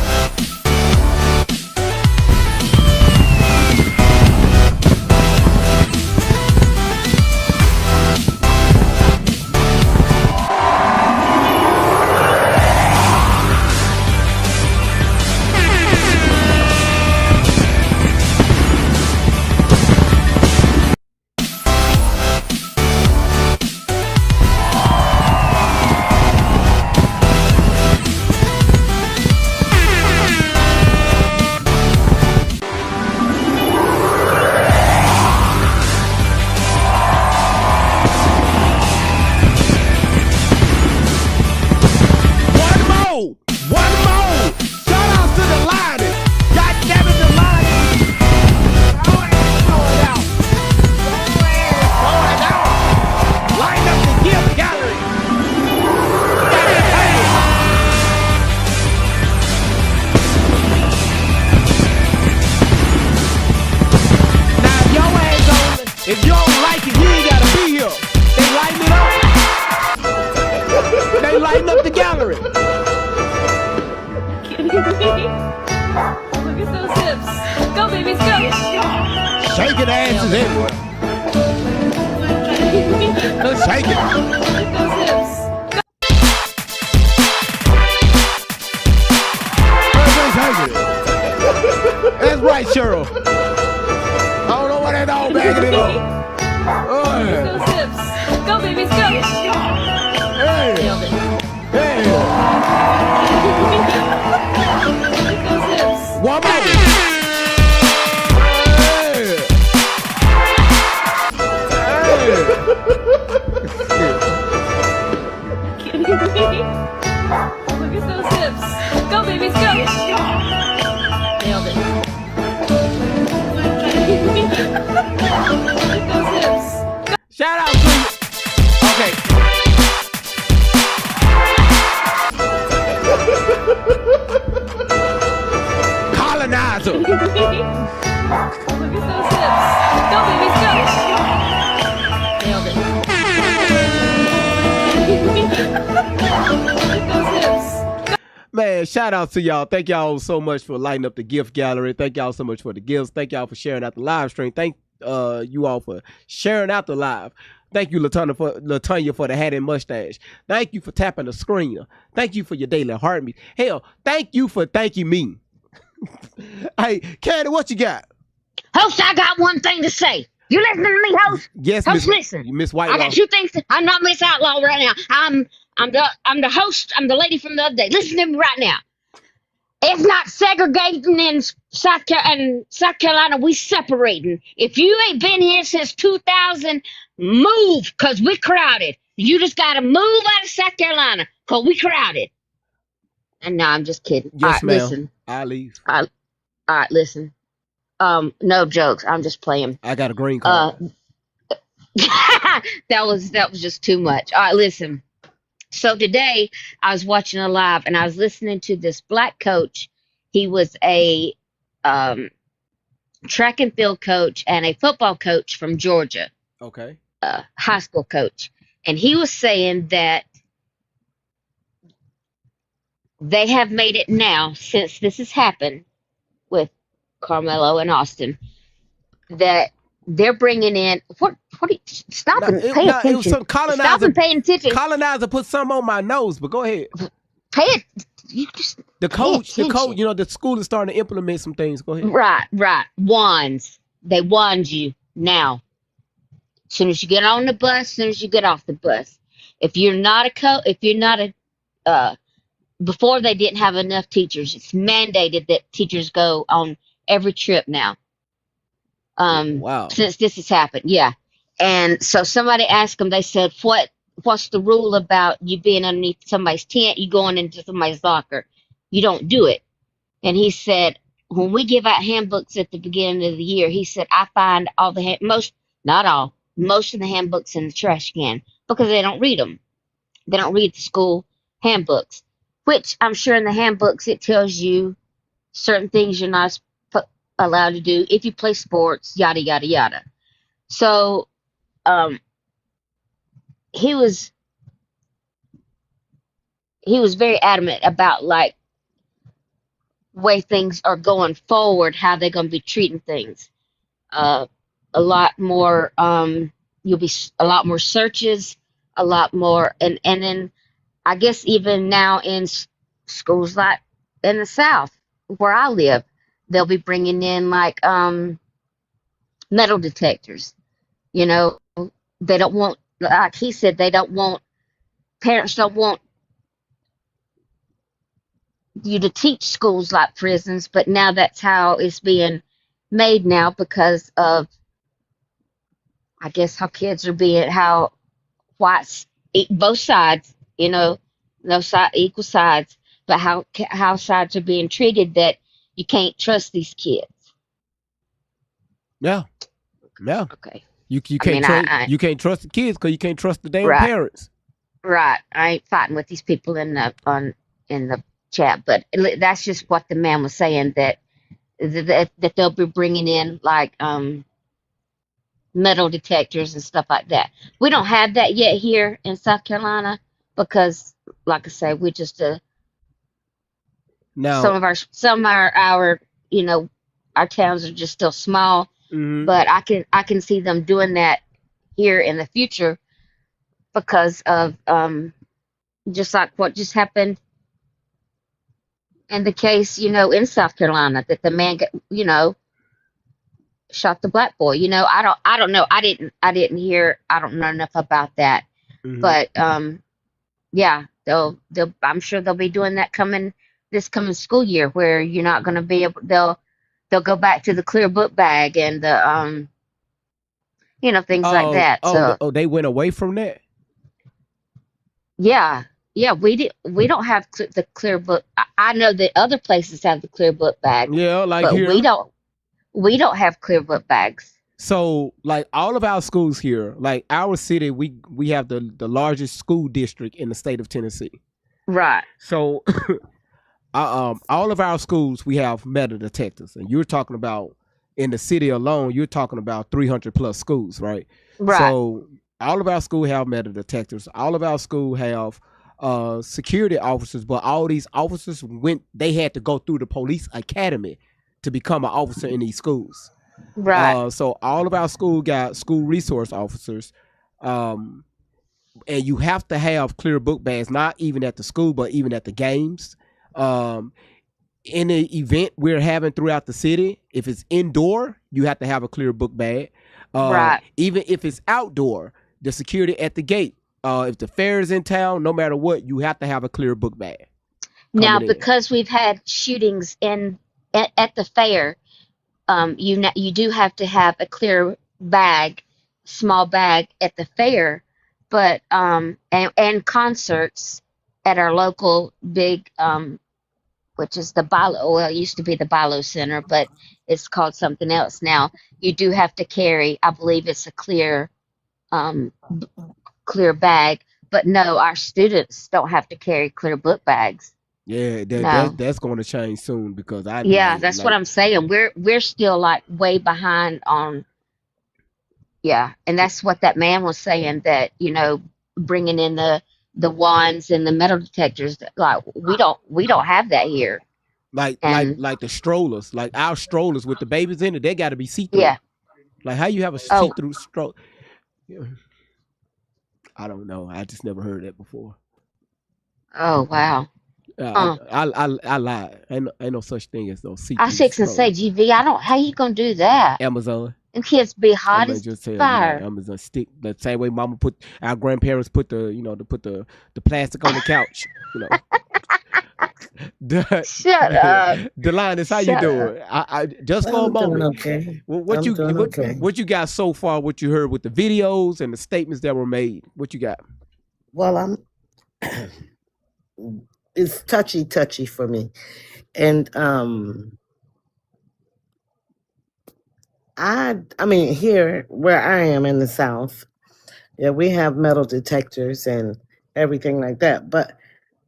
If you don't like it, you ain't gotta be here. They lighten it up. They lighten up the gallery. Look at those hips. Go, babies, go. Shaking asses everywhere. Shake it. Look at those hips. That's right, Cheryl. I don't know what that dog bagging it up. Oh, yeah. Those hips. Go, babies, go. Hey. Nailed it. Hey. Look at those hips. Man, shout out to y'all. Thank y'all so much for lighting up the gift gallery. Thank y'all so much for the gifts. Thank y'all for sharing out the live stream. Thank you all for sharing out the live. Thank you, Latanya, for the hat and mustache. Thank you for tapping the screen. Thank you for your daily heartbeat. Hell, thank you for thanking me. Hey, Candy, what you got? Host, I got one thing to say. You listening to me, host? Yes, host, listen. Miss Whitelaw. I got two things. I'm not Miss Outlaw right now. I'm the host. I'm the lady from the other day. Listen to me right now. It's not segregating in South Carolina. We separating. If you ain't been here since 2000, move, cause we crowded. You just gotta move out of South Carolina, cause we crowded. And no, I'm just kidding. Yes, all right, ma'am. Listen. I'll leave. All right, listen. No jokes. I'm just playing. I got a green card. That was just too much. All right, listen. So today I was watching a live and I was listening to this black coach. He was a track and field coach and a football coach from Georgia. Okay. High school coach. And he was saying that they have made it now, since this has happened with Karmelo and Austin, that they're bringing in stop and pay attention. It was some colonizer. Stop and pay attention. Colonizer put something on my nose, but go ahead. Pay it. You just The coach, the school is starting to implement some things. Go ahead. Right. Wands. They wand you now. As soon as you get on the bus, as soon as you get off the bus. If you're not before they didn't have enough teachers. It's mandated that teachers go on every trip now. Wow. Since this has happened, yeah. And so somebody asked them, they said, what's the rule about you being underneath somebody's tent, you going into somebody's locker? You don't do it. And he said, when we give out handbooks at the beginning of the year, he said, I find most of the handbooks in the trash can because they don't read them. They don't read the school handbooks, which I'm sure in the handbooks it tells you certain things you're not allowed to do if you play sports, yada yada yada. So he was very adamant about like way things are going forward, how they're going to be treating things. A lot more you'll be a lot more searches, a lot more, and then I guess even now in schools like in the South where I live, they'll be bringing in like metal detectors. You know, they don't want, like he said, parents don't want you to teach schools like prisons, but now that's how it's being made now because of, I guess, how kids are being, how whites, both sides, you know, no side, equal sides, but how sides are being treated, that you can't trust these kids. Yeah. Okay. You can't trust the kids because you can't trust the damn parents. Right. I ain't fighting with these people in the chat, but that's just what the man was saying, that they'll be bringing in like metal detectors and stuff like that. We don't have that yet here in South Carolina because, like I say, we just some of our you know, our towns are just still small. Mm-hmm. But I can see them doing that here in the future because of just like what just happened in the case, you know, in South Carolina, that the man you know, shot the black boy. You know, I don't know. I didn't hear. I don't know enough about that. Mm-hmm. But yeah, I'm sure they'll be doing that this coming school year, where you're not going to be able. They'll go back to the clear book bag and the you know, things like that. So they went away from that. Yeah, we don't have the clear book. I know that other places have the clear book bag. Yeah, like but here. We don't have clear book bags. So like all of our schools here, like our city, we have the largest school district in the state of Tennessee. Right. So all of our schools, we have metal detectors, and you're talking about in the city alone, you're talking about 300 plus schools, right? Right. So all of our school have metal detectors. All of our school have security officers, but all these officers they had to go through the police academy to become an officer in these schools. Right. So all of our school got school resource officers, and you have to have clear book bags, not even at the school, but even at the games. Any event we're having throughout the city, if it's indoor, you have to have a clear book bag. Right. Even if it's outdoor, the security at the gate, if the fair is in town, no matter what, you have to have a clear book bag. Now, in. because we've had shootings at the fair, you do have to have a clear bag, small bag at the fair, but and concerts at our local big which is the Bilo. Well, it used to be the Bilo Center, but it's called something else now. You do have to carry, I believe it's a um, clear bag. But no, our students don't have to carry clear book bags. Yeah, No. that's going to change soon because Yeah, that's what I'm saying. We're still like way behind on. Yeah, and that's what that man was saying, that bringing in the wands and the metal detectors. Like we don't have that here. like And the strollers, like our strollers with the babies in it, they got to be see-through. yeah. Like how you have a Oh, see-through stroller? Yeah. I don't know. I just never heard that before. oh wow. I lied. Ain't no such thing as no I see-through fixing to say, stroller. GV, I don't. How you gonna do that? Amazon. Them kids be I'm hot gonna as just tell you, fire. Amazon stick the same way Mama put our grandparents put to put the plastic on the couch. Shut up. Delines, how you Shut up. doing? I just for a I'm doing moment. okay. What I'm you doing okay. what you got so far? What you heard with the videos and the statements that were made? What you got? Well, it's touchy for me, and I mean here where I am in the South, yeah, we have metal detectors and everything like that. But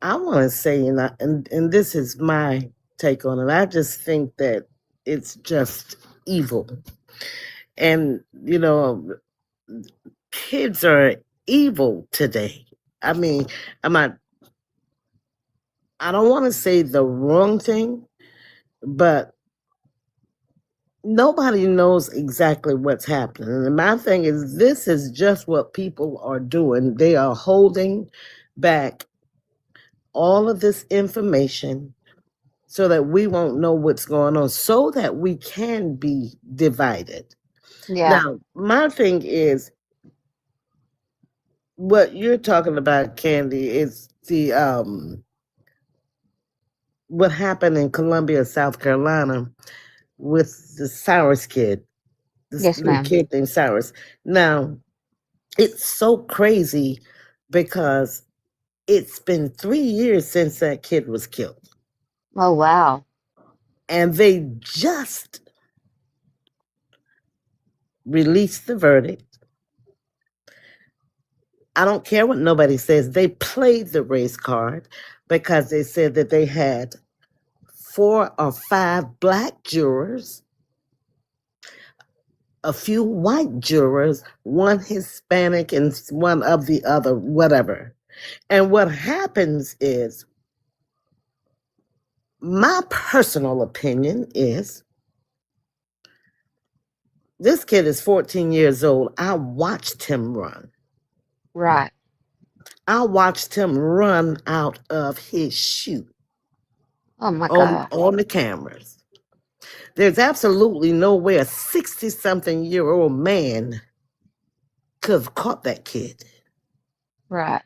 I want to say, and this is my take on it. I just think that it's just evil, and kids are evil today. I mean, I don't want to say the wrong thing, but nobody knows exactly what's happening. And my thing is, this is just what people are doing. They are holding back all of this information so that we won't know what's going on, so that we can be divided. Yeah. Now, my thing is, what you're talking about, Candy, is the what happened in Columbia, South Carolina, with the Cyrus kid, this Yes, little ma'am. kid named Cyrus. Now, it's so crazy because it's been 3 years since that kid was killed. Oh wow. And they just released the verdict. I don't care what nobody says. They played the race card because they said that they had 4 or 5 black jurors, a few white jurors, 1 Hispanic, and 1 of the other, whatever. And what happens is, my personal opinion is, this kid is 14 years old. I watched him run. Right. I watched him run out of his shoe Oh my God. on the cameras. There's absolutely no way a 60-something-year-old man could have caught that kid. Right.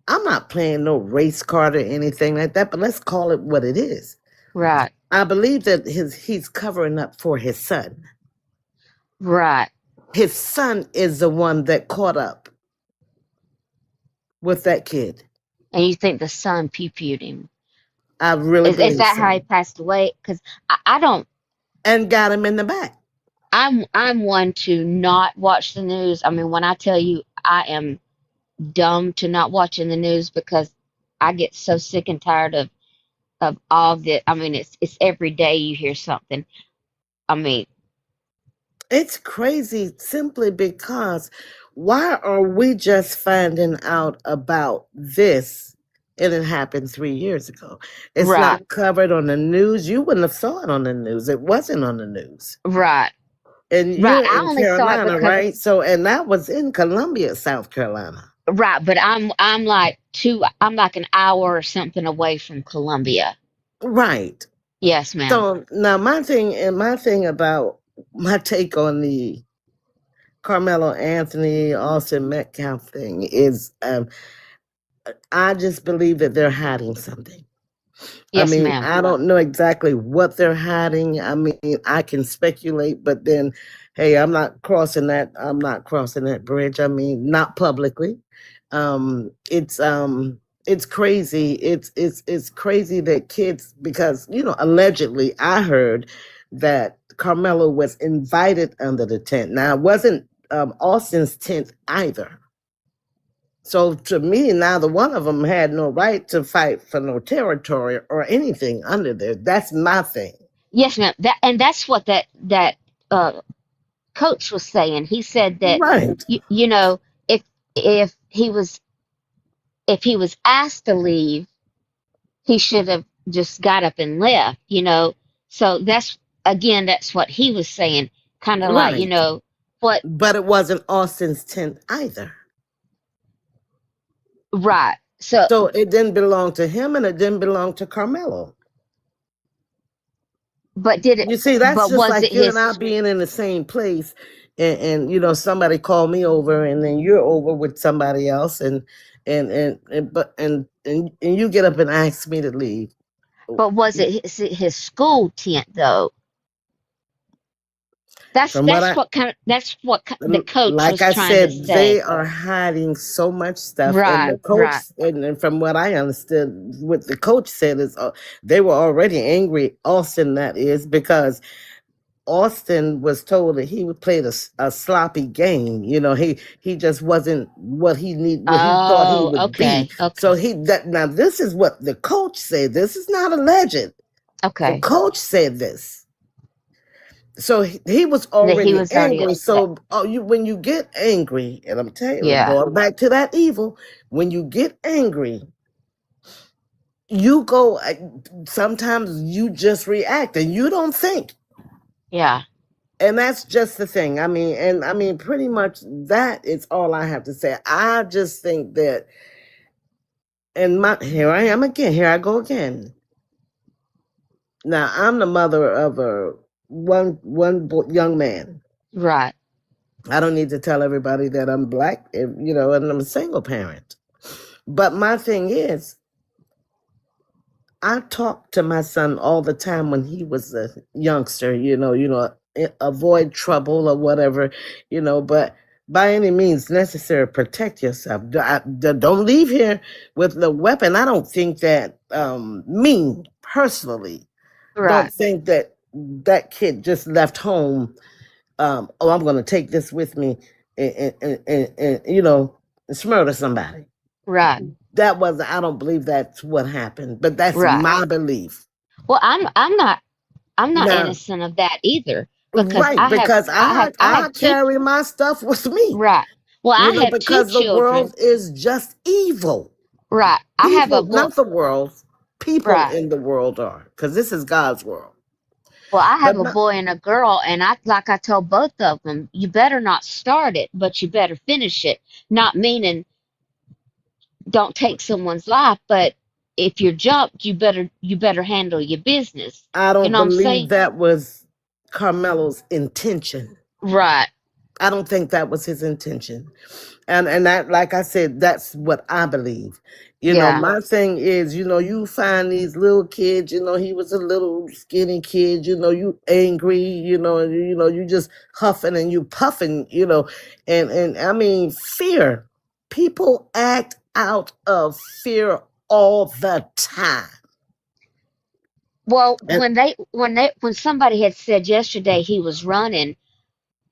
I'm not playing no race card or anything like that, but let's call it what it is. Right. I believe that he's covering up for his son. Right. His son is the one that caught up with that kid. And you think the son pew-pewed him? I really Is believe that so. how he passed away? Because I don't. And got him in the back. I'm one to not watch the news. I mean, when I tell you I am dumb to not watching the news, because I get so sick and tired of all the. I mean, it's every day you hear something. I mean, It's crazy simply because Why are we just finding out about this? And it happened 3 years ago. It's Right. not covered on the news. You wouldn't have saw it on the news. It wasn't on the news. Right. And Right. you're I in only saw it Carolina, because right? So, and that was in Columbia, South Carolina. right, but I'm like an hour or something away from Columbia. Right. Yes, ma'am. So now my thing about my take on the Carmelo Anthony, Austin Metcalf thing is I just believe that they're hiding something. Yes, I mean, ma'am. I don't know exactly what they're hiding. I mean, I can speculate, but then, hey, I'm not crossing that bridge. I mean, not publicly. It's crazy. It's crazy that kids, because allegedly I heard that Carmelo was invited under the tent. Now it wasn't Austin's tent either. So to me, neither one of them had no right to fight for no territory or anything under there. That's my thing. Yes, ma'am. That's what that coach was saying. He said that Right. you know, if he was asked to leave, he should have just got up and left, So that's what he was saying. Kind of like, Right. what But it wasn't Austin's tent either. right. So So it didn't belong to him and it didn't belong to Carmelo. but did it You see, that's but just was like it you and I his being in the same place and somebody called me over and then you're over with somebody else and you get up and ask me to leave. but was it his school tent though? That's From what I the coach like was I trying to said, they say. are hiding so much stuff. And Right, the coach, right. and from what I understood, what the coach said is they were already angry, Austin, that is, because Austin was told that he would play a sloppy game. He just wasn't what what he thought he Oh, would be. okay. So now this is what the coach said. This is not alleged. The Okay. coach said this. So he was That he already was already angry. upset. So when you get angry, and I'm telling you, Yeah. going back to that evil, when you get angry, you go. Sometimes you just react and you don't think. Yeah. And that's just the thing. I mean, pretty much that is all I have to say. I just think that, and here I am again. Here I go again. Now I'm the mother of one young man. Right. I don't need to tell everybody that I'm black, and I'm a single parent. But my thing is, I talked to my son all the time when he was a youngster, avoid trouble or whatever, but by any means necessary, protect yourself. Don't leave here with the weapon. I don't think that, me personally, Right. don't think that that kid just left home. I'm going to take this with me and murder somebody. Right. I don't believe that's what happened, but that's Right. my belief. Well, I'm not Now, innocent of that either because right, because I have two. carry my stuff with me. Right. Well, I have two Because the children. world is just evil. Right. I have a People, boy. not the world, people Right. in the world are, because this is God's world. Well, I have But a boy and a girl, and I told both of them, you better not start it, but you better finish it. Not meaning don't take someone's life, but if you're jumped, you better handle your business. I You don't know what I'm believe saying? that was Carmelo's intention. Right. I don't think that was his intention. And that, like I said, that's what I believe. Yeah. My thing is, you find these little kids, he was a little skinny kid, you angry, you just huffing and you puffing, and I mean, fear. People act out of fear all the time. Well, And when somebody had said yesterday he was running,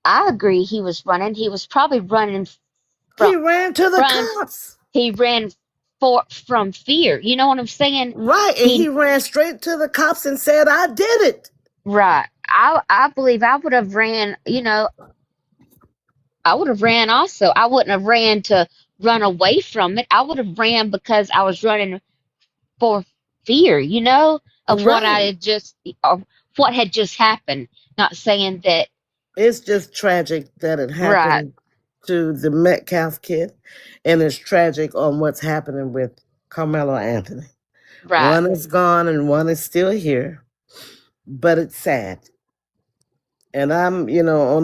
I agree he was running. He was probably running he ran to the from cops. he ran from fear. You know what I'm saying? Right, and he ran straight to the cops and said, I did it. Right. I believe I would have ran, I would have ran also. I wouldn't have ran to run away from it. I would have ran because I was running for fear, of what I Right. had just, of what had just happened. Not saying that, It's just tragic that it right, happened to the Metcalf kid, and it's tragic on what's happening with Carmelo Anthony. right, One is gone and one is still here, but it's sad. And on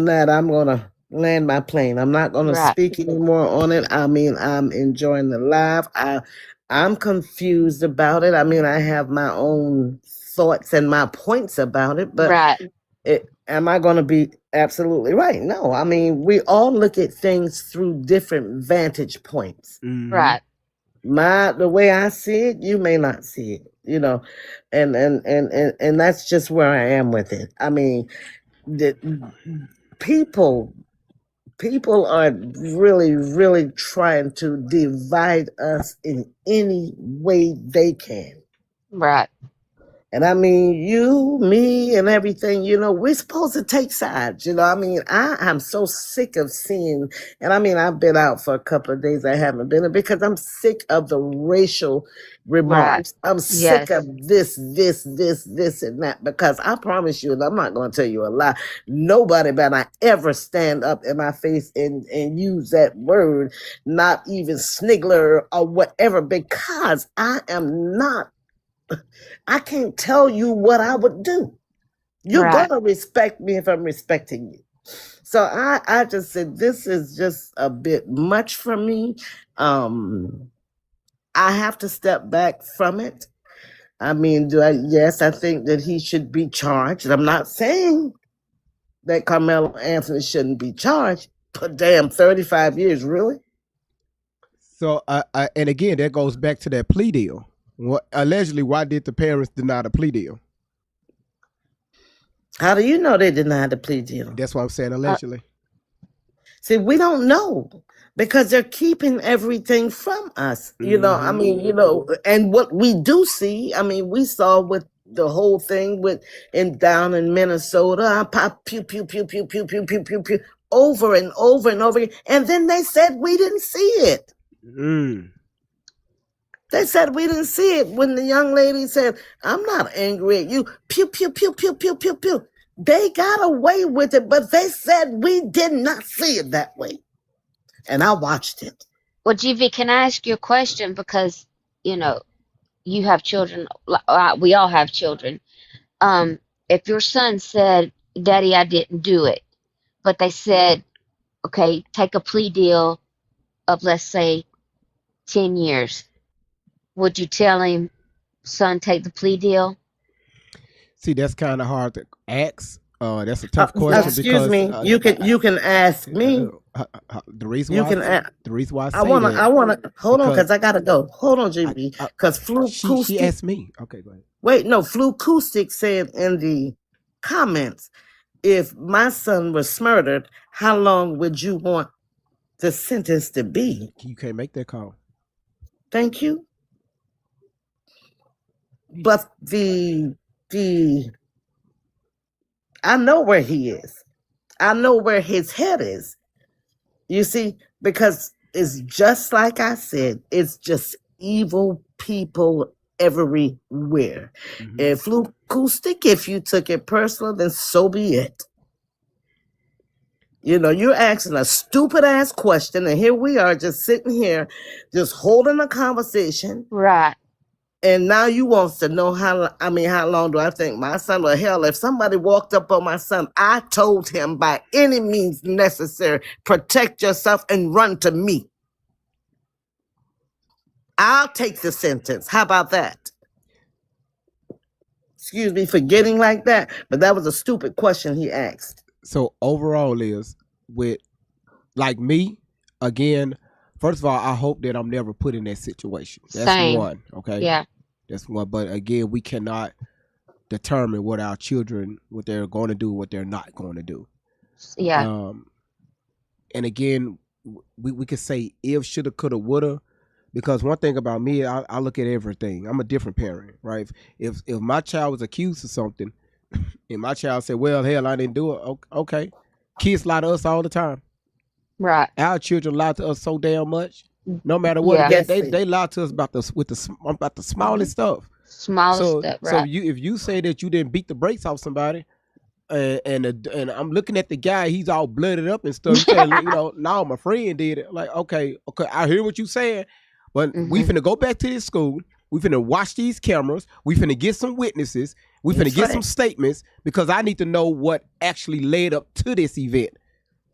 that, I'm going to land my plane. I'm not going to right, speak anymore on it. I mean, I'm enjoying the live. I'm confused about it. I mean, I have my own thoughts and my points about it, but right, am I going to be absolutely right? No. I mean, we all look at things through different vantage points. right, The way I see it, you may not see it, and that's just where I am with it. I mean, the people people are really, really trying to divide us in any way they can. right, And I mean, you, me, and everything, we're supposed to take sides. I mean, I am so sick of seeing, and I mean, I've been out for a couple of days. I haven't been because I'm sick of the racial right. remarks. I'm sick of Yes, this, and that. Because I promise you, and I'm not going to tell you a lie, nobody better ever stand up in my face and use that word, not even snigler or whatever, because I can't tell you what I would do. You're right, gonna respect me if I'm respecting you. So I just said this is just a bit much for me. I have to step back from it. I mean, yes, I think that he should be charged. I'm not saying that Carmelo Anthony shouldn't be charged, but damn, 35 years, really? So, and again, that goes back to that plea deal. Allegedly, why did the parents deny the plea deal? How do you know they denied the plea deal? That's what I'm saying, allegedly. See, we don't know because they're keeping everything from us. I mean, and what we do see, I mean, we saw with the whole thing down in Minnesota, I pop pew pew pew pew pew pew pew pew pew over and over and over again. And then they said we didn't see it. They said we didn't see it when the young lady said, "I'm not angry at you." Pew pew pew pew pew pew pew. They got away with it, but they said we did not see it that way. And I watched it. Well, GV, can I ask you a question? Because, you have children. We all have children. If your son said, "Daddy, I didn't do it," but they said, "Okay, take a plea deal of, let's say, 10 years," would you tell him, "Son, take the plea deal"? See, that's kind of hard to ask. That's a tough question. Excuse because me. You can ask me. The reason You why can ask. the reason why I wanna hold on because I gotta go. Hold on, GB. Because she asked me. Okay, go ahead. Wait, no, Flu Acoustic said in the comments, if my son was murdered, how long would you want the sentence to be? You can't make that call. Thank you. But I know where he is. I know where his head is. You see, because it's just like I said, it's just evil people everywhere. And Flu Acoustic, if you took it personal, then so be it. You're asking a stupid ass question, and here we are just sitting here, just holding a conversation. Right. And now you wants to know how long do I think my son? Well, hell, if somebody walked up on my son, I told him by any means necessary, protect yourself and run to me. I'll take the sentence. How about that? Excuse me for getting like that, but that was a stupid question he asked. So overall is with like me, again, first of all, I hope that I'm never put in that situation. That's Same. one. Okay. Yeah. That's one. But again, we cannot determine what our children, what they're going to do, what they're not going to do. Yeah. And again, we could say if, shoulda, coulda, woulda, because one thing about me, I look at everything. I'm a different parent, right? If my child was accused of something, and my child said, "Well, hell, I didn't do it." Okay, kids lie to us all the time. Right. Our children lie to us so damn much. No matter what, Yeah. they lie to us about the smallest stuff. Smallest So stuff, so right. if you say that you didn't beat the brakes off somebody, and I'm looking at the guy, he's all blooded up and stuff. You saying, no, my friend did it. Like, okay, I hear what you saying, but we finna go back to this school. We finna watch these cameras. We finna get some witnesses. We finna That's get right. some statements because I need to know what actually led up to this event.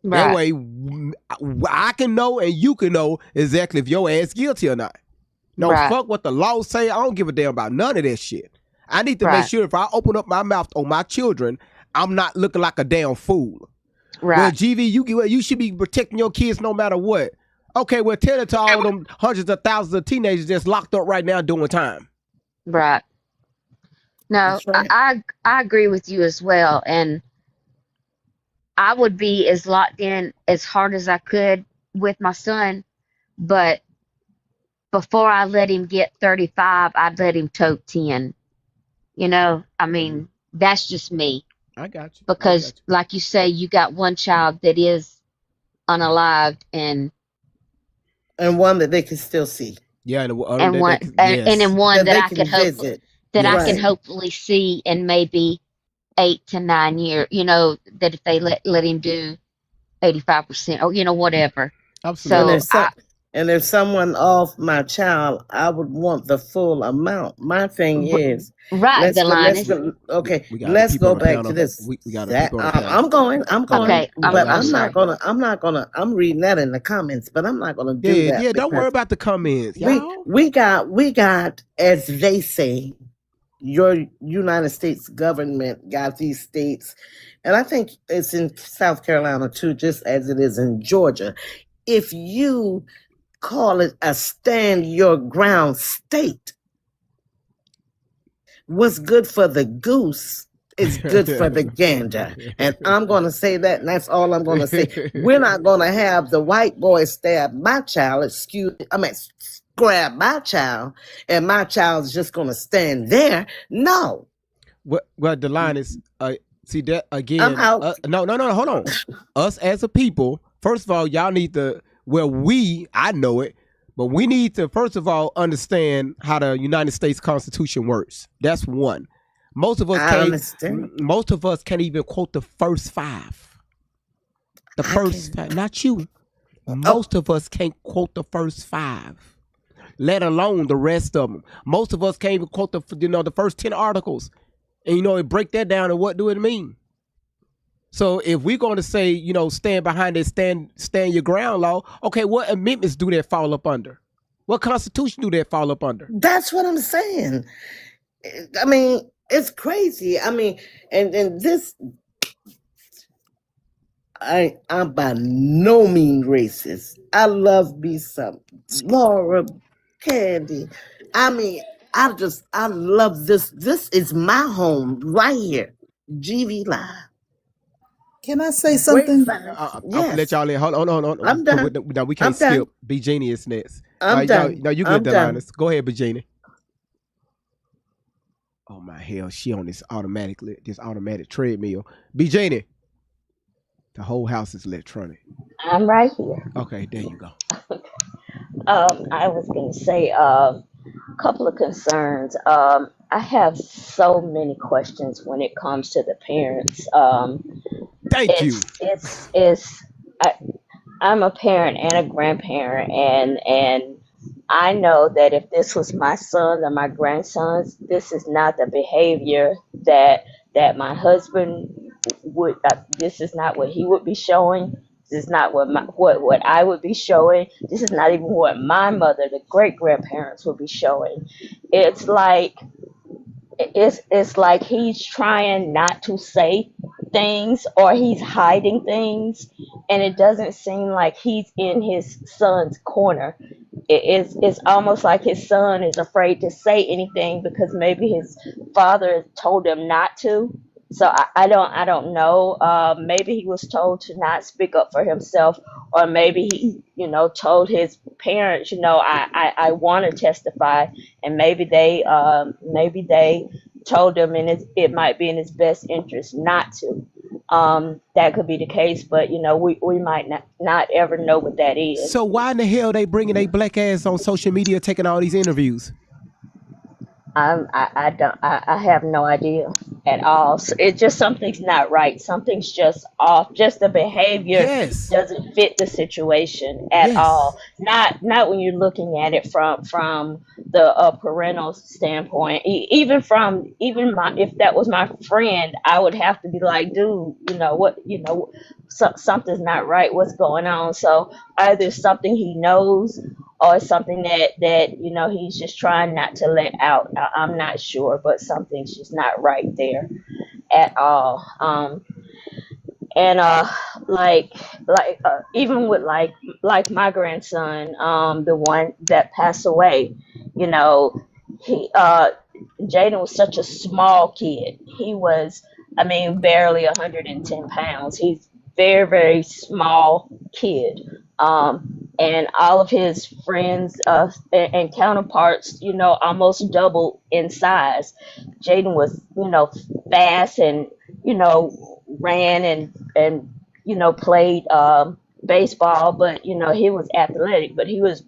That Right. way, I can know and you can know exactly if your ass guilty or not. No, Right. fuck what the law say. I don't give a damn about none of that shit. I need to make Right. sure if I open up my mouth on my children, I'm not looking like a damn fool. Well, Right. GV, you should be protecting your kids no matter what. Okay, well, tell it to all them hundreds of thousands of teenagers that's locked up right now doing time. Right. No, That's right. I agree with you as well. And I would be as locked in as hard as I could with my son, but before I let him get 35, I'd let him tote 10. I mean, that's just me. I got you. Because, like you say, you got one child that is unalived, and one that they can still see. Yeah, and one and then one That that they I can could hope visit. that I can Right. hopefully see in maybe 8 to 9 years. That if they let him do 85% or whatever. Absolutely. So And if someone off my child, I would want the full amount. My thing is, right, let's go on the back panel. to this. We got That people on the panel. I'm going, Okay, but I'm I'm not gonna. I'm reading that in the comments, but I'm not gonna do that. Yeah, don't worry because about the comments, y'all. we got, as they say, your United States government got these states, and I think it's in South Carolina too, just as it is in Georgia. If you call it a stand your ground state, what's good for the goose is good for the gander. And I'm going to say that, and that's all I'm going to say. We're not going to have the white boy stab my child, grab my child, and my child's just going to stand there. No. Well, the line is, see that again. I'm out. No, hold on. Us as a people, first of all, y'all need to, I know it, but we need to, first of all, understand how the United States Constitution works. That's one. Most of us can't even quote the first 5. The first 5, not you. Most of us can't quote the first 5, let alone the rest of them. Most of us can't even quote the first 10 articles. And break that down and what do it mean? So if we're going to say, stand behind it, stand your ground law, okay, what amendments do that fall up under? What constitution do that fall up under? That's what I'm saying. I mean, it's crazy. I mean, and this, I'm by no means racist. I love me some Laura, Candy. I mean, I love this. This is my home right here. GV Live. Can I say something? I'll let y'all in. Hold on. I'm done. No, we can't skip. B. Jeannie is next. I'm done. No, you I'm good, done. Delinus. Go ahead, B. Jeannie. Oh my hell, she on this automatic treadmill. B. Jeannie. The whole house is electronic. I'm right here. Okay, there you go. I was going to say a couple of concerns. I have so many questions when it comes to the parents. Thank you. I'm a parent and a grandparent, and I know that if this was my sons or my grandsons, this is not the behavior that my husband would. This is not what he would be showing. This is not what I would be showing. This is not even what my mother, the great grandparents, would be showing. It's like he's trying not to say things, or he's hiding things, and it doesn't seem like he's in his son's corner. It's almost like his son is afraid to say anything because maybe his father told him not to. So I don't know. Maybe he was told to not speak up for himself, or maybe he, told his parents, I want to testify, and maybe they told him it might be in his best interest not to. that could be the case, but we might not ever know what that is. So why in the hell they bringing a black ass on social media taking all these interviews? I have no idea at all. So it's just something's not right. Something's just off. Just the behavior doesn't fit the situation at all. Not when you're looking at it from the parental standpoint. Even if that was my friend, I would have to be like, dude, something's not right. What's going on? So either something he knows or something that he's just trying not to let out. I'm not sure, but something's just not right there at all. And even with like my grandson, the one that passed away, he Jaden was such a small kid. He was, barely 110 pounds. He's very, very small kid. And all of his friends and counterparts, almost doubled in size. Jaden was, fast and, ran and played baseball, but he was athletic, but he was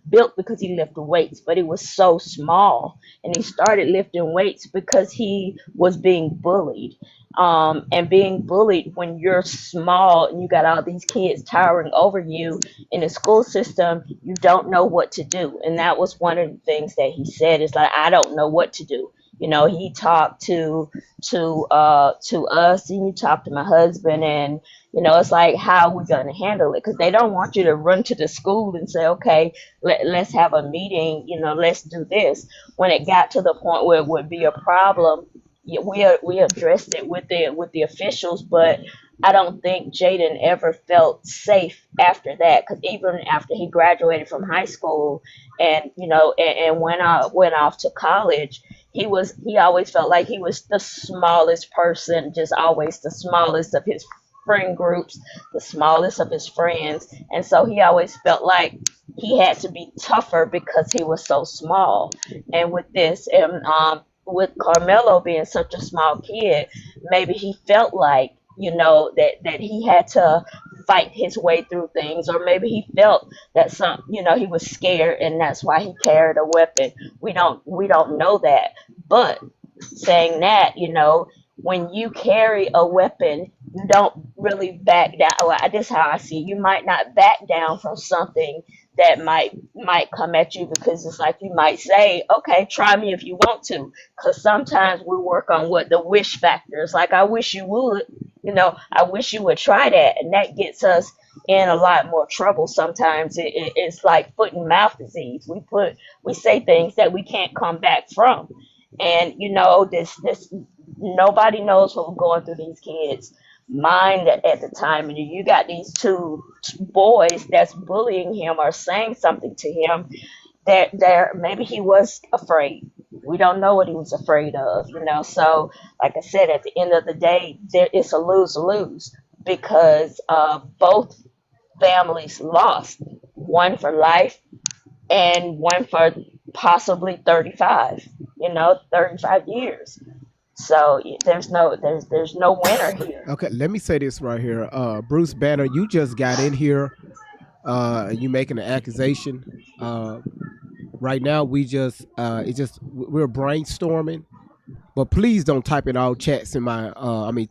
built because he lifted weights, but he was so small, and he started lifting weights because he was being bullied. And being bullied when you're small and you got all these kids towering over you in the school system, you don't know what to do. And that was one of the things that he said, is like, I don't know what to do. He talked to us, and he talked to my husband, and it's like, how are we going to handle it? Because they don't want you to run to the school and say, okay, let's have a meeting, let's do this. When it got to the point where it would be a problem, we addressed it with the officials, but I don't think Jaden ever felt safe after that, because even after he graduated from high school and and went off to college, he always felt like he was the smallest person, just always the smallest of his friend groups, the smallest of his friends, and so he always felt like he had to be tougher because he was so small. And with this, and with Karmelo being such a small kid, maybe he felt like that he had to fight his way through things, or maybe he felt that he was scared, and that's why he carried a weapon. We don't know that, but saying that, when you carry a weapon, you don't really back down. Well, this is how I see it. You might not back down from something that might come at you, because it's like, you might say, okay, try me if you want to, because sometimes we work on what the wish factor is. Like, I wish you would, I wish you would try that, and that gets us in a lot more trouble. Sometimes it's like foot and mouth disease. We say things that we can't come back from, and this nobody knows what was going through these kids' mind at the time. And you got these two boys that's bullying him or saying something to him that maybe he was afraid. We don't know what he was afraid of, So, like I said, at the end of the day, it's a lose-lose, because both families lost, one for life and one for possibly 35 years. So there's no winner here. Okay, let me say this right here. Bruce Banner, you just got in here. You making an accusation. Right now we're brainstorming. But please don't type it all chats in my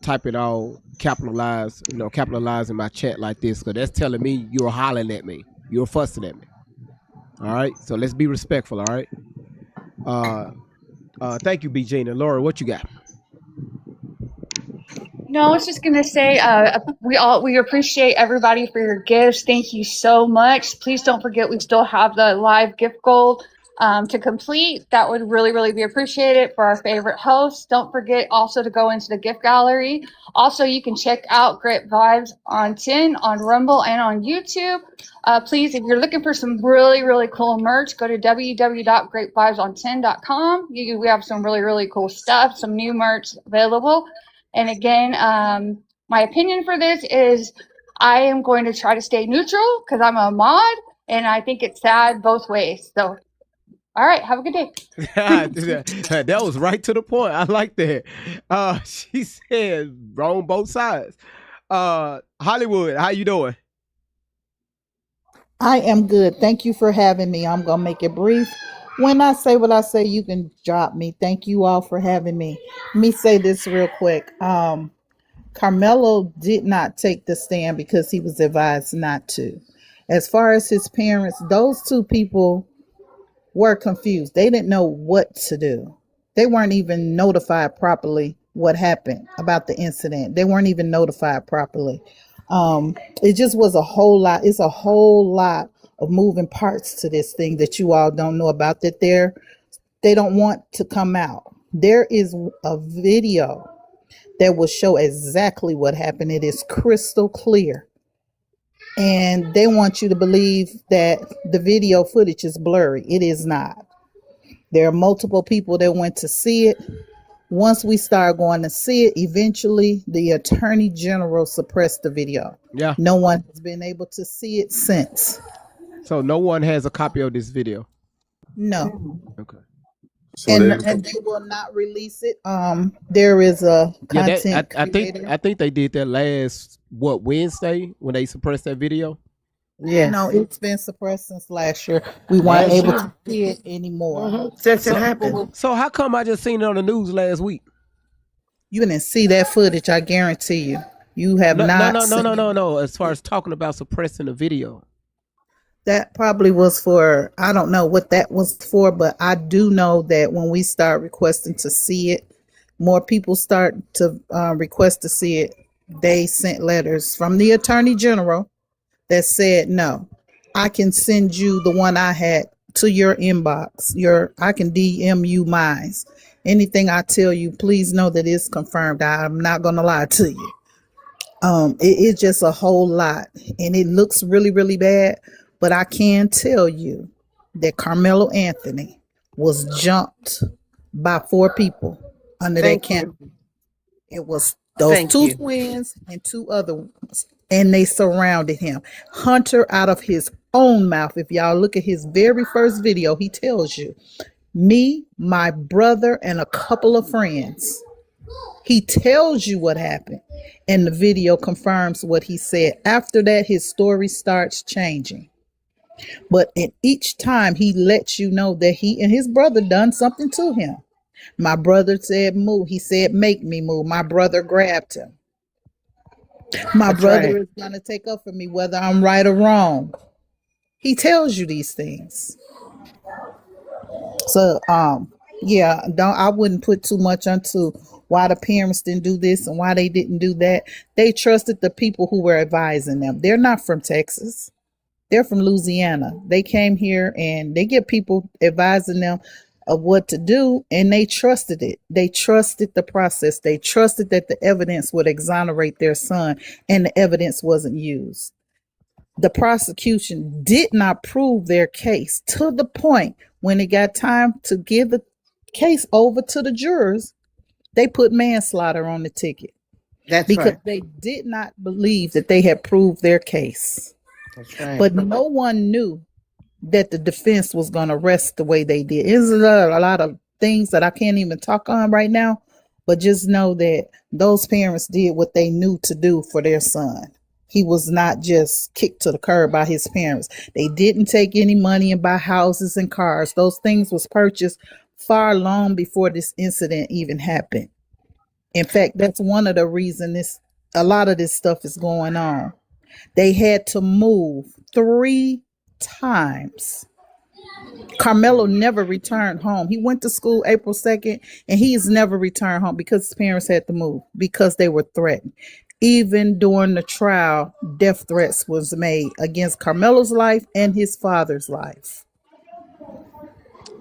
type it all capitalized in my chat like this, because that's telling me you're hollering at me. You're fussing at me. All right? So let's be respectful, all right? Thank you, BJ and Laura. What you got? No, I was just gonna say, we appreciate everybody for your gifts. Thank you so much. Please don't forget, we still have the live gift goal to complete. That would really, really be appreciated for our favorite hosts. Don't forget also to go into the gift gallery. Also, you can check out Great Vibes on 10 on Rumble and on YouTube. Please, if you're looking for some really, really cool merch, go to www.greatvibeson10.com. We have some really, really cool stuff, some new merch available. And again, my opinion for this is I am going to try to stay neutral, because I'm a mod, and I think it's sad both ways. So All right. Have a good day. That was right to the point. I like that. She said wrong both sides. Hollywood, how you doing? I am good. Thank you for having me. I'm going to make it brief. When I say what I say, you can drop me. Thank you all for having me. Let me say this real quick. Karmelo did not take the stand because he was advised not to. As far as his parents, those two people were confused. They didn't know what to do. They weren't even notified properly what happened about the incident. They weren't even notified properly. It just was a whole lot. It's a whole lot of moving parts to this thing that you all don't know about, that they don't want to come out. There is a video that will show exactly what happened. It is crystal clear. And they want you to believe that the video footage is blurry. It is not. There are multiple people that went to see it. Once we start going to see it, eventually the attorney general suppressed the video. Yeah. No one has been able to see it since. So no one has a copy of this video. No. Okay. So And they will not release it. There is a content I think they did that last Wednesday when they suppressed that video. Yeah. No, it's been suppressed since last year. We weren't able to see it anymore. Since it happened. So how come I just seen it on the news last week? You didn't see that footage, I guarantee you. You have not. No. As far as talking about suppressing the video. That probably was for, I don't know what that was for, but I do know that when we start requesting to see it, more people start to request to see it. They sent letters from the attorney general that said, no, I can send you the one I had to your inbox. I can DM you mine. Anything I tell you, please know that it's confirmed. I'm not going to lie to you. It's just a whole lot, and it looks really, really bad. But I can tell you that Karmelo Anthony was jumped by 4 people under that canopy. It was those two twins and 2 other ones, and they surrounded him. Hunter, out of his own mouth, if y'all look at his very first video, he tells you, me, my brother, and a couple of friends. He tells you what happened, and the video confirms what he said. After that, his story starts changing. But in each time, he lets you know that he and his brother done something to him. My brother said move. He said make me move. My brother grabbed him. My brother is going to take up for me whether I'm right or wrong. He tells you these things. So, yeah, I wouldn't put too much onto why the parents didn't do this and why they didn't do that. They trusted the people who were advising them. They're not from Texas. They're from Louisiana. They came here and they get people advising them of what to do, and they trusted it. They trusted the process. They trusted that the evidence would exonerate their son, and the evidence wasn't used. The prosecution did not prove their case to the point when it got time to give the case over to the jurors, they put manslaughter on the ticket. That's because right. they did not believe that they had proved their case. That's right. But no one knew that the defense was going to rest the way they did. There's a lot of things that I can't even talk on right now, but just know that those parents did what they knew to do for their son. He was not just kicked to the curb by his parents. They didn't take any money and buy houses and cars. Those things was purchased far long before this incident even happened. In fact, that's one of the reasons a lot of this stuff is going on. They had to move 3 times. Karmelo never returned home. He went to school April 2nd, and he has never returned home because his parents had to move because they were threatened. Even during the trial, death threats was made against Karmelo's life and his father's life.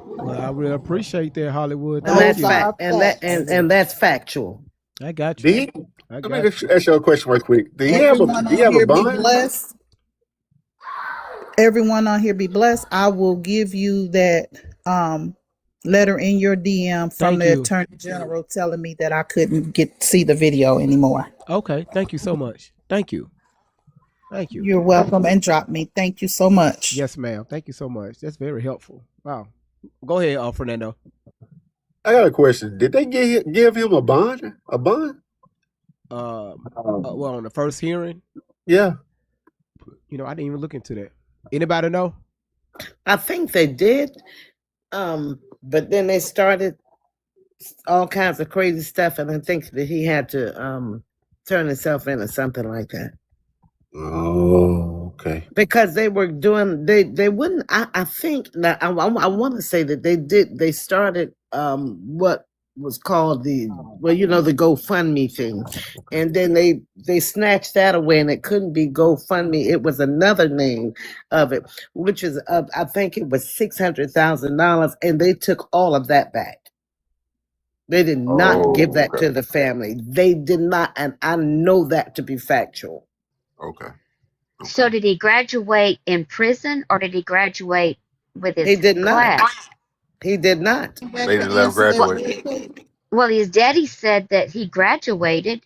Well, I really appreciate that, Hollywood. And that's fact, and that's factual. I got you. Let me just ask you a question real quick. Do you have a bond? Blessed. Everyone on here be blessed. I will give you that letter in your DM from the Attorney General telling me that I couldn't see the video anymore. Okay, thank you so much. Thank you. Thank you. You're welcome, and drop me. Thank you so much. Yes, ma'am. Thank you so much. That's very helpful. Wow. Go ahead, Fernando. I got a question. Did they give him a bond? A bond? Well, on the first hearing, Yeah. I didn't even look into that. Anybody know? I think they did, but then they started all kinds of crazy stuff, and I think that he had to turn himself in or something like that. Oh, okay. Because they were doing, they wouldn't. I think that I want to say that they started what was called the GoFundMe thing, and then they snatched that away, and it couldn't be GoFundMe. It was another name of it, which is I think it was $600,000, and they took all of that back. They did not give that to the family. They did not, and I know that to be factual. Okay. So did he graduate in prison or did he graduate with his He did not. class? He did not. They didn't let him graduate. Well, his daddy said that he graduated.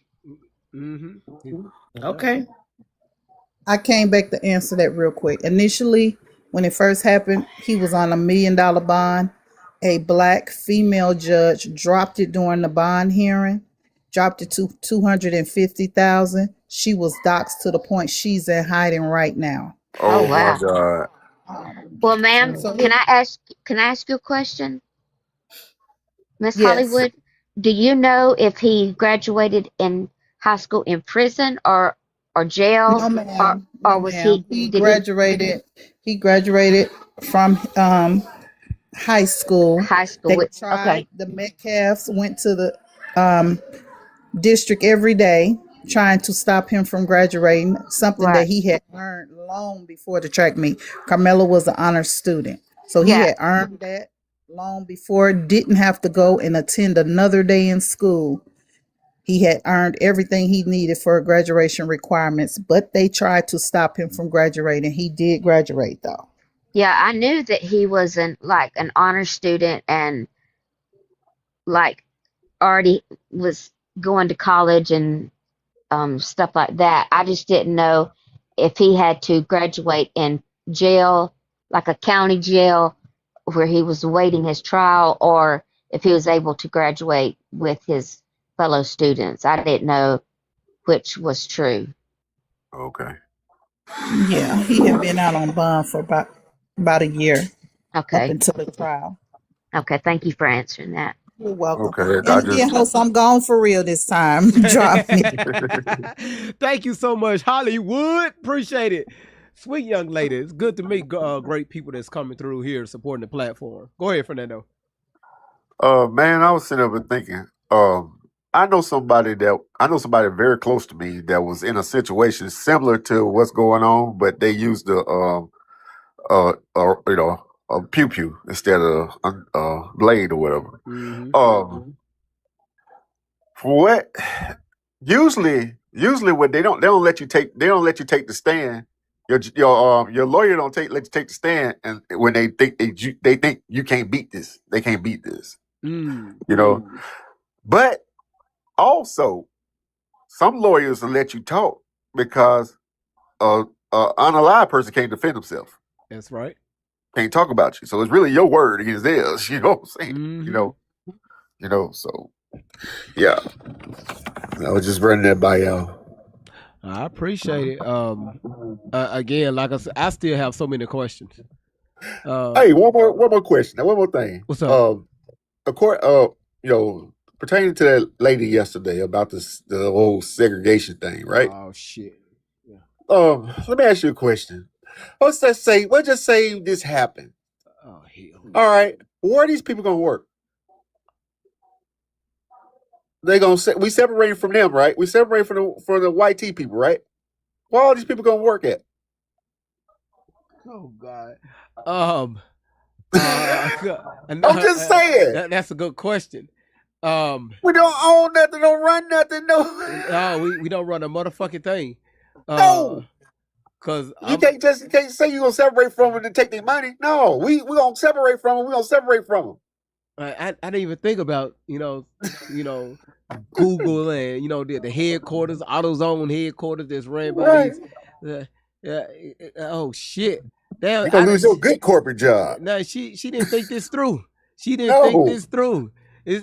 Okay. I came back to answer that real quick. Initially, when it first happened, he was on $1 million bond. A black female judge dropped it during the bond hearing, dropped it to $250,000. She was doxxed to the point she's in hiding right now. Oh wow. my God. Well, ma'am, can I ask you a question? Miss Hollywood, do you know if he graduated in high school in prison or jail? No, ma'am. Or was he graduated? He graduated from high school. High school. They tried. The Metcalfs went to the district every day trying to stop him from graduating, something that he had earned long before the track meet. Karmelo was an honor student, so he had earned that long before, didn't have to go and attend another day in school. He had earned everything he needed for graduation requirements, but they tried to stop him from graduating. He did graduate, though. Yeah, I knew that he was an honor student and already was going to college and stuff like that. I just didn't know if he had to graduate in jail, like a county jail where he was awaiting his trial, or if he was able to graduate with his fellow students. I didn't know which was true. Okay. Yeah, he had been out on bond for about a year. Okay. Up until the trial. Okay, thank you for answering that. You're welcome. Okay, And again, host, I'm gone for real this time. Drop me. Thank you so much, Hollywood. Appreciate it. Sweet young lady. It's good to meet great people that's coming through here supporting the platform. Go ahead, Fernando. Man, I was sitting up and thinking, I know somebody very close to me that was in a situation similar to what's going on, but they used a pew pew instead of blade or whatever. For what? Usually what they don't let you take the stand. Your lawyer don't let you take the stand, and when they think you can't beat this, they can't beat this. You know, but also some lawyers will let you talk because an unalive person can't defend himself. That's right. Can't talk about you, so it's really your word against theirs. You know what I'm saying? You know. So yeah, I was just running that by y'all. I appreciate it. Again, like I said, I still have so many questions. Hey, one more question. One more thing. What's up? Pertaining to that lady yesterday about the whole segregation thing, right? Oh shit. Yeah. Let me ask you a question. Let's just say this happened. Oh hell. All right, where are these people gonna work? We separated from them, right? We separated from the white tea people, right? Where are all these people gonna work at? Oh God. I'm just saying. That's a good question. We don't own nothing, don't run nothing, no. We don't run a motherfucking thing. No. Cause you can't say you're gonna separate from them and take their money. No, we gonna separate from them. We gonna separate from them. I didn't even think about Google and the headquarters, AutoZone headquarters that's ran by these. Oh shit! Damn, You're gonna lose your good corporate job. No, she didn't think this through. She didn't think this through.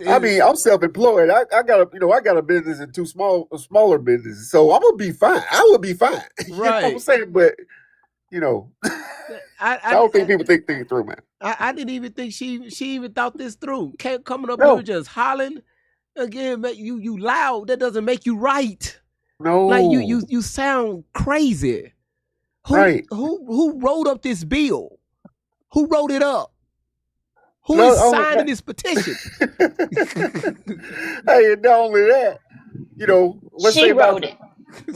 I mean, I'm self-employed. I got a business and two smaller businesses, so I'm gonna be fine. I will be fine. You know what I'm saying? But I don't think people think things through, man. I didn't even think she even thought this through. Coming up here just hollering again, you loud. That doesn't make you right. No, like you sound crazy. Who wrote up this bill? Who wrote it up? Who is signing this petition? Hey, and not only that, She wrote it.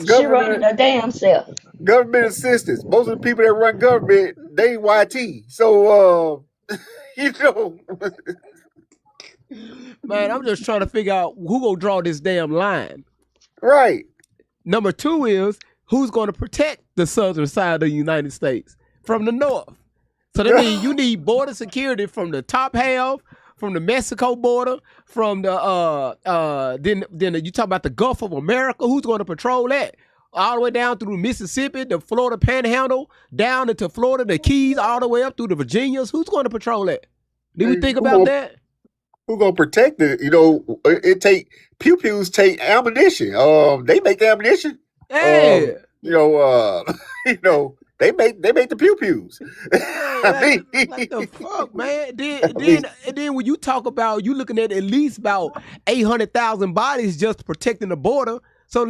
She wrote it her damn self. Government assistance. Most of the people that run government, they YT. So, Man, I'm just trying to figure out who gonna draw this damn line. Right. Number 2 is who's gonna protect the southern side of the United States from the north. So that means you need border security from the top half, from the Mexico border, from the then you talk about the Gulf of America. Who's going to patrol that? All the way down through Mississippi, the Florida Panhandle, down into Florida, the Keys, all the way up through the Virginias. Who's going to patrol that? Did we think about that? Who gonna protect it? It take pew-pews take ammunition. They make the ammunition. Hey. They make the pew-pews. What the fuck, man? Then when you talk about, you looking at least about 800,000 bodies just protecting the border. So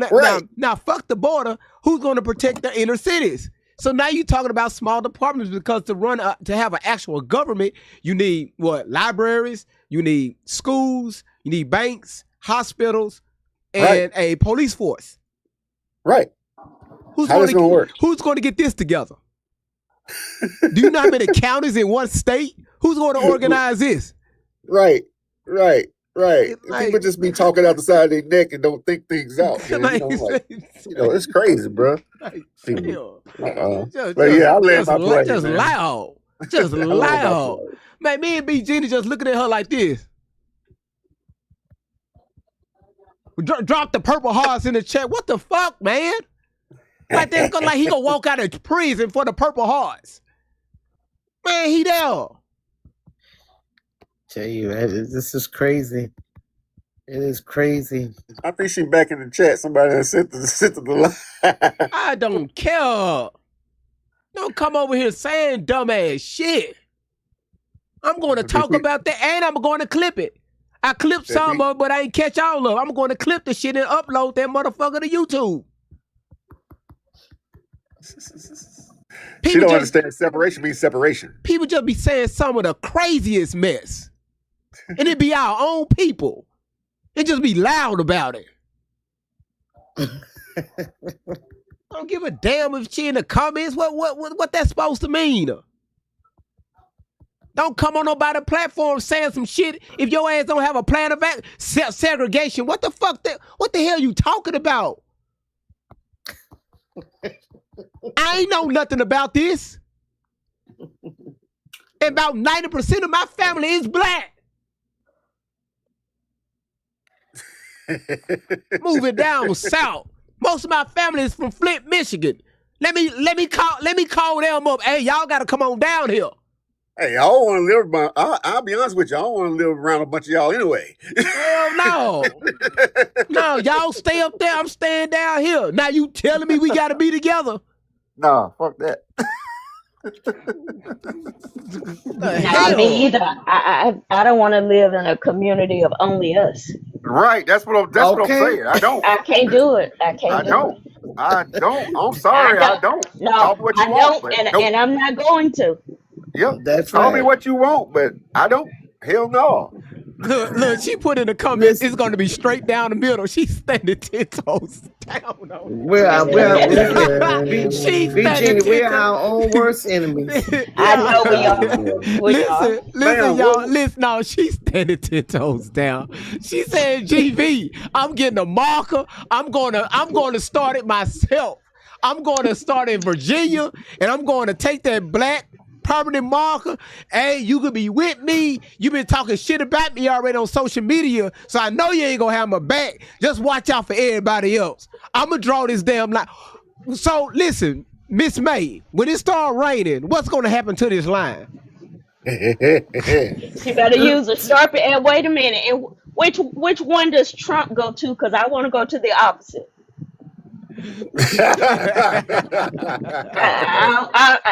now fuck the border. Who's going to protect the inner cities? So now you're talking about small departments, because to have an actual government, you need what? Libraries, you need schools, you need banks, hospitals, and a police force. Right. Who's going to get this together? Do you know how many counties in one state? Who's going to organize this? Right. People just be talking out the side of their neck and don't think things out. It's crazy, bro. But yeah, I land my plane. Just loud. Just loud. Man, me and B. Gina just looking at her like this. Drop the Purple Hearts in the chat. What the fuck, man? Like he gonna walk out of prison for the Purple Hearts. Man, he there. Tell you, this is crazy. It is crazy. I think she back in the chat. Somebody sent the line. I don't care. Don't come over here saying dumbass shit. I'm going to talk about that, and I'm going to clip it. I clipped some of it, but I ain't catch all of it. I'm going to clip the shit and upload that motherfucker to YouTube. She don't understand separation means separation. People just be saying some of the craziest mess. And it be our own people. And just be loud about it. Don't give a damn if she in the comments. What that's supposed to mean? Don't come on nobody's platform saying some shit if your ass don't have a plan of segregation. What the fuck? What the hell you talking about? I ain't know nothing about this. And about 90% of my family is black. Moving down south. Most of my family is from Flint, Michigan. Let me call them up. Hey, y'all gotta come on down here. Hey, I don't want to live. I'll be honest with you. I don't want to live around a bunch of y'all anyway. Hell no. No, y'all stay up there. I'm staying down here. Now you telling me we gotta be together? Nah, fuck that. Not me either. I don't want to live in a community of only us. Right, that's what I'm saying. I don't. I can't do it. I don't. I'm sorry. I don't. No, I don't, and I'm not going to. Yep. That's Tell me what you want, but I don't. Hell no. Look, she put in the comments, it's going to be straight down the middle. She's standing 10 toes down. We're our own worst enemies. I know we are. Listen, y'all. Listen, no, she's standing 10 toes down. She said, "GV, I'm getting a marker. I'm going to start it myself. I'm going to start in Virginia, and I'm going to take that black permanent marker. Hey, you could be with me. You've been talking shit about me already on social media, so I know you ain't gonna have my back. Just watch out for everybody else. I'm gonna draw this damn line." So listen, Miss May, when it start raining, what's going to happen to this line? She better use a Sharpie. And wait a minute. And which one does Trump go to? Because I want to go to the opposite.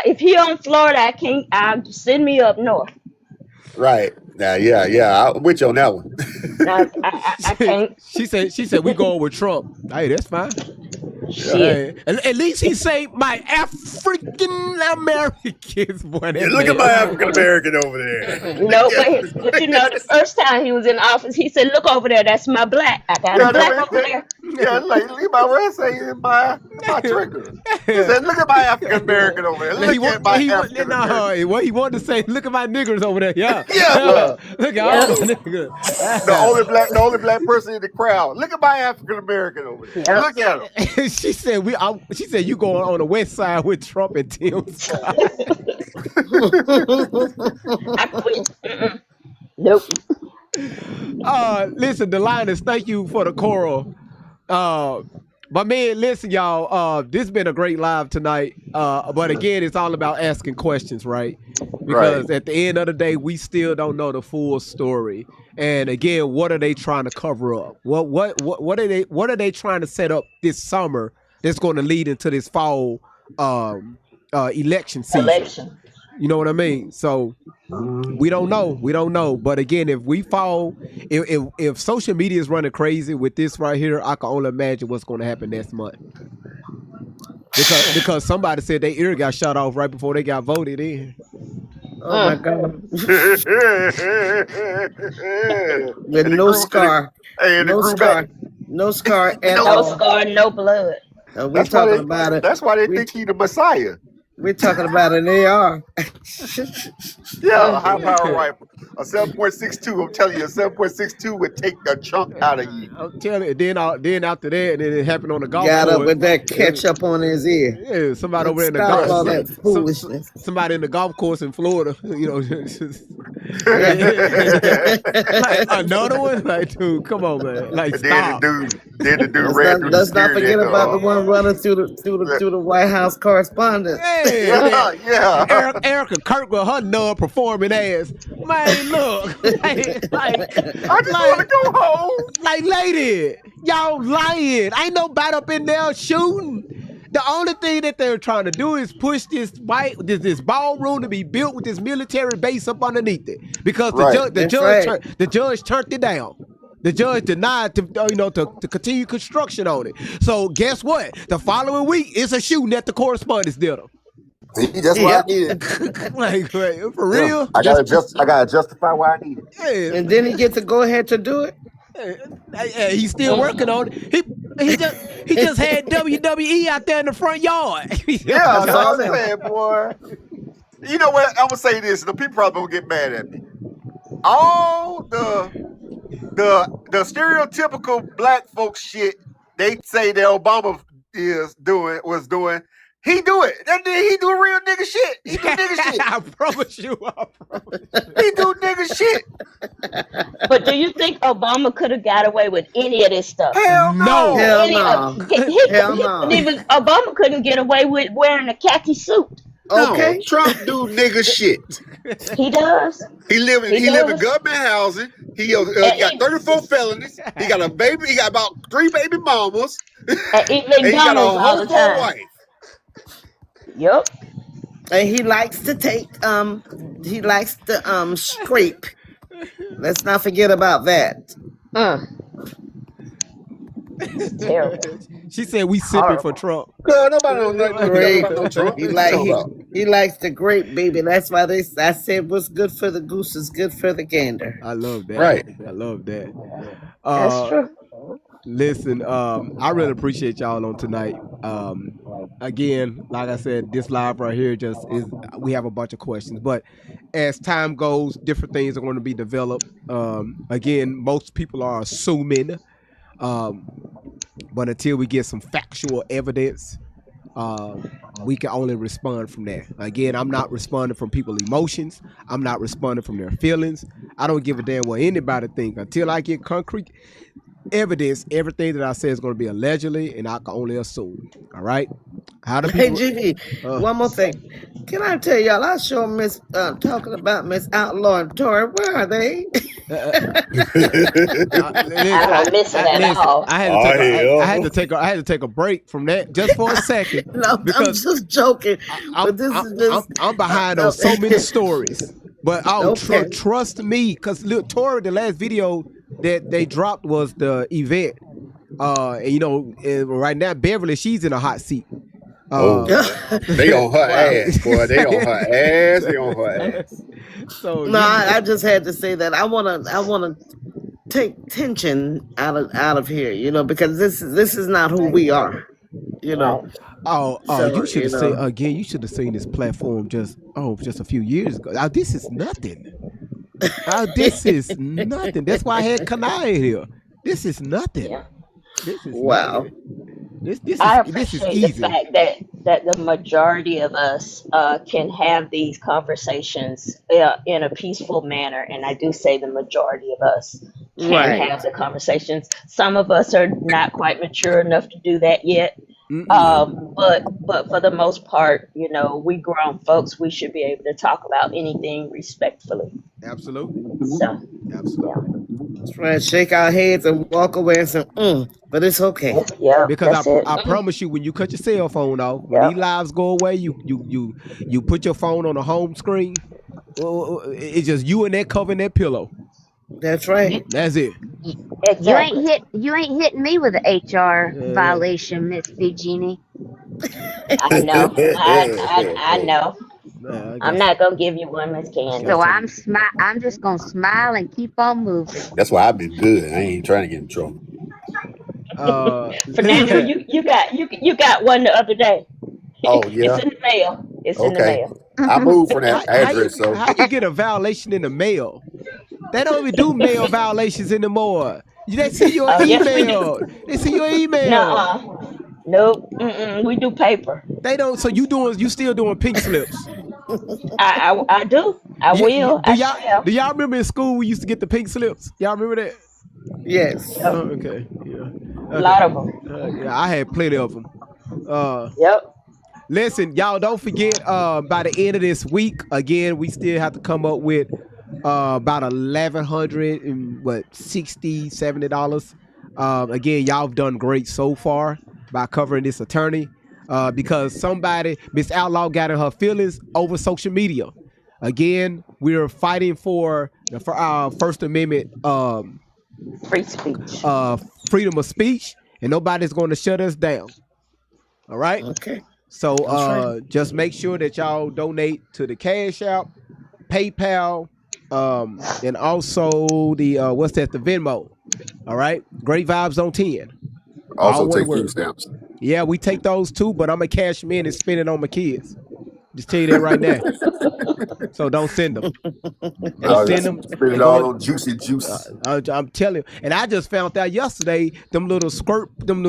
If he on Florida, I can't. Send me up north. Right. Yeah. I'm with you on that one. I can't. She said we going with Trump. Hey, that's fine. Shit. At least he say my African Americans. Look at my African American over there. No, but you know, the first time he was in office, he said, "Look over there, that's my black. I got a black over there." Yeah, like look at my say my trigger. He said, "Look at my African American over there. Look at my African American." What he wanted to say, look at my niggers over there. Yeah. Look at all the niggas. The only black person in the crowd. Look at my African American over there. Look at him. She said you going on the west side with Trump and Tim Scott. I quit. Nope. Listen, the Lioness, thank you for the choral. But man, listen, y'all. This has been a great live tonight. But again, it's all about asking questions, right? Because at the end of the day, we still don't know the full story. And again, what are they trying to cover up? What are they trying to set up this summer that's going to lead into this fall election season? You know what I mean? So we don't know. But again, if we fall, if social media is running crazy with this right here, I can only imagine what's going to happen next month. Because somebody said their ear got shot off right before they got voted in. Oh my God. With no scar. No scar. No scar at all. No scar, no blood. We're talking about it. That's why they think he's the Messiah. We're talking about an AR. Yeah, a high power rifle. A 7.62. I'm telling you, a 7.62 would take a chunk out of you. I'm telling you. Then after that, and then it happened on the golf course. Got up with that ketchup on his ear. Yeah, somebody over in the golf course. That foolishness. Somebody in the golf course in Florida. You know, like another one. Like, dude, come on, man. Like, stop. Then the dude ran through. Let's not forget about the one running through the White House correspondence. Yeah. Erica Kirk with her non-performing ass. Man, look. I just want to go home. Like, lady, y'all lying. Ain't nobody up in there shooting. The only thing that they're trying to do is push this ballroom to be built with this military base up underneath it. Because the judge turned it down. The judge denied to continue construction on it. So guess what? The following week is a shooting at the Correspondence Dinner. That's what I needed. Like, for real? I gotta justify why I need it. Yeah. And then he gets to go ahead to do it. He's still working on it. He just had WWE out there in the front yard. Yeah, that's what I'm saying, boy. You know what? I'm gonna say this. The people probably gonna get mad at me. All the stereotypical black folks shit they say that Obama was doing. He do it. He do real nigga shit. He do nigga shit. I promise you. He do nigga shit. But do you think Obama could have got away with any of this stuff? Hell no. Hell no. Even Obama couldn't get away with wearing a khaki suit. Okay. No, Trump do nigga shit. He does. He live in government housing. He got 34 felonies. He got a baby. He got about 3 baby mamas. And he got a whole wife. Yep. And he likes to take scrape. Let's not forget about that. Terrible. She said we sipping for Trump. No, nobody knows nothing about Trump. He likes the grape, baby. That's why I said what's good for the goose is good for the gander. I love that. Right. I love that. That's true. Listen, I really appreciate y'all on tonight. Again, like I said, this live right here we have a bunch of questions, but as time goes, different things are going to be developed. Again, most people are assuming, but until we get some factual evidence, we can only respond from that. Again, I'm not responding from people's emotions. I'm not responding from their feelings. I don't give a damn what anybody think. Until I get concrete evidence, everything that I say is going to be allegedly, and I can only assume. All right? How do Hey, people? GD, one more thing. Can I tell y'all, I sure miss talking about Miss Outlaw and Tori. Where are they? I don't miss it at Listen, all. I had to take a break from that just for a second No, I'm because just joking. But this is just. I'm behind on so many stories. But Okay. trust me, because look, Tori, the last video that they dropped was the event. And right now Beverly, she's in a hot seat. They on her ass, boy. They on her ass. They on her ass. So No, I just had to say that I wanna take tension out of here, because this is not who we are, So, you should have seen again. You should have seen this platform just a few years ago. This is nothing. This is nothing. That's why I had Kanai in here. This is nothing. Yeah. This is wow. nothing. This I is appreciate easy. the fact that the majority of us can have these conversations in a peaceful manner, and I do say the majority of us can Right. have the conversations. Some of us are not quite mature enough to do that yet, but for the most part, we grown folks. We should be able to talk about anything respectfully. Absolutely. So, Absolutely. That's right. Shake our heads and walk away and say, but it's okay. yeah, Because that's I it. promise you, when you cut your cell phone off, when these lives go away, you put your phone on the home screen. It's just you and that cover and that pillow. That's right. That's it. Exactly. You ain't hitting me with an HR violation, Miss Big Genie. I know. I know. I'm not gonna give you one, Miss Candy. So I'm just gonna smile and keep on moving. That's why I've been good. I ain't trying to get in trouble. Fernando, you got one the other day. Oh yeah. It's in the mail. It's in the mail. I moved from that address. How you get a violation in the mail? They don't even do mail violations anymore. They see your Yes, we email. do. They see your email. Nuh-uh. Nope. We do paper. They don't. So you still doing pink slips? I do. I will. Do y'all remember in school we used to get the pink slips? Y'all remember that? Yes. Okay. Yeah. A lot of them. Yeah, I had plenty of them. Yep. Listen, y'all don't forget. By the end of this week, again, we still have to come up with about $1,100 and $60-$70. Again, y'all have done great so far by covering this attorney. Because Miss Outlaw got in her feelings over social media. Again, we're fighting for our First Amendment free speech, freedom of speech, and nobody's going to shut us down. All right. Okay. So just make sure that y'all donate to the Cash App, PayPal, and also the the Venmo. All right. Great Vibes on 10. Also take food stamps. Yeah, we take those too, but I'm gonna cash them in and spend it on my kids. Just tell you that right now. So don't send them. Don't send them. Spend it all on juicy juice. I'm telling you. And I just found out yesterday, them little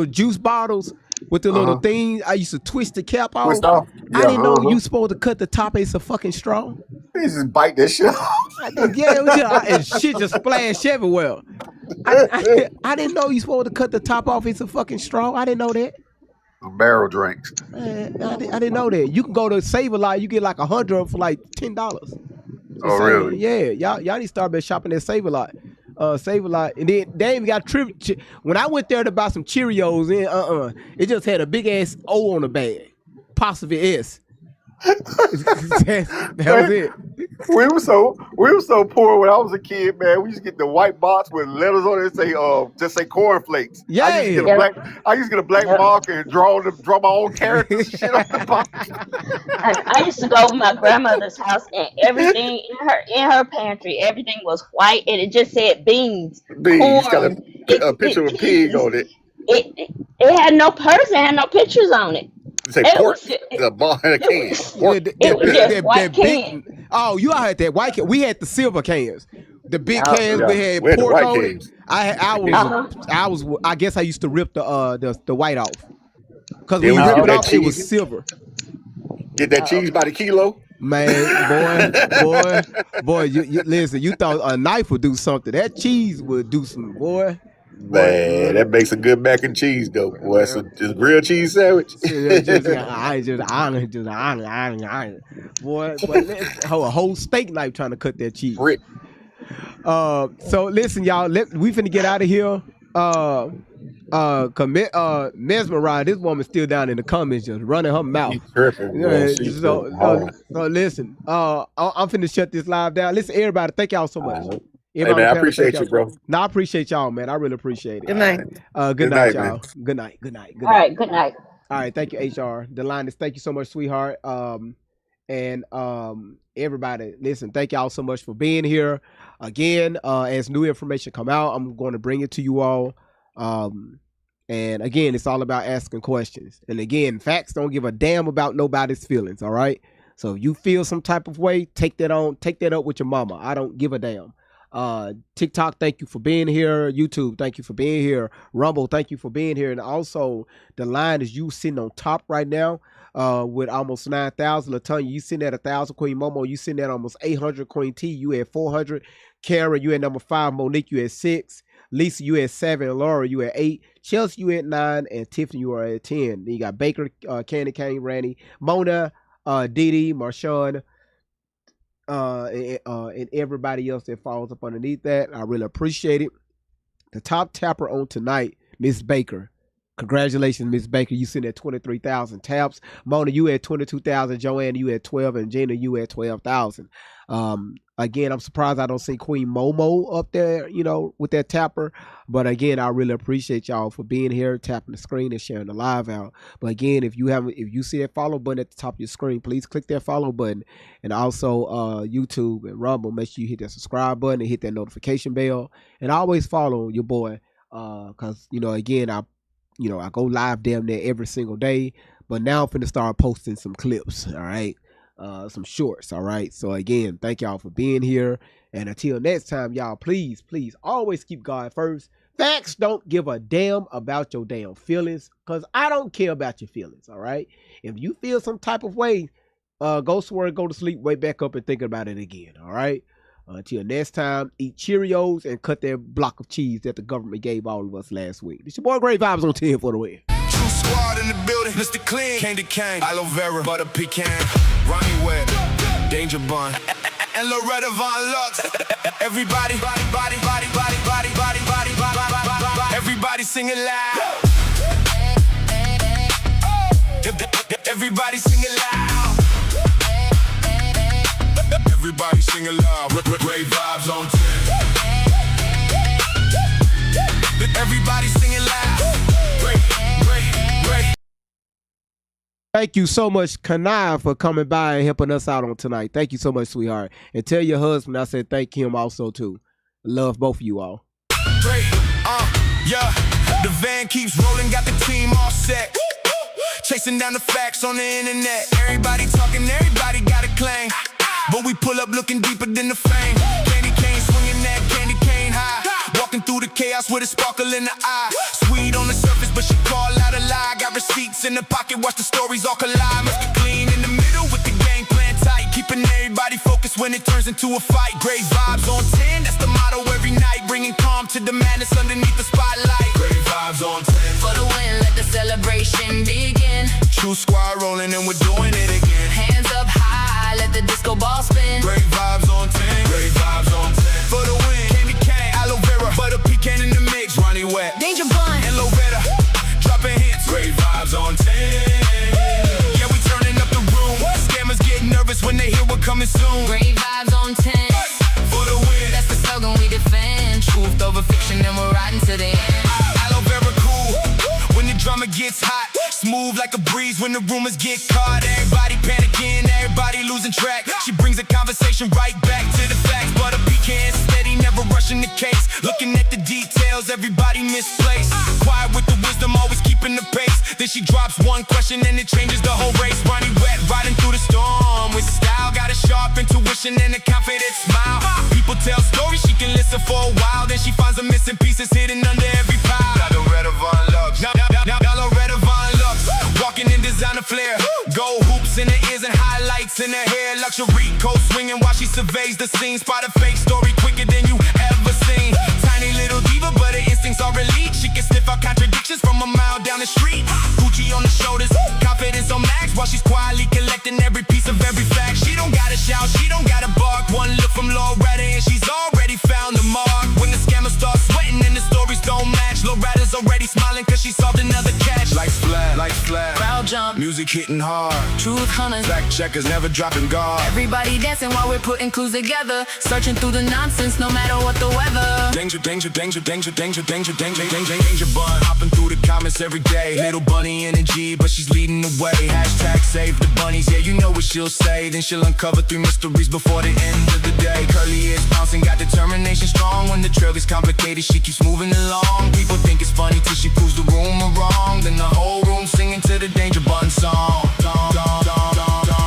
juice bottles with the little thing. I used to twist the cap off. Twist off? I didn't know you supposed to cut the top. It's a fucking straw. You just bite that shit off. And shit just splashed everywhere. I didn't know you supposed to cut the top off. It's a fucking straw. I didn't know that. Barrel drinks. Man, I didn't know that. You can go to Save a Lot. You get like 100 of them for like $10. Oh, really? Yeah, y'all need to start by shopping at Save a Lot. Save a Lot, and then they even got when I went there to buy some Cheerios, it just had a big ass O on the bag, possibly S. that was it. We were so poor when I was a kid, man. We used to get the white box with letters on it that just say cornflakes. Yeah. I used to get a black marker and draw my own characters and shit on the box. I used to go to my grandmother's house, and everything in her pantry, everything was white, and it just said beans. Beans corn. got a picture of a pig on it. It had no person, it had no pictures on it. You say pork, the ball in a can. It was just white can. Oh, you all had that white can. We had the silver cans. The big cans, we had the pork white on cans. it. I guess I used to rip the white off. Because when you rip it off, it was silver. Get that cheese by the kilo. Man, boy, you listen, you thought a knife would do something. That cheese would do something, boy. Man, that makes a good mac and cheese though. Boy, it's a grilled cheese sandwich. Boy, let's a whole steak knife trying to cut that cheese. Frick. So listen, y'all, we finna get out of here. Mesmerized, this woman's still down in the comments just running her mouth. So listen, I'm finna shut this live down. Listen, everybody, thank y'all so much. Hey, man, I appreciate you, bro. No, I appreciate y'all, man. I really appreciate it. Good night. Good night, y'all. Good night. All right, good night. All right, thank you, HR. Delines, thank you so much, sweetheart. And everybody, listen, thank y'all so much for being here. Again, as new information come out, I'm going to bring it to you all. And again, it's all about asking questions. And again, facts don't give a damn about nobody's feelings, all right? So if you feel some type of way, take that up with your mama. I don't give a damn. TikTok, thank you for being here. YouTube, thank you for being here. Rumble, thank you for being here. And also, the line is you sitting on top right now with almost 9,000. LaTanya, you sitting at 1,000. Queen Momo, you sitting at almost 800. Queen T, you at 400. Karen, you at number 5. Monique, you at 6. Lisa, you at 7. Laura, you at 8. Chelsea, you at 9. And Tiffany, you are at 10. Then you got Baker, Candy Cane, Randy, Mona, Didi, Marshawn, and everybody else that falls up underneath that. I really appreciate it. The top tapper on tonight, Miss Baker. Congratulations, Miss Baker. You sitting at 23,000 taps. Mona, you at 22,000. Joanne, you at 12. And Gina, you at 12,000. Again, I'm surprised I don't see Queen Momo up there, with that tapper. But again, I really appreciate y'all for being here, tapping the screen and sharing the live out. But again, if you see that follow button at the top of your screen, please click that follow button. And also YouTube and Rumble, make sure you hit that subscribe button and hit that notification bell. And always follow your boy. Cause again, I go live damn near every single day. But now I'm finna start posting some clips, all right? Some shorts, all right? So again, thank y'all for being here. And until next time, y'all, please always keep God first. Facts don't give a damn about your damn feelings, because I don't care about your feelings, all right? If you feel some type of way, go somewhere, go to sleep, wake back up and think about it again, all right? Until next time, eat Cheerios and cut that block of cheese that the government gave all of us last week. It's your boy Great Vibes on 10 for the win. True squad in the building, Mr. Clean, Candy Cane, aloe vera, butter pecan, Ronnie Wet, Danger Bun, and Loretta Von Lux. Everybody, body, everybody sing it loud. Everybody sing it loud. Everybody sing it loud. Great Vibes on 10. Everybody sing it loud. Great. Thank you so much, Kanai, for coming by and helping us out on tonight. Thank you so much, sweetheart. And tell your husband I said thank him also, too. Love both of you all. Great, yeah. The van keeps rolling, got the team all set. Chasing down the facts on the internet. Everybody talking, everybody got a claim. But we pull up looking deeper than the fame. Candy cane swinging that candy cane high. Walking through the chaos with a sparkle in the eye. Sweet on the surface, but she call out a lie. Got receipts in the pocket, watch the stories all collide. Must be clean in the middle with the game plan tight. Keeping everybody focused when it turns into a fight. Great Vibes on 10, that's the motto every night. Bringing calm to the madness underneath the spotlight. Great Vibes on 10. For the win, let the celebration begin. True squad rolling and we're doing it again. Hands up high, let the disco ball spin. Great Vibes on 10. Great Vibes on 10. For the win, Candy Cane, aloe vera, butter pecan in the mix. Ronnie Wet, Danger Bun, and Loretta, dropping hits. Great Vibes on 10. Yeah, we turning up the room. Scammers get nervous when they hear we're coming soon. Great Vibes on 10. For the win, that's the slogan we defend. Truth over fiction and we're riding to the end. Aloe vera cool when the drama gets hot. Smooth like a breeze when the rumors get caught. Everybody panicking, everybody losing track. She brings the conversation right back to the facts. But a pecan steady, never rushing the case. Looking at the details, everybody misplaced. Quiet with the wisdom, always keeping the pace. Then she drops one question and it changes the whole race. Ronnie Wet, riding through the storm with style. Got a sharp intuition and a confident smile. People tell stories, she can listen for a while. Then she finds the missing pieces hidden under every pile. Got Loretta Von Lux. Now Loretta Von Lux. Walking in designer flair. Gold hoops in her ears and highlights in her hair. Luxury coat swinging while she surveys the scene. Spot a fake story quicker than you ever seen. Tiny little diva, but her instincts are released. facts while she's quietly collecting every piece of every fact. She don't gotta shout, she don't gotta bark. One look from Loretta and she's already found the mark. When the scammer starts sweating and the stories don't match, Loretta's already smiling cause she solved another catch. Lights flat, crowd jump, music hitting hard. Truth hunters, fact checkers never dropping guard. Everybody dancing while we're putting clues together, searching through the nonsense no matter what the weather. Danger, danger, danger, danger, danger, danger, danger, danger, danger bun. Hopping through the comments every day. Little bunny energy, but she's leading the way. Hashtag save the bunnies, yeah, you know what she'll say. Then she'll uncover 3 mysteries before the end of the day. Curly ears bouncing, got determination strong. When the trail gets complicated, she keeps moving along. People think it's funny till she proves the rumor wrong. Then the whole room singing to the Danger Bun song.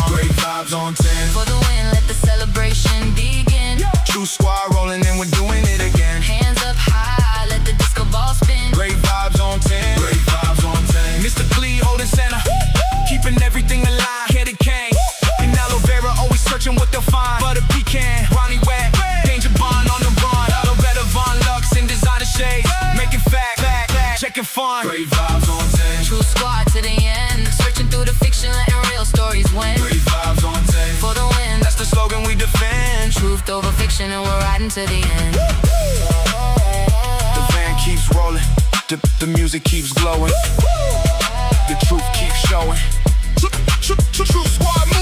Great vibes on 10. For the win, let the celebration begin. True squad rolling and we're doing it again. Hands up high, let the disco ball spin. Great vibes on 10. Great vibes on 10. Mr. Clee holding center, keeping everything alive. Candy cane and aloe vera, always searching what they'll find. Butter pecan, Ronnie Wet, Danger Bun on the run. Loretta Von Lux in designer shades, making fact, checking fun. Great vibes on 10. True squad to the end, searching through the fiction, letting real stories win. Great vibes on 10. For the win, that's the slogan we defend. Truth over fiction and we're riding to the end. The van keeps rolling, the music keeps glowing, the truth keeps showing. True squad.